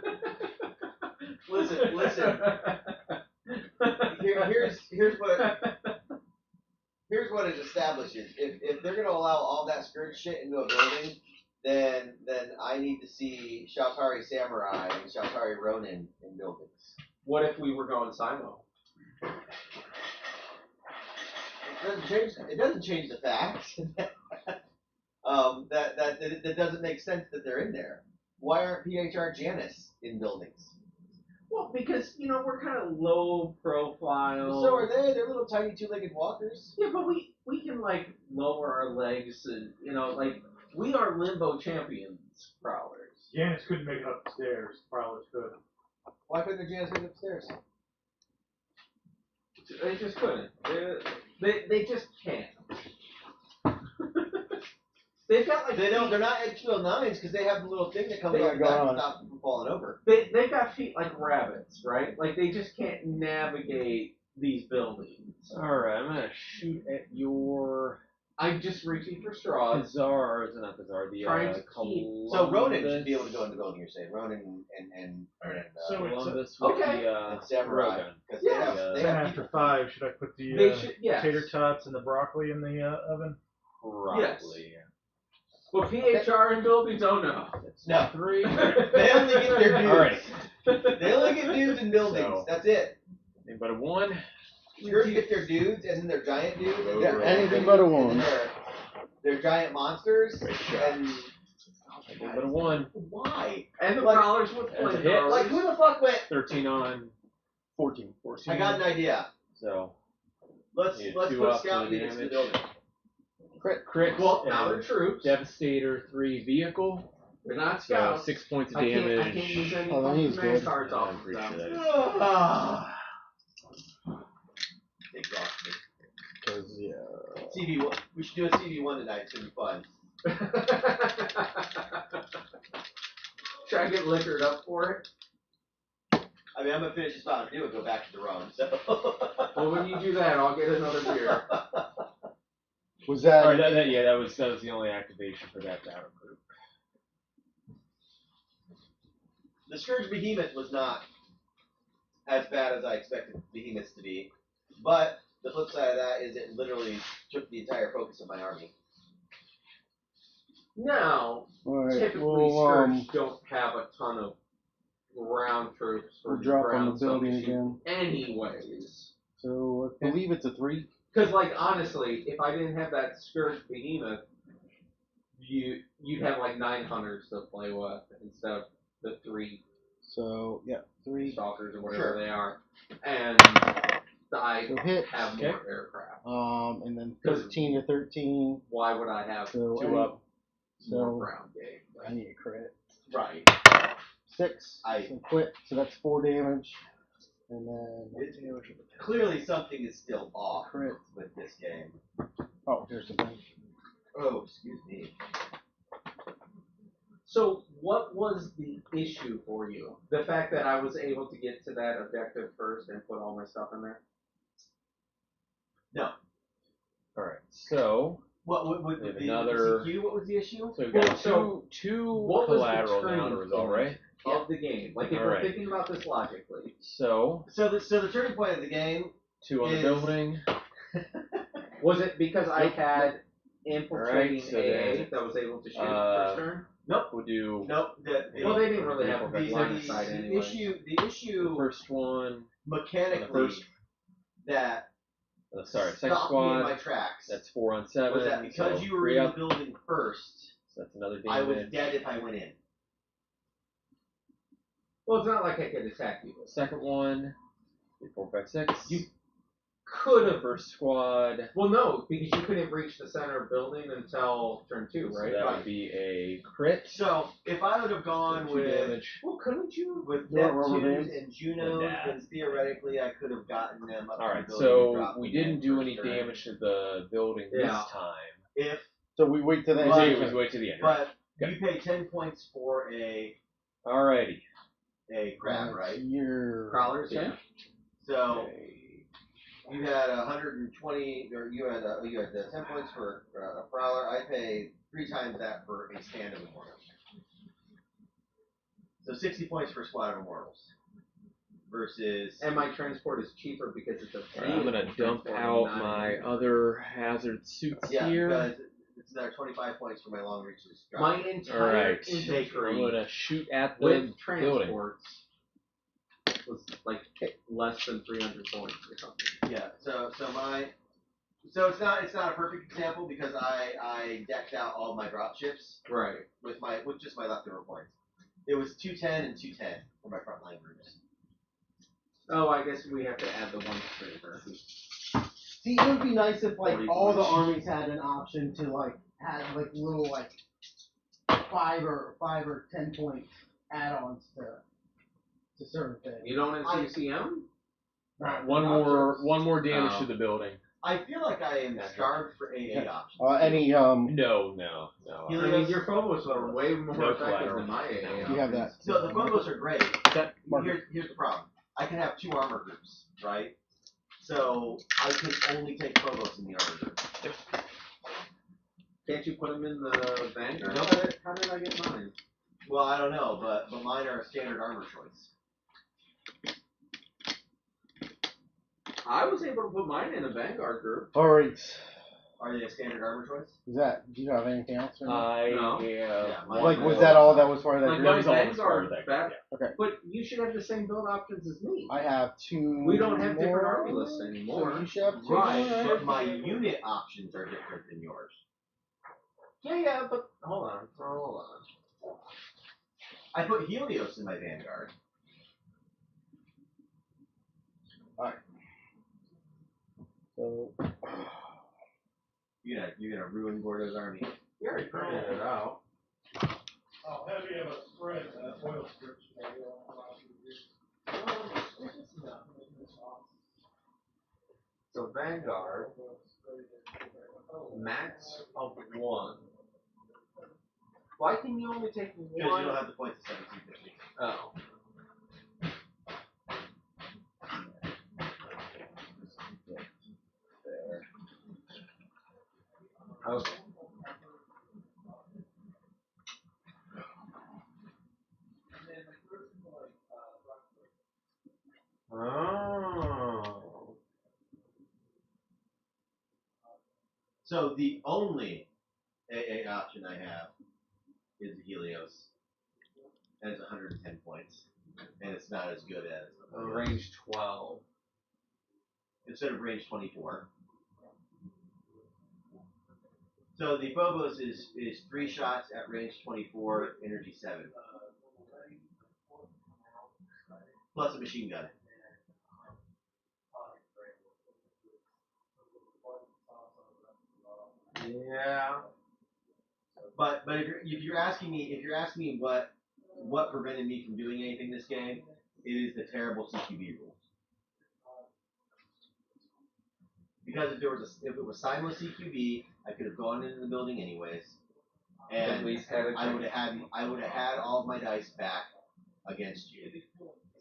Listen. Here's what it establishes. If they're gonna allow all that Scourge shit into a building, then I need to see Shoutari Samurai and Shoutari Ronin in buildings. What if we were going Simo? It doesn't change the facts. That doesn't make sense that they're in there. Why aren't PHR Janus in buildings? Well, because, we're kind of low profile. So are they? They're little tiny two-legged walkers. Yeah, but we can, lower our legs and, we are limbo champions, Prowlers. Janice couldn't make it up the stairs. Prowlers could. Why couldn't the Janus get upstairs? They just couldn't. They just can't. They've got They're not at 209s because they have the little thing that comes out the back to stop them from falling over. They've got feet like rabbits, right? Like they just can't navigate these buildings. Alright, I'm gonna shoot at your I'm just reaching for straws. Bizarre, not Bizarre, the Trying to keep. So Ronin should be able to go in the building. You're saying Ronin and Columbus okay. with the and Samurai. Rogan. Because Yeah. they 10 have after people. 5. Should I put the They should, yes. tater tots and the broccoli in the oven? Probably. Well, PHR in buildings, oh no. No. 3. They only get their dudes. Alright. They only get dudes in buildings. So- That's it. Anything but a 1. Scourge get their dudes, and then they're giant dudes. And Yeah, they're anything but a and one. They're giant monsters. Great shot. And Anything but a 1. why? And the Like- Prowlers with As a hit. flamethrowers. Like who the fuck went? 13 on 14. 14. I got an idea. So, Let's Yeah, put 2 up scout for the units in the damage. building. crit. Well, and now they're troops. Devastator 3 vehicle. They're not So scouts. 6 points of I damage. can't use any Oh, then fucking he's command good. cards off I'm of pretty them. sure that is. Exhausted. Because, yeah. CV1. We should do a CV1 tonight. It's gonna be fun. Try to get liquored up for it. I mean, I'm gonna finish this out and do it. Go back to the road. So. Well, when you do that, I'll get another beer. Was that? Alright, that was the only activation for that battle group. The Scourge Behemoth was not as bad as I expected Behemoths to be, but the flip side of that is it literally took the entire focus of my army. Now, Alright, typically we'll, Scourge don't have a ton of ground troops for we'll drop on ground the stuff building to shoot again. anyways. So I believe it's a 3. Because, honestly, if I didn't have that Scourge Behemoth, you'd have 9 hunters to play with instead of the 3 So yeah, 3. stalkers or whatever Sure. they are. And I So hit. have more aircraft. And then 13 to 13. Why would I have So 2 up. more So ground game? I need a crit. Right. 6. I- So quit. So that's 4 damage. And then Clearly something is still off crit. with this game. Oh, here's the thing. Oh, excuse me. So, what was the issue for you? The fact that I was able to get to that objective first and put all my stuff in there? Alright, so What would We have the another- CQ? What was the issue? we've Well, got so, two what was the collateral now turning to resolve, point right? of the game? If we're Alright. thinking about this logically. So, So the turning point of the game. 2 on the Is- building. Was it because I had infiltrating Alright, so AA then, that was able to shoot uh, first turn? We'll do Nope. Well, they didn't really have the- a line of sight the anyway. issue the issue first one. mechanically first- that Second stopped me in my squad. tracks That's 4 on 7. was that because so you were 3 in the up. building first, So that's another I was damage. dead if I went in. Well, it's not like I could attack you. Second one. 3, 4, 5, 6. You could have. First squad. Well, no, because you couldn't reach the center building until turn 2, So right? that Right. would be a crit. So if I would have gone 2 with damage. Well, couldn't you? Yeah, rubber Neptunes bands. and Junos, Nah. then theoretically I could have gotten them up. to Alright, the building and so dropped we them in didn't do first any turn. damage to the building Yeah. this time. If So we wait till the So end. you always wait to the end. But Okay. you pay 10 points for a Alrighty. crab, right? Your Crawlers, yeah. So you had 120, or you had 10 points for a prowler. I pay 3 times that for a stand of immortals. So 60 points for squad of immortals versus. And my transport is cheaper because it's a Alright, I'm gonna dump out my other hazard suits here. Because it's another 25 points for my long reaches. My entire Alright. I'm infantry gonna shoot at the with building. transports was like less than 300 points or something. Yeah. So it's not a perfect example because I decked out all my drop ships Right. with just my leftover points. It was 210 and 210 for my frontline groups. Oh, I guess we have to add the one trigger. See, it would be nice if like 40 all the points. armies had an option to like have like little like 5 or 10 point add-ons to certain things. You don't have CCM? Not One more damage Oh. to the building. I feel like I am starved for AA options. Any No. I mean, your phobos are way more No effective collateral. than my AA. you have that. So the phobos are great. Okay, mark it. Here's the problem. I can have 2 armor groups, right? So I can only take phobos in the armor group. Can't you put them in the Vanguard? No. How did I get mine? Well, I don't know, but mine are a standard armor choice. I was able to put mine in a Vanguard group. All right. Are they a standard armor choice? Do you have anything else? Or not? No. Yeah, mine like, are. was that all that was part of that Like group? my was all Vanguard part of that group, back. Okay. But you should have the same build options as me. I have 2. We don't have different more, army lists anymore. So you should have 2. Right, more. but my unit options are different than yours. Yeah, but hold on. I put Helios in my Vanguard. So You're gonna ruin Gordo's army. You already printed it out. How heavy of a spread that oil strips So Vanguard, max of 1. Why can you only take Because you one? don't have the points of 1750. Oh. Okay. Oh. So the only AA option I have is the Helios. And it's 110 points. And it's not as good as Range 12. instead of range 24. So the Phobos is 3 shots at range 24, energy 7. Plus a machine gun. Yeah. But if you're asking me what prevented me from doing anything this game, it is the terrible CQB rules. Because if it was Simo CQB, I could have gone into the building anyways, and At least had a I would have had all of my dice back against you.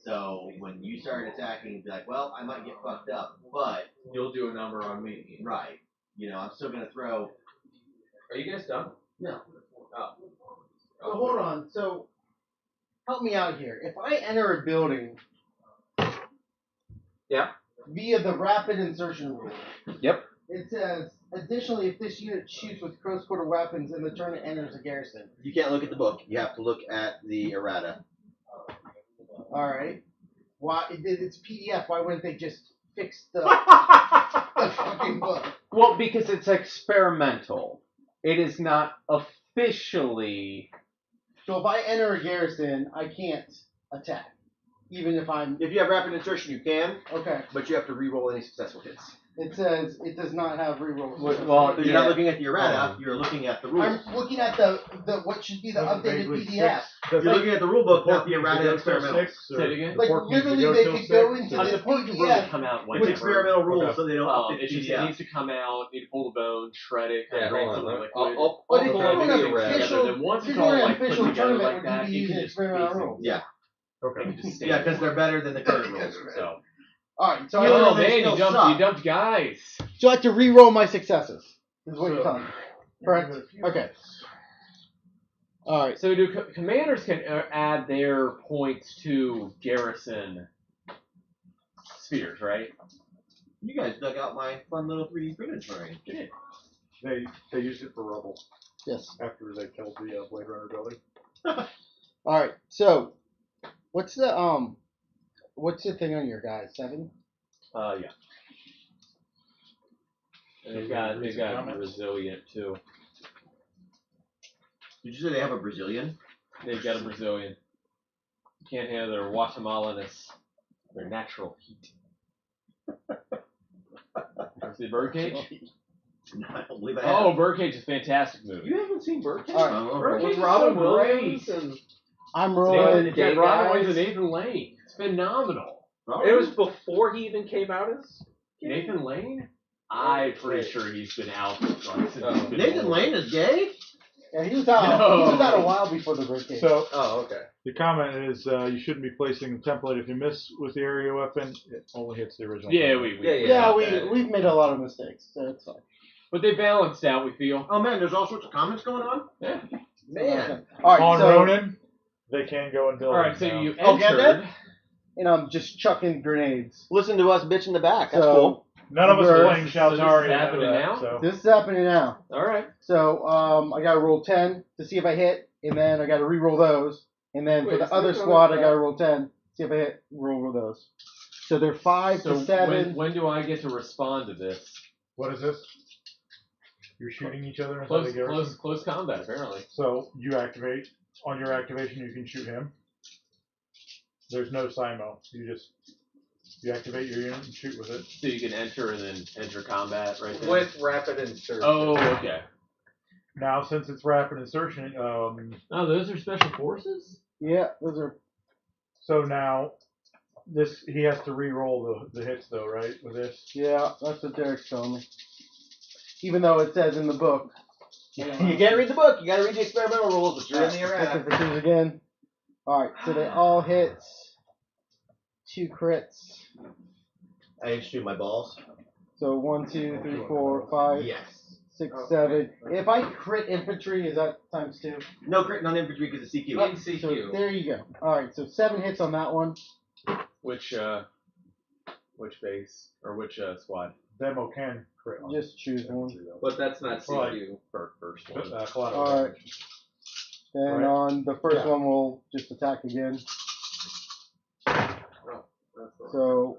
So when you started attacking, it'd be like, well, I might get fucked up, but You'll do a number on me. right, I'm still gonna throw. Are you guys done? No. Oh. So hold on. So help me out here. If I enter a building, Yeah. via the rapid insertion rule, Yep. it says additionally, if this unit shoots with close quarter weapons and the turn it enters a garrison. You can't look at the book. You have to look at the errata. All right. Why? It's PDF. Why wouldn't they just fix the fucking book? Well, because it's experimental. It is not officially. So if I enter a garrison, I can't attack, even if I'm If you have rapid insertion, you can, okay. but you have to re-roll any successful hits. It says it does not have rerolls. So you're not looking at the errata, you're looking at the rules. I'm looking at the what should be the updated PDF. You're looking at the rule book, not the errata experimental. Say it again. Like literally, they could go into I mean, this the port can really PDF. come out It's whenever. experimental rules, so they don't update It the PDF. needs to come out, need to pull the bone, shred it, kind of hold drain on. some of the liquid. I'll But if pull you're up doing the an errata. official, Then once if it's you're all doing an like put official together tournament, like would that, be you using can just experimental basically- rules. Yeah. You can just Yeah, because they're better than the current rules. So. All right, so Oh they man, still you suck. dumped guys. so I have to re-roll my successes. Is what you're telling me, correct? Okay. All right. So do commanders can add their points to garrison spheres, right? You guys dug out my fun little 3D printed drawing. They used it for rubble Yes. after they killed the Blade Runner building. All right. So, what's the thing on your guys? 7? Yeah. And they've got resilient too. Did you say they have a Brazilian? They've got a Brazilian. Can't handle their Guatemalaness, their natural heat. See Birdcage? No, I don't believe I Oh, have. Birdcage is a fantastic movie. You haven't seen Birdcage? All right. Oh, Birdcage With is Robin so Williams great. and I'm Nathan, rolling. it's got gay Robin guys. Williams and Nathan Lane. It's phenomenal. it was before he even came out as Nathan Lane? I'm pretty sure he's been out like, since he's been Nathan born. Lane is gay? Yeah, he was out. No. He was out a while before the Birdcage. So Oh, okay. the comment is you shouldn't be placing the template. If you miss with the area weapon, it only hits the original. Yeah, template. yeah, we've made a lot of mistakes, so it's fine. But they balanced out, we feel. Oh man, there's all sorts of comments going on? Yeah. Man. All right, On so Ronin, they can go and build. Alright, so you Oh, get entered. and I'm just chucking grenades. Listen to us bitch in the back. That's So cool. None of us are Reverse. playing So this is Shaltari. happening now? So. this is happening now. Alright. So I gotta roll 10 to see if I hit, and then I gotta re-roll those, and then for Wait, the is other there squad I another- gotta roll 10, see if I hit, roll those. So they're 5 So to 7. when do I get to respond to this? What is this? You're shooting each other inside the garrison. Close combat, apparently. So you activate. On your activation, you can shoot him. There's no Simo. You activate your unit and shoot with it. So you can enter and then enter combat right there. With rapid insertion. Oh, okay. Now, since it's rapid insertion, Oh, those are special forces? Yeah, those are. so now he has to re-roll the hits though, right? With this. Yeah, that's what Derek's telling me. Even though it says in the book. You can't read the book, you gotta read the experimental rules, but you're in the Looking errata. for twos again. Alright, so they all hit 2 crits. I didn't shoot my balls. So 1, 2, 3, 4, 5, Yes. 6, 7. If I crit infantry, is that times 2? No crit, none infantry because it's CQ. In So CQ. there you go. Alright, so 7 hits on that one. Which base? Or which squad? Demo can crit on Just choose one. But that's not Right. CQ. First one. collateral Alright. damage. Then Right. on the first Yeah. one, we'll just attack again. That's the So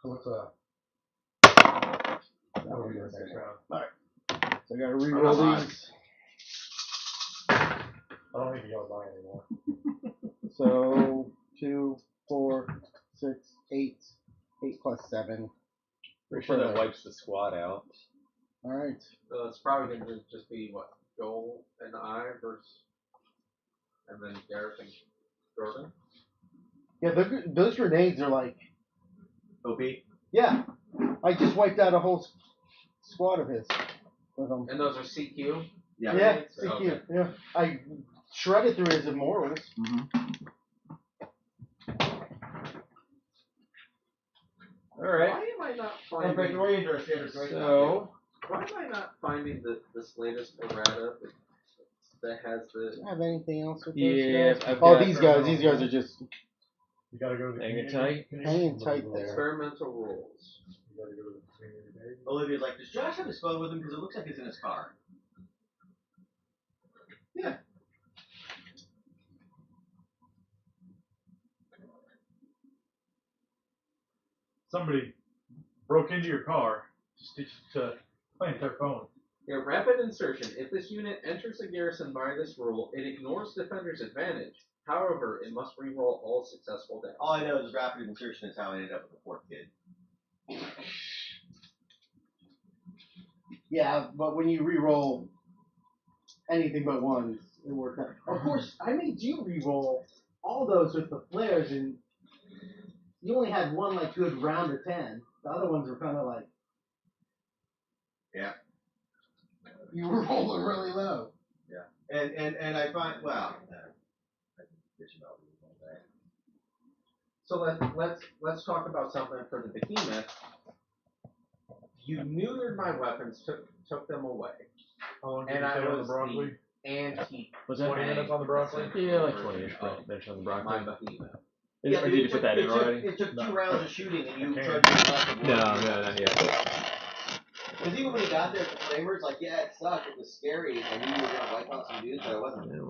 What's that'll be the next round. I gotta re-roll Oh, these. I don't think you gotta buy anymore. So 2, 4, 6, 8. 8 plus 7. Pretty sure that wipes the squad out. Alright. So it's probably going to just be, what, Joel and I versus, and then Gareth and Jordan? Yeah, those grenades are like. OP. Yeah. I just wiped out a whole squad of his. With them. And those are CQ? Yeah. Yeah, Grenades? CQ. Okay. Yeah. I shredded through his immortals. Alright. Why am I not Breaking finding... Orient or standard strike. So Why am I not finding this latest errata that has Do the... I have anything else with those Yeah, guys? I've Oh, got- these guys. These guys are just You gotta go to the Hanging community- tight. hanging tight there. experimental rules. You gotta go to the community page. Olivia's like, does Josh have his phone with him? Because it looks like it's in his car. Yeah. Somebody broke into your car to plant their phone. Yeah, rapid insertion. If this unit enters the garrison by this rule, it ignores defender's advantage. However, it must reroll all successful damage. All I know is rapid insertion is how I ended up with the fourth kid. Yeah, but when you re-roll anything but ones, it worked out. Of course, I made you re-roll all those with the flares, and you only had one like good round of 10. The other ones were kind of like. Yeah. You were rolling really low. Yeah. And I find, well, I can bitch about it all day. So let's talk about something for the behemoth. You neutered my weapons, took them away, How long did and you I stay on the was broccoli? the anti. Was that 20 minutes on the broccoli? Yeah, like 20-ish minutes on the My broccoli. behemoth. Yeah, Or dude, did you it put that in took, already? It took No. 2 rounds of shooting and you Okay. tried to get off the board. No, not yet. Because even when you got there at the flamers, like, yeah, it sucked. It was scary. And I knew you were going to wipe out some dudes, but it wasn't. It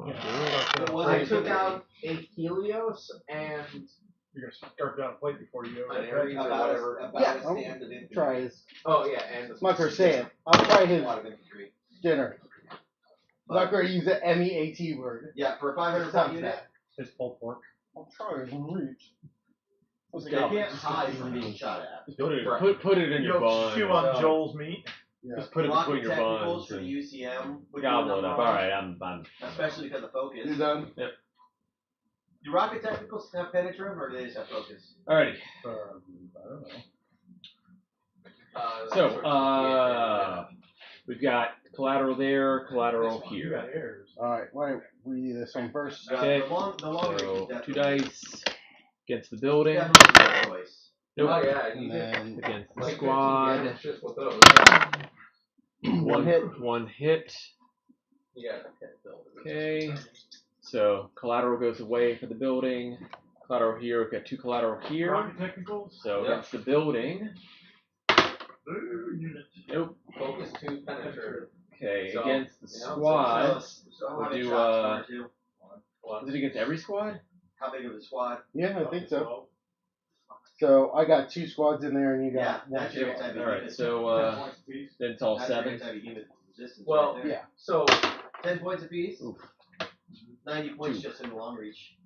wasn't I took intimidating. out a Helios and You're gonna start down a plate before you go. an Ares or About whatever. a Yeah, stand of infantry. Try his. Oh yeah, and Smucker saying, I'll try A his lot of infantry. dinner. I'm not going to use the MEAT word. Yeah, for a 500 Sounds point unit, bad. It's pulled pork. I'll try his reach. you can't hide from being shot at. Just put it, Right. put it in You your don't bun. chew on Joel's meat. Yeah. Just put it Rocket between your technicals buns for the and UCM. would do gobble a it number up. on, All right, I'm. Especially because of focus. You done? Do rocket technicals have penetrum or do they just have focus? Alrighty. I don't know. So, we've got collateral there, collateral You here. got airs. Alright, why don't we do this one first? Okay. The long range So, is definitely, 2 dice against the building. definitely a choice. Nope. Oh yeah, And you did then Against the like 15 squad. damage just with those. one hit. One hit. Yeah, okay, build it. Okay. So collateral goes away for the building. Collateral here. We've got 2 collateral here. Rocket technicals. So Yeah. against the building. Unit. Nope. Focus 2 penetrative. Okay. So, against the yeah, squad. So how We'll many do, shots? 1 or 2? Is it against every squad? How big of a squad? Yeah, I think so. So I got 2 squads in there and you Yeah, got one. that's your squad. anti-behemoth. All right. So 10 points apiece. then it's all That's your 7. anti-behemoth resistance Well, right there. Yeah. So 10 points apiece. Oof. 90 points 2. just in the long reach.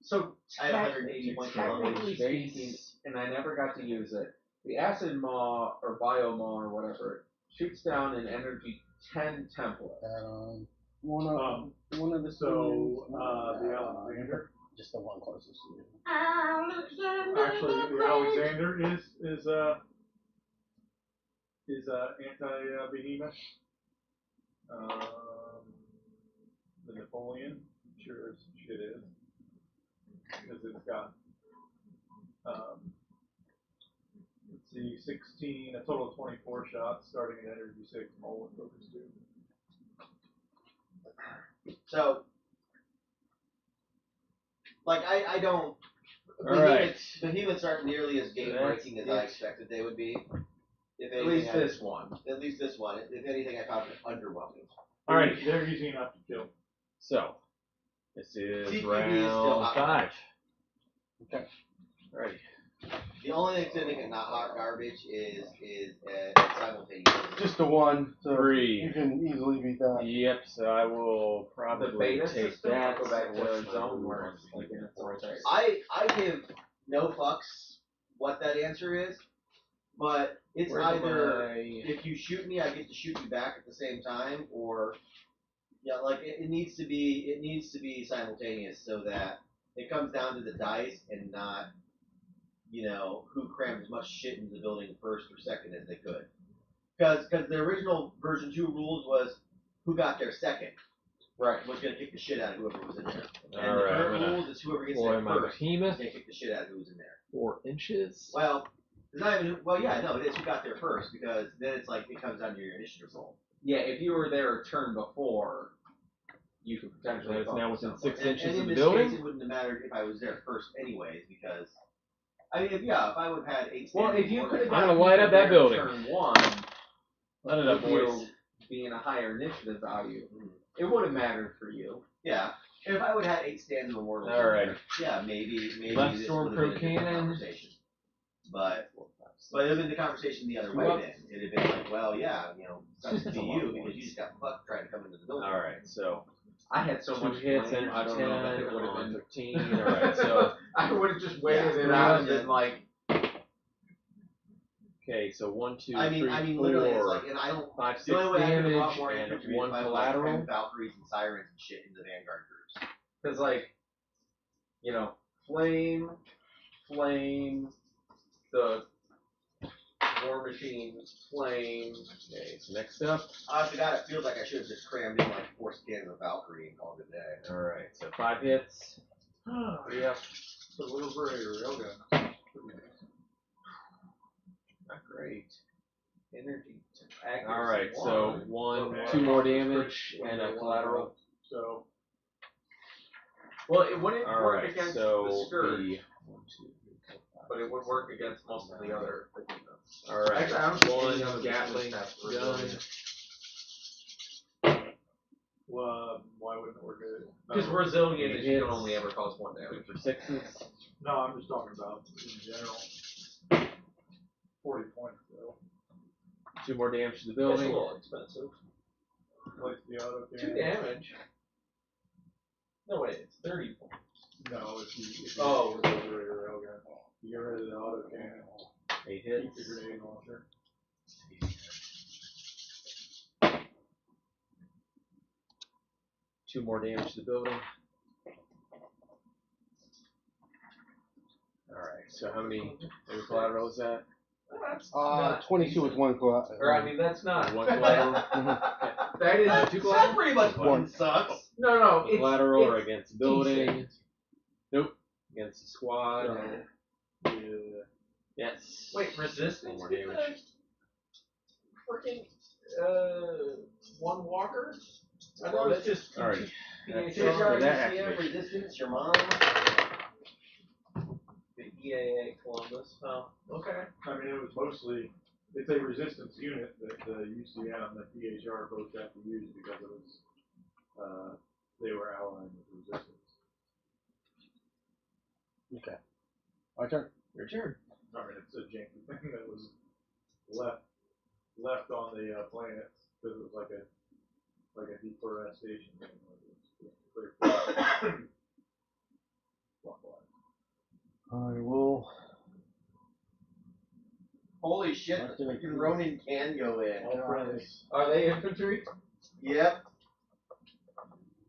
so I had 180 points in long technically reach. speaking, and I never got to use it. The acid maw or bio maw or whatever shoots down an energy 10 template. One of the So, students, the Alexander. just the one closest to you. Actually, the Alexander is anti-behemoth. The Napoleon sure as shit is, because it's got let's see, 16, a total of 24 shots, starting at energy 6, all with focus 2. So, like, I don't. Alright. Behemoths aren't nearly as game breaking as I expected they would be. If At anything, least this one. At least this one. If anything, I found it underwhelming. Alright. They're easy enough to kill. So this is CQB is round still hot. 5. Okay. Alrighty. The only thing to make it not hot garbage is simultaneous. Just the one, so 3. you can easily beat that. Yep. So I will The probably beta take system, that. go back to What's zone my where rule? it's like in its own space. I give no fucks what that answer is, but it's Where's either my- if you shoot me, I get to shoot you back at the same time, or yeah, like it needs to be simultaneous so that it comes down to the dice and not, who crammed as much shit into the building first or second as they could. Because the original version 2 rules was who got there second. Right. Was gonna kick the shit out of whoever was in there. And Alright, the I'm current gonna rules is whoever gets deploy there my first is behemoth. gonna kick the shit out of who's in there. 4 inches. Well, it's not even. Well, yeah, no, it is who got there first because then it's like it comes down to your initiative roll. Yeah, if you were there a turn before, you could potentially. That is now focus within on 6 something. inches And of in the this building. case, it wouldn't have mattered if I was there first, anyways, because I mean, if I would have had 8 Well, standing if you orders- could have I'm got gonna light up that people building. there Turn 1, Light it up, with you boys. being a higher initiative value, it would have mattered for you. Yeah. If I would have had 8 stands of immortals, Alright. yeah, maybe Left this storm would have been a pro different cannon. conversation. But it would have been the conversation the other way then. It'd have been like, well, yeah, sucks to be you because you just got fucked trying to come into the building. Alright, so I had so 2 much hits, blame, energy I don't 10, know if it would have on been. 13. Alright, so I would have just waited Yeah, it out and yeah. been like, Okay, so 1, 2, I mean, 3, literally, it's 4, like, and I don't. 5, 6 The only way I can get a lot damage more and infantry is 1 if I would collateral. like Valkyries and Sirens and shit into the Vanguard groups. Because, like, you know, flame, the War Machine, flame. Okay, so next up. Honestly, God, it feels like I should have just crammed in like 4 scans of Valkyrie and called it a day. Alright, so 5 hits. Yeah. The little railgun. Not great. Energy. Accuracy. Alright, so 2 more damage and a collateral. So Well, it wouldn't work Alright, against so the Scourge, the 1, 2, 3, 4, 5. but it would work against most of the other behemoths. Alright, Actually, I don't think any other 1 Gatling behemoths have gun. resilience. well, why wouldn't it work? Because resilient is you can only ever cause 1 damage. Good for 6s. No, I'm just talking about in general. 40 points though. 2 more damage to the It's a building. little expensive. Like the auto 2 cannon. damage. No, wait, it's 30 points. No, if you Oh. get rid of the railgun, you get rid of the auto cannon. 8 Keep the hits. grenade launcher. 2 more damage to the building. Alright, so how many collateral is that? That's not 22 with decent. 1 collateral. Or, I mean, that's not. 1 collateral. That is. That pretty much One. sucks. No, it's. Collateral or it's against the building. decent. Nope. Against the squad. So, Yes. Wait, 1 resistance more with damage. the freaking 1 walker? I thought it was just Alright. PHR. PHR, that UCM, activation. resistance, your mom. The EAA Columbus. Oh, okay. I mean, it was mostly, it's a resistance unit that the UCM and the PHR both have to use because it was, they were allied with resistance. Okay. My turn. Your turn. I mean, it's a janky thing that was left on the planet because it was like a deforestation thing. I will. Holy shit, the freaking Ronin can go in. All friendly, Are they infantry? Yep.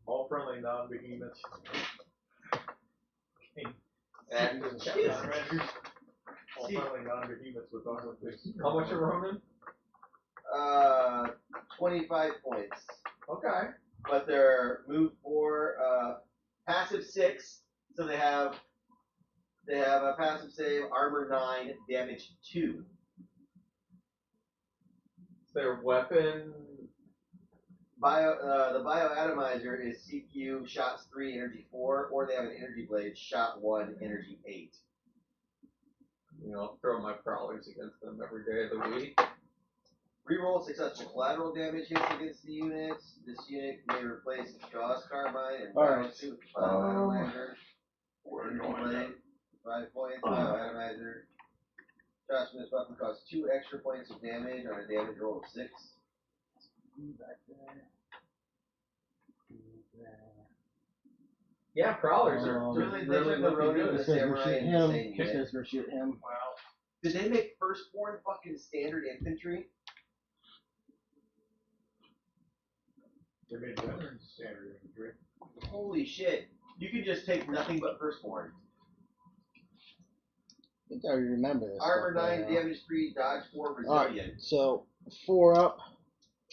all friendly non-behemoths. And All friendly non-behemoths with armor fixed. How much are Ronin? 25 points. Okay. But they're move 4, passive 6, so they have a passive save, armor 9, damage 2. Their weapon. The bioatomizer is CQ, shots 3, energy 4, or they have an energy blade, shot 1, energy 8. You know, I'll throw my prowlers against them every day of the week. Reroll successful collateral damage hits against the units. This unit may replace Gauss Carbine and Alright. Biosuit with bioatomizer. Energy blade, 5 points, bioatomizer. Shots from this weapon costs 2 extra points of damage on a damage roll of 6. Yeah, prowlers are Really, they really took the looking Ronin and good. the This guy's gonna Samurai shoot in the him. same This unit. guy's gonna shoot him. Did they make firstborn fucking standard infantry? They made veterans standard infantry. Holy shit. You can just take nothing but firstborn. I think I remember this. Armor stuff 9, by now. damage 3, dodge 4, Alright, resilient. so 4 up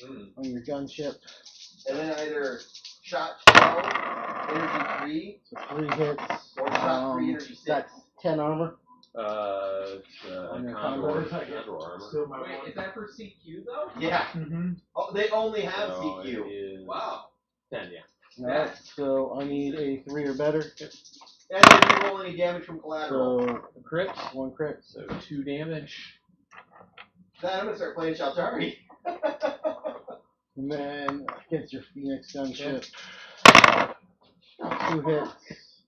Mm. on your gunship. And then either shot 12, energy 3, So 3 hits. or shot 3, energy 6. That's 10 armor. On your Condor, combat. Condor armor. Still my Wait, one. is that for CQ though? Yeah. Mm-hmm. Oh, they only have So CQ. it is Wow. 10, yeah. Alright, so I need a 3 or better. And then you roll any damage from collateral. So Crit. 1 crit. So 2 damage. Then I'm gonna start playing shots already. And then against your Phoenix gunship. 2 hits.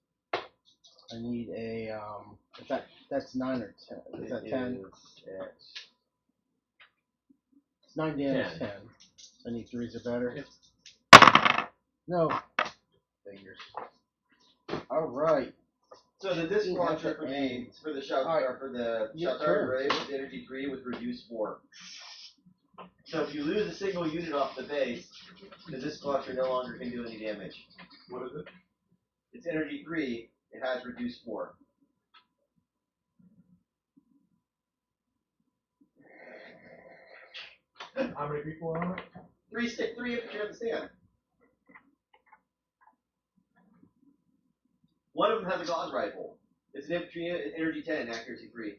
I need a that's 9 or 10. Is that 10? It's 9 damage, 10. I need 3s or better. Yep. No. Fingers. Alright. So the disc launcher for the shot Alright. or for the Your shot target turn. array is energy 3 with reduced 4. So if you lose a single unit off the base, the disc launcher no longer can do any damage. What is it? It's energy 3. It has reduced 4. How many people are on it? 3 infantry on the stand. One of them has a gauze rifle. It's an infantry unit, it's energy 10, accuracy 3.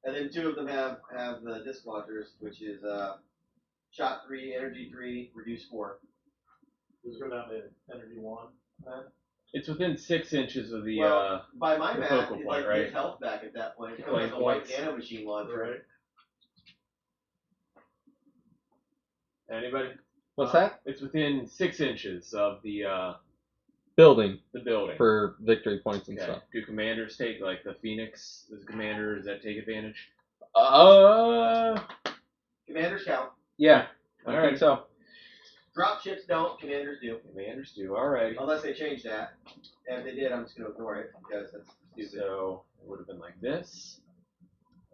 And then 2 of them have the disc launchers, which is shot 3, energy 3, reduce 4. Does it go down to energy 1? It's within 6 inches of the. Well, by my the math, focal it point, like right? gives health back at that point. It Flame becomes like a white points. nano machine launcher. Right. Anybody? What's that? It's within 6 inches of the Building building. for victory points and Okay. stuff. Do commanders take like the Phoenix? Does commander does that take advantage? Commanders count. Yeah, I Alright. think so. Drop ships don't. Commanders do. Commanders do. Alrighty. Unless they change that. And if they did, I'm just going to ignore it because that's stupid. So it would have been like this.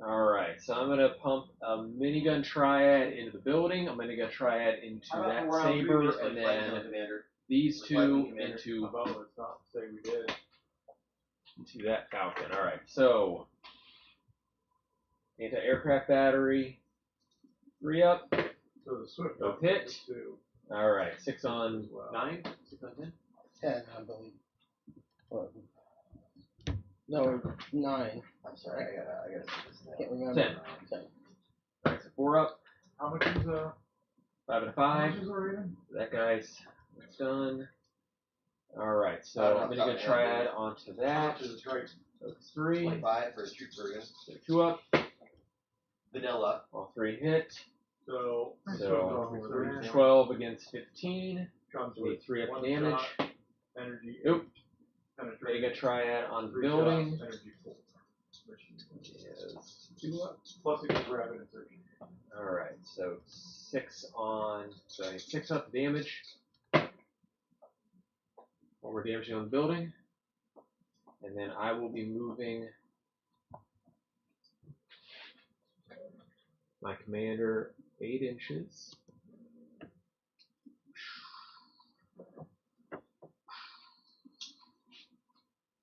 Alright, so I'm gonna pump a minigun triad into the building, a minigun triad into How about that for round 3, saber, just like and flight zone then commander? these Like two Lightning Commander. into Although it's not to say we did. that falcon. Alright, so anti-aircraft battery, 3 up. So the Swift Go up hit. is 2. Alright, 6 on As well. 9, 6 on 10. 10, I believe. Well, no, 9. I'm sorry, I gotta see this now. Can't remember. 10. 10. Alright, so 4 up, How much is 5 and a how 5. much is our rating? That guy's done. Alright, I so don't know, minigun top triad onto How that. much is it right? So it's 3. 25 for the troop version. So 2 up, Vanilla. all 3 hit. So, So, with three 12 against 15. comes Need with 3 up one damage. shot, energy Nope. 8, penetration, Minigun triad on the 3 building. shots, energy 4. Is 2 up. Plus it gets rapid insertion. Alright, so 6 on. So I need 6 up damage. What we're damaging on the building. And then I will be moving my commander 8 inches.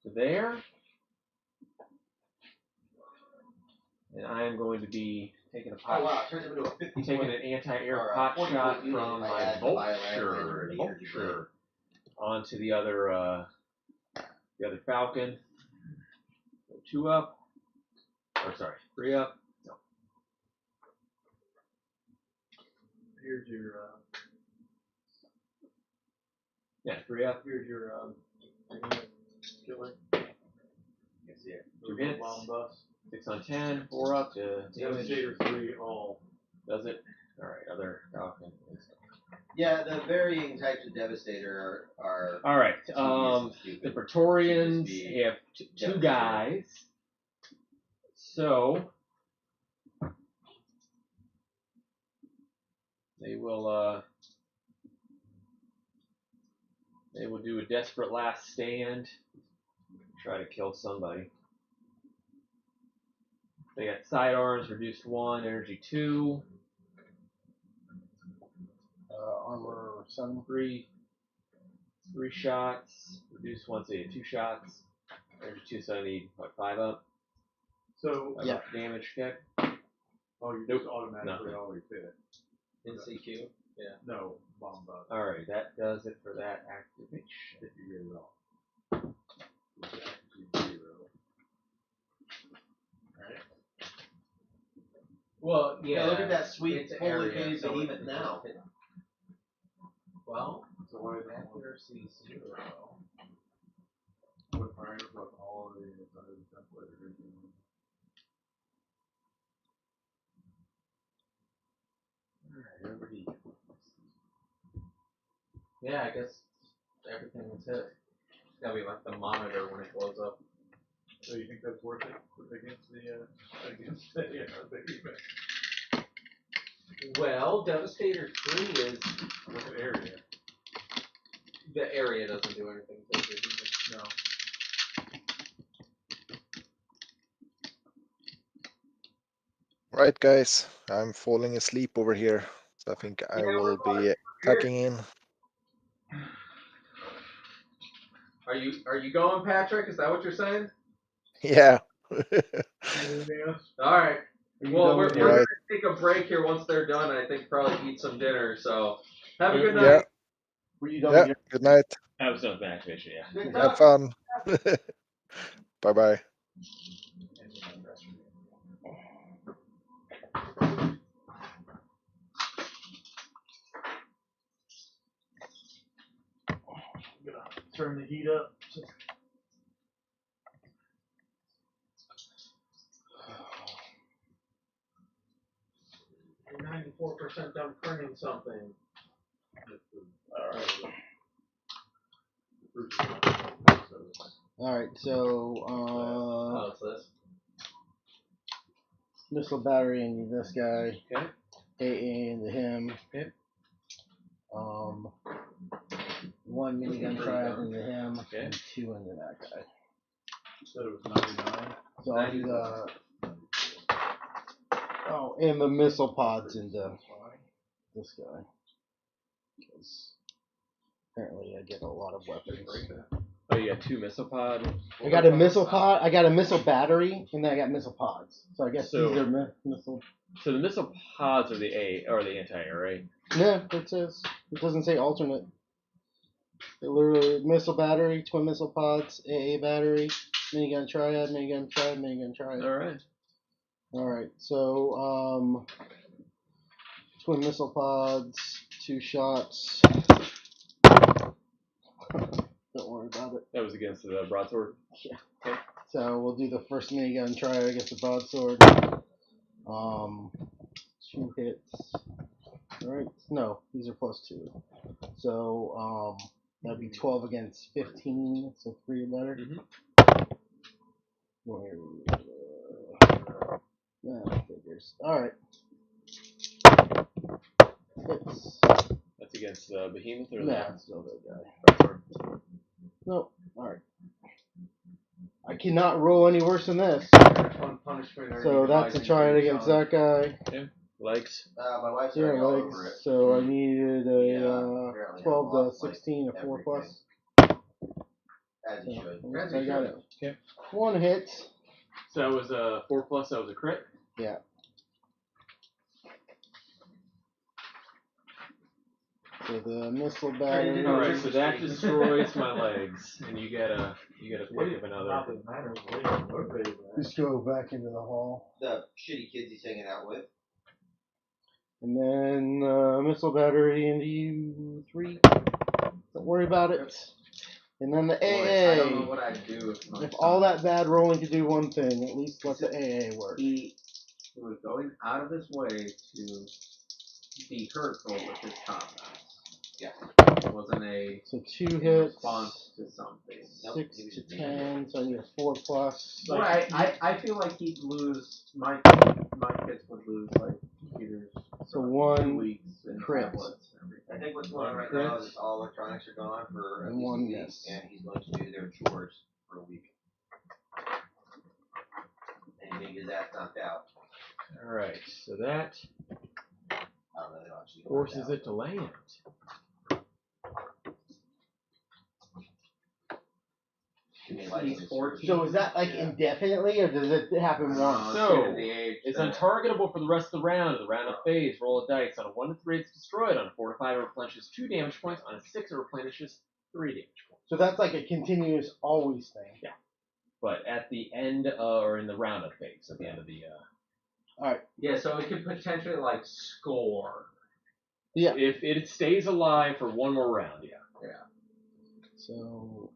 To there. And I am going to be taking a pot. Oh wow, it turns into a 50 Taking point. an anti-air or a pot 40 shot point unit from if I my add the vulture, bilateral energy onto the other falcon. So 2 up. Or sorry, 3 up. No. Here's your, Yeah, 3 up. here's your, unit killer. You can see it. 2 hits. Bomb bus. 6 on 10. 4 up to damage. Devastator 3 all. Does it? Alright, other falcon. Yeah, the varying types of Devastator are Alright, tedious and stupid. the Praetorians Should just be have 2 Devastator. guys. So they will do a desperate last stand, try to kill somebody. They got sidearms, reduced 1, energy 2, Armor 7. 3 shots, reduced 1, so you have 2 shots, energy 2, so I need what, 5 up. So, 5 Yeah. up for damage check. oh, you Nope. just automatically Nothing. always hit it. In CQ. No, bomb bus. Alright, that does it for that activation. If you get it all. It's actually 0. Alright. Well, yeah. Yeah, look at that sweet it's fully area, phased so behemoth it- now. Well, So why is it accuracy 0. with fire plus all of the units under the template originally? Alright, over to you. Yeah, I guess everything was hit. It's gotta be like the monitor when it blows up. So you think that's worth it against the behemoth? Well, Devastator 3 is Look at area. the area doesn't do anything to the behemoth. No. Right, guys, I'm falling asleep over here, so I think I will be tucking in. Are you going, Patrick? Is that what you're saying? Yeah. Anything else? All right. you Well, done we're with going Right. to take a break here once they're done. I think probably eat some dinner. So have a good Yeah. night. Were you done Yeah. with your Good night. I was done with my activation, yeah. Good Have talk. fun. Bye bye. Turn the heat up. 94% done printing something. Alright, so Oh, it's this. missile battery into this guy. Okay. AA into him. Okay. One minigun triad into him. Okay. And 2 into that guy. You said it was 99. So I'll do the. Oh, and the missile pods into this guy. Because apparently I get a lot of weapons. Oh, you got 2 missile pod. I got a missile pod, I got a missile battery, and then I got missile pods. So I guess So- these are missile. So the missile pods are the anti-air, right? No, it says it doesn't say alternate. It literally missile battery, twin missile pods, AA battery, minigun triad, minigun triad, minigun triad. All right. All right, so twin missile pods, 2 shots. Don't worry about it. That was against the broadsword. So we'll do the first minigun triad against the broadsword. 2 hits. Alright, no, these are +2. So that'd be 12 against 15, so 3 or better. That figures. Alright. Hits. That's against the behemoth or Nah, still that guy. the broadsword. Nope. Alright. I cannot roll any worse than this. Fun punishment. or So that's a utilizing triad free against challenge. that guy. Legs. My wife's Yeah, already all over it. legs. So I needed Yeah, a apparently 12 I've to lost, like, 16, a 4 plus. As you So, should. at least As I you got should. it. Okay. 1 hit. So that was a 4+. That was a crit. Yeah. So the missile battery. All right. So that destroys my legs, and you get a pick of another. Nothing matters. They don't motivate that. Just go back into the hall. The shitty kids he's hanging out with. And then missile battery into you 3. Don't worry about it. And then the Boy, I don't know AA. what I'd do if my If all son- that bad rolling could do one thing, at least let the AA work. He was going out of his way to be hurtful with his comments. Yeah. It wasn't a So 2 hits. response to something. 6 to 10. So I need a 4 plus. Well, I feel like he'd lose, my kids would lose, like, computers So for 2 1 weeks and crit. tablets and everything. I think what's going on right now is all electronics are gone for at And least 1 a week, miss. and he's going to do their chores for a week. And he may get his ass knocked out. All right. So that I don't know, they don't actually forces it to land. So is that like indefinitely, or does it happen once? So, the age It's that- untargetable for the rest of the round. The round of phase. Roll a dice. On a 1 to 3, it's destroyed. On a 4 to 5, it replenishes 2 damage points. On a 6, it replenishes 3 damage points. So that's like a continuous always thing. But at the end, or in the round of phase, at the end of the, Yeah, so it could potentially, like, score. Yeah. if it stays alive for 1 more round, yeah. So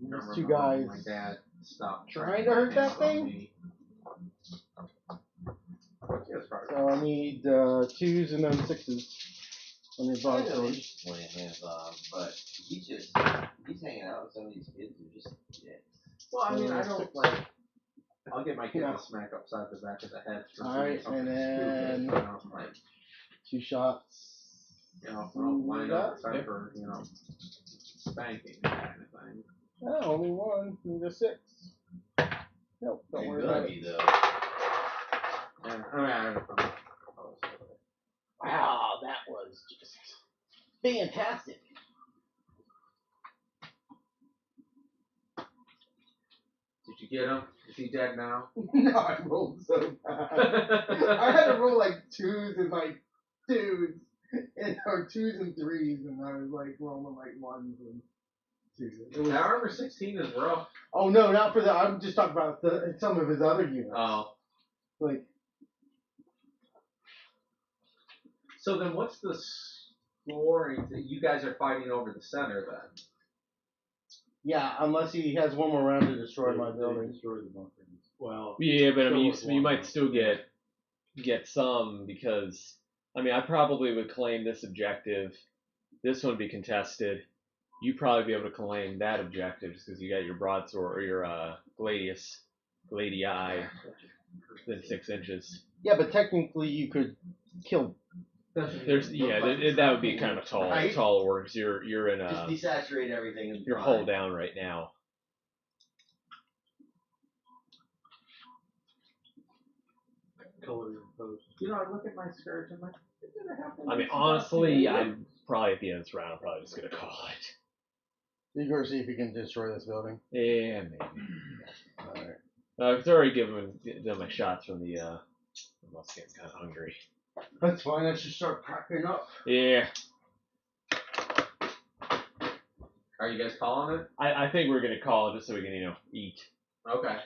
Remember these 2 my guys. dad stopped trying to hurt that thing? me. Yes, right. So I need 2s and then 6s on your I know broadsword. he's playing hands on, but he's hanging out with some of these kids who just dicks. Well, I mean, I So don't, like, I'll get my kid Yeah. to smack upside the back of the head for Alright, doing something and then- stupid, you know, like, 2 shots. don't line up outside for, spanking kind of thing. Oh, only 1. Need a 6. Nope, don't You're worry gonna about be it. though. Yeah, I mean, I don't know. Wow, that was just fantastic. Did you get him? Is he dead now? No, I rolled so bad. I had to roll like twos and like twos, or twos and threes, and I was like rolling like ones and twos. It was, Armor 16 is rough. oh no, not for the. I'm just talking about some of his other units. Oh. Like, So then what's the scoring that you guys are fighting over the center then? yeah, unless he has one more round to destroy my They building. destroy the bunker. Well, Yeah, but I mean, still you with might one, still get some because I mean, I probably would claim this objective. This one would be contested. You'd probably be able to claim that objective just because you got your broadsword or your gladius, gladii, within 6 inches. Yeah, but technically you could kill. There's that would be kind of a tall order because you're in Just desaturate everything. And you're hull down right now. color imposed. You know, I look at my scourge and I'm like, is it a half I mean, honestly, I'm probably at the end of this round. I'm probably just gonna call it. You go see if you can destroy this building. Yeah, maybe. Alright. It's already given them my shots from the. I must get kind of hungry. That's fine. I should start packing up. Yeah, Are you guys calling it? I think we're gonna call it just so we can eat. Okay.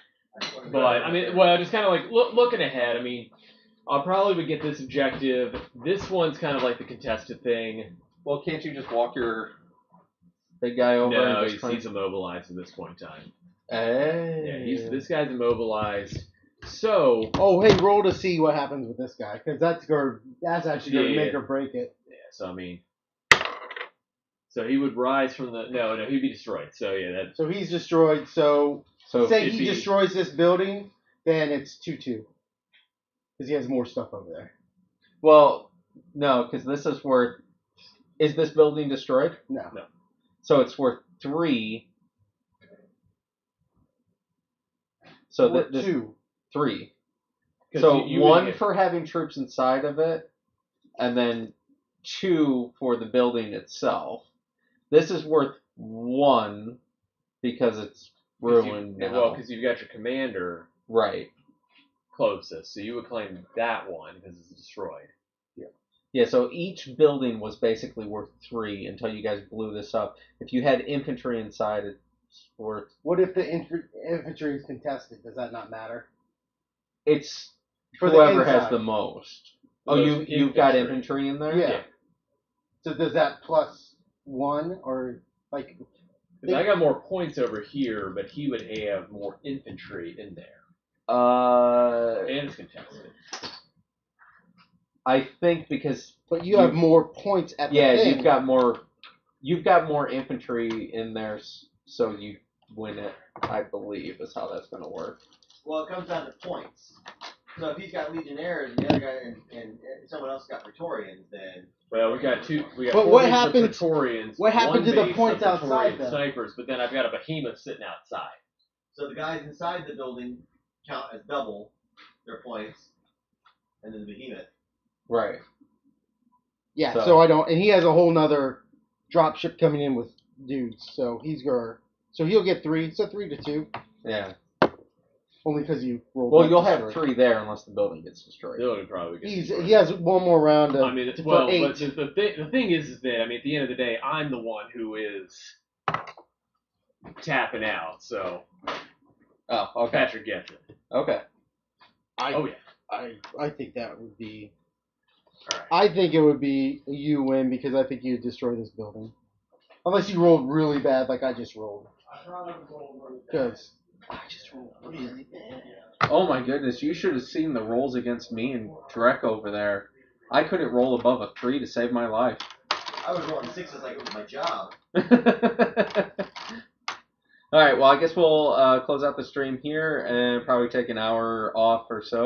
But I mean, well, just kind of like looking ahead. I mean, I'll probably would get this objective. This one's kind of like the contested thing. Well, can't you just walk your big guy over No, and just he's immobilized at this point in time. Hey. Yeah, this guy's immobilized. So Oh, hey, roll to see what happens with this guy, because that's actually going to Yeah. make or break it. yeah, so I mean, so he would rise from the no, he'd be destroyed. So yeah, that So he's destroyed. So say it'd he be- destroys this building, then it's 2-2. Because he has more stuff over there. Well, no, because this is worth. Is this building destroyed? No. No. So it's worth 3. So Or this 2. 3. 'cause So you would 1 get- for having troops inside of it, and then 2 for the building itself. This is worth 1 because it's ruined now. Well, because you've got your commander Right. closest, so you would claim that one because it's destroyed. Yeah, so each building was basically worth 3 until you guys blew this up. If you had infantry inside, it's worth. What if the infantry is contested? Does that not matter? It's For the whoever has inside. the most. Oh, Those you've got infantry. infantry in there? Yeah. So does that plus 1 or like? 'Cause I got more points over here, but he would have more infantry in there, and it's contested. I think because But you have more points at the thing. you've got more infantry in there, so you win it. I believe is how that's going to work. Well, it comes down to points. So if he's got legionnaires and the other guy and someone else got Praetorians, then Well, we got But 4 what bases of happens- Praetorians. what happened one to the base of points outside, Praetorian then? snipers, but then I've got a behemoth sitting outside. so the guys inside the building count as double their points, and then the behemoth. Right. Yeah. So- So I don't, and he has a whole nother drop ship coming in with dudes. So he'll get 3. So 3-2. Yeah. Only because you rolled. Well, that you'll have destroyed. 3 there unless the building gets destroyed. Building probably gets destroyed. He has one more round. I mean, for well, 8. but the thing is that I mean, at the end of the day, I'm the one who is tapping out. So Oh, okay. Patrick gets it. Okay. Oh yeah. I think that would be. All right. I think it would be you win because I think you destroy this building, unless you rolled really bad like I just rolled. Because I just rolled really bad. Oh my goodness, you should have seen the rolls against me and Drek over there. I couldn't roll above a 3 to save my life. I was rolling 6s like it was my job. Alright, well, I guess we'll close out the stream here and probably take an hour off or so.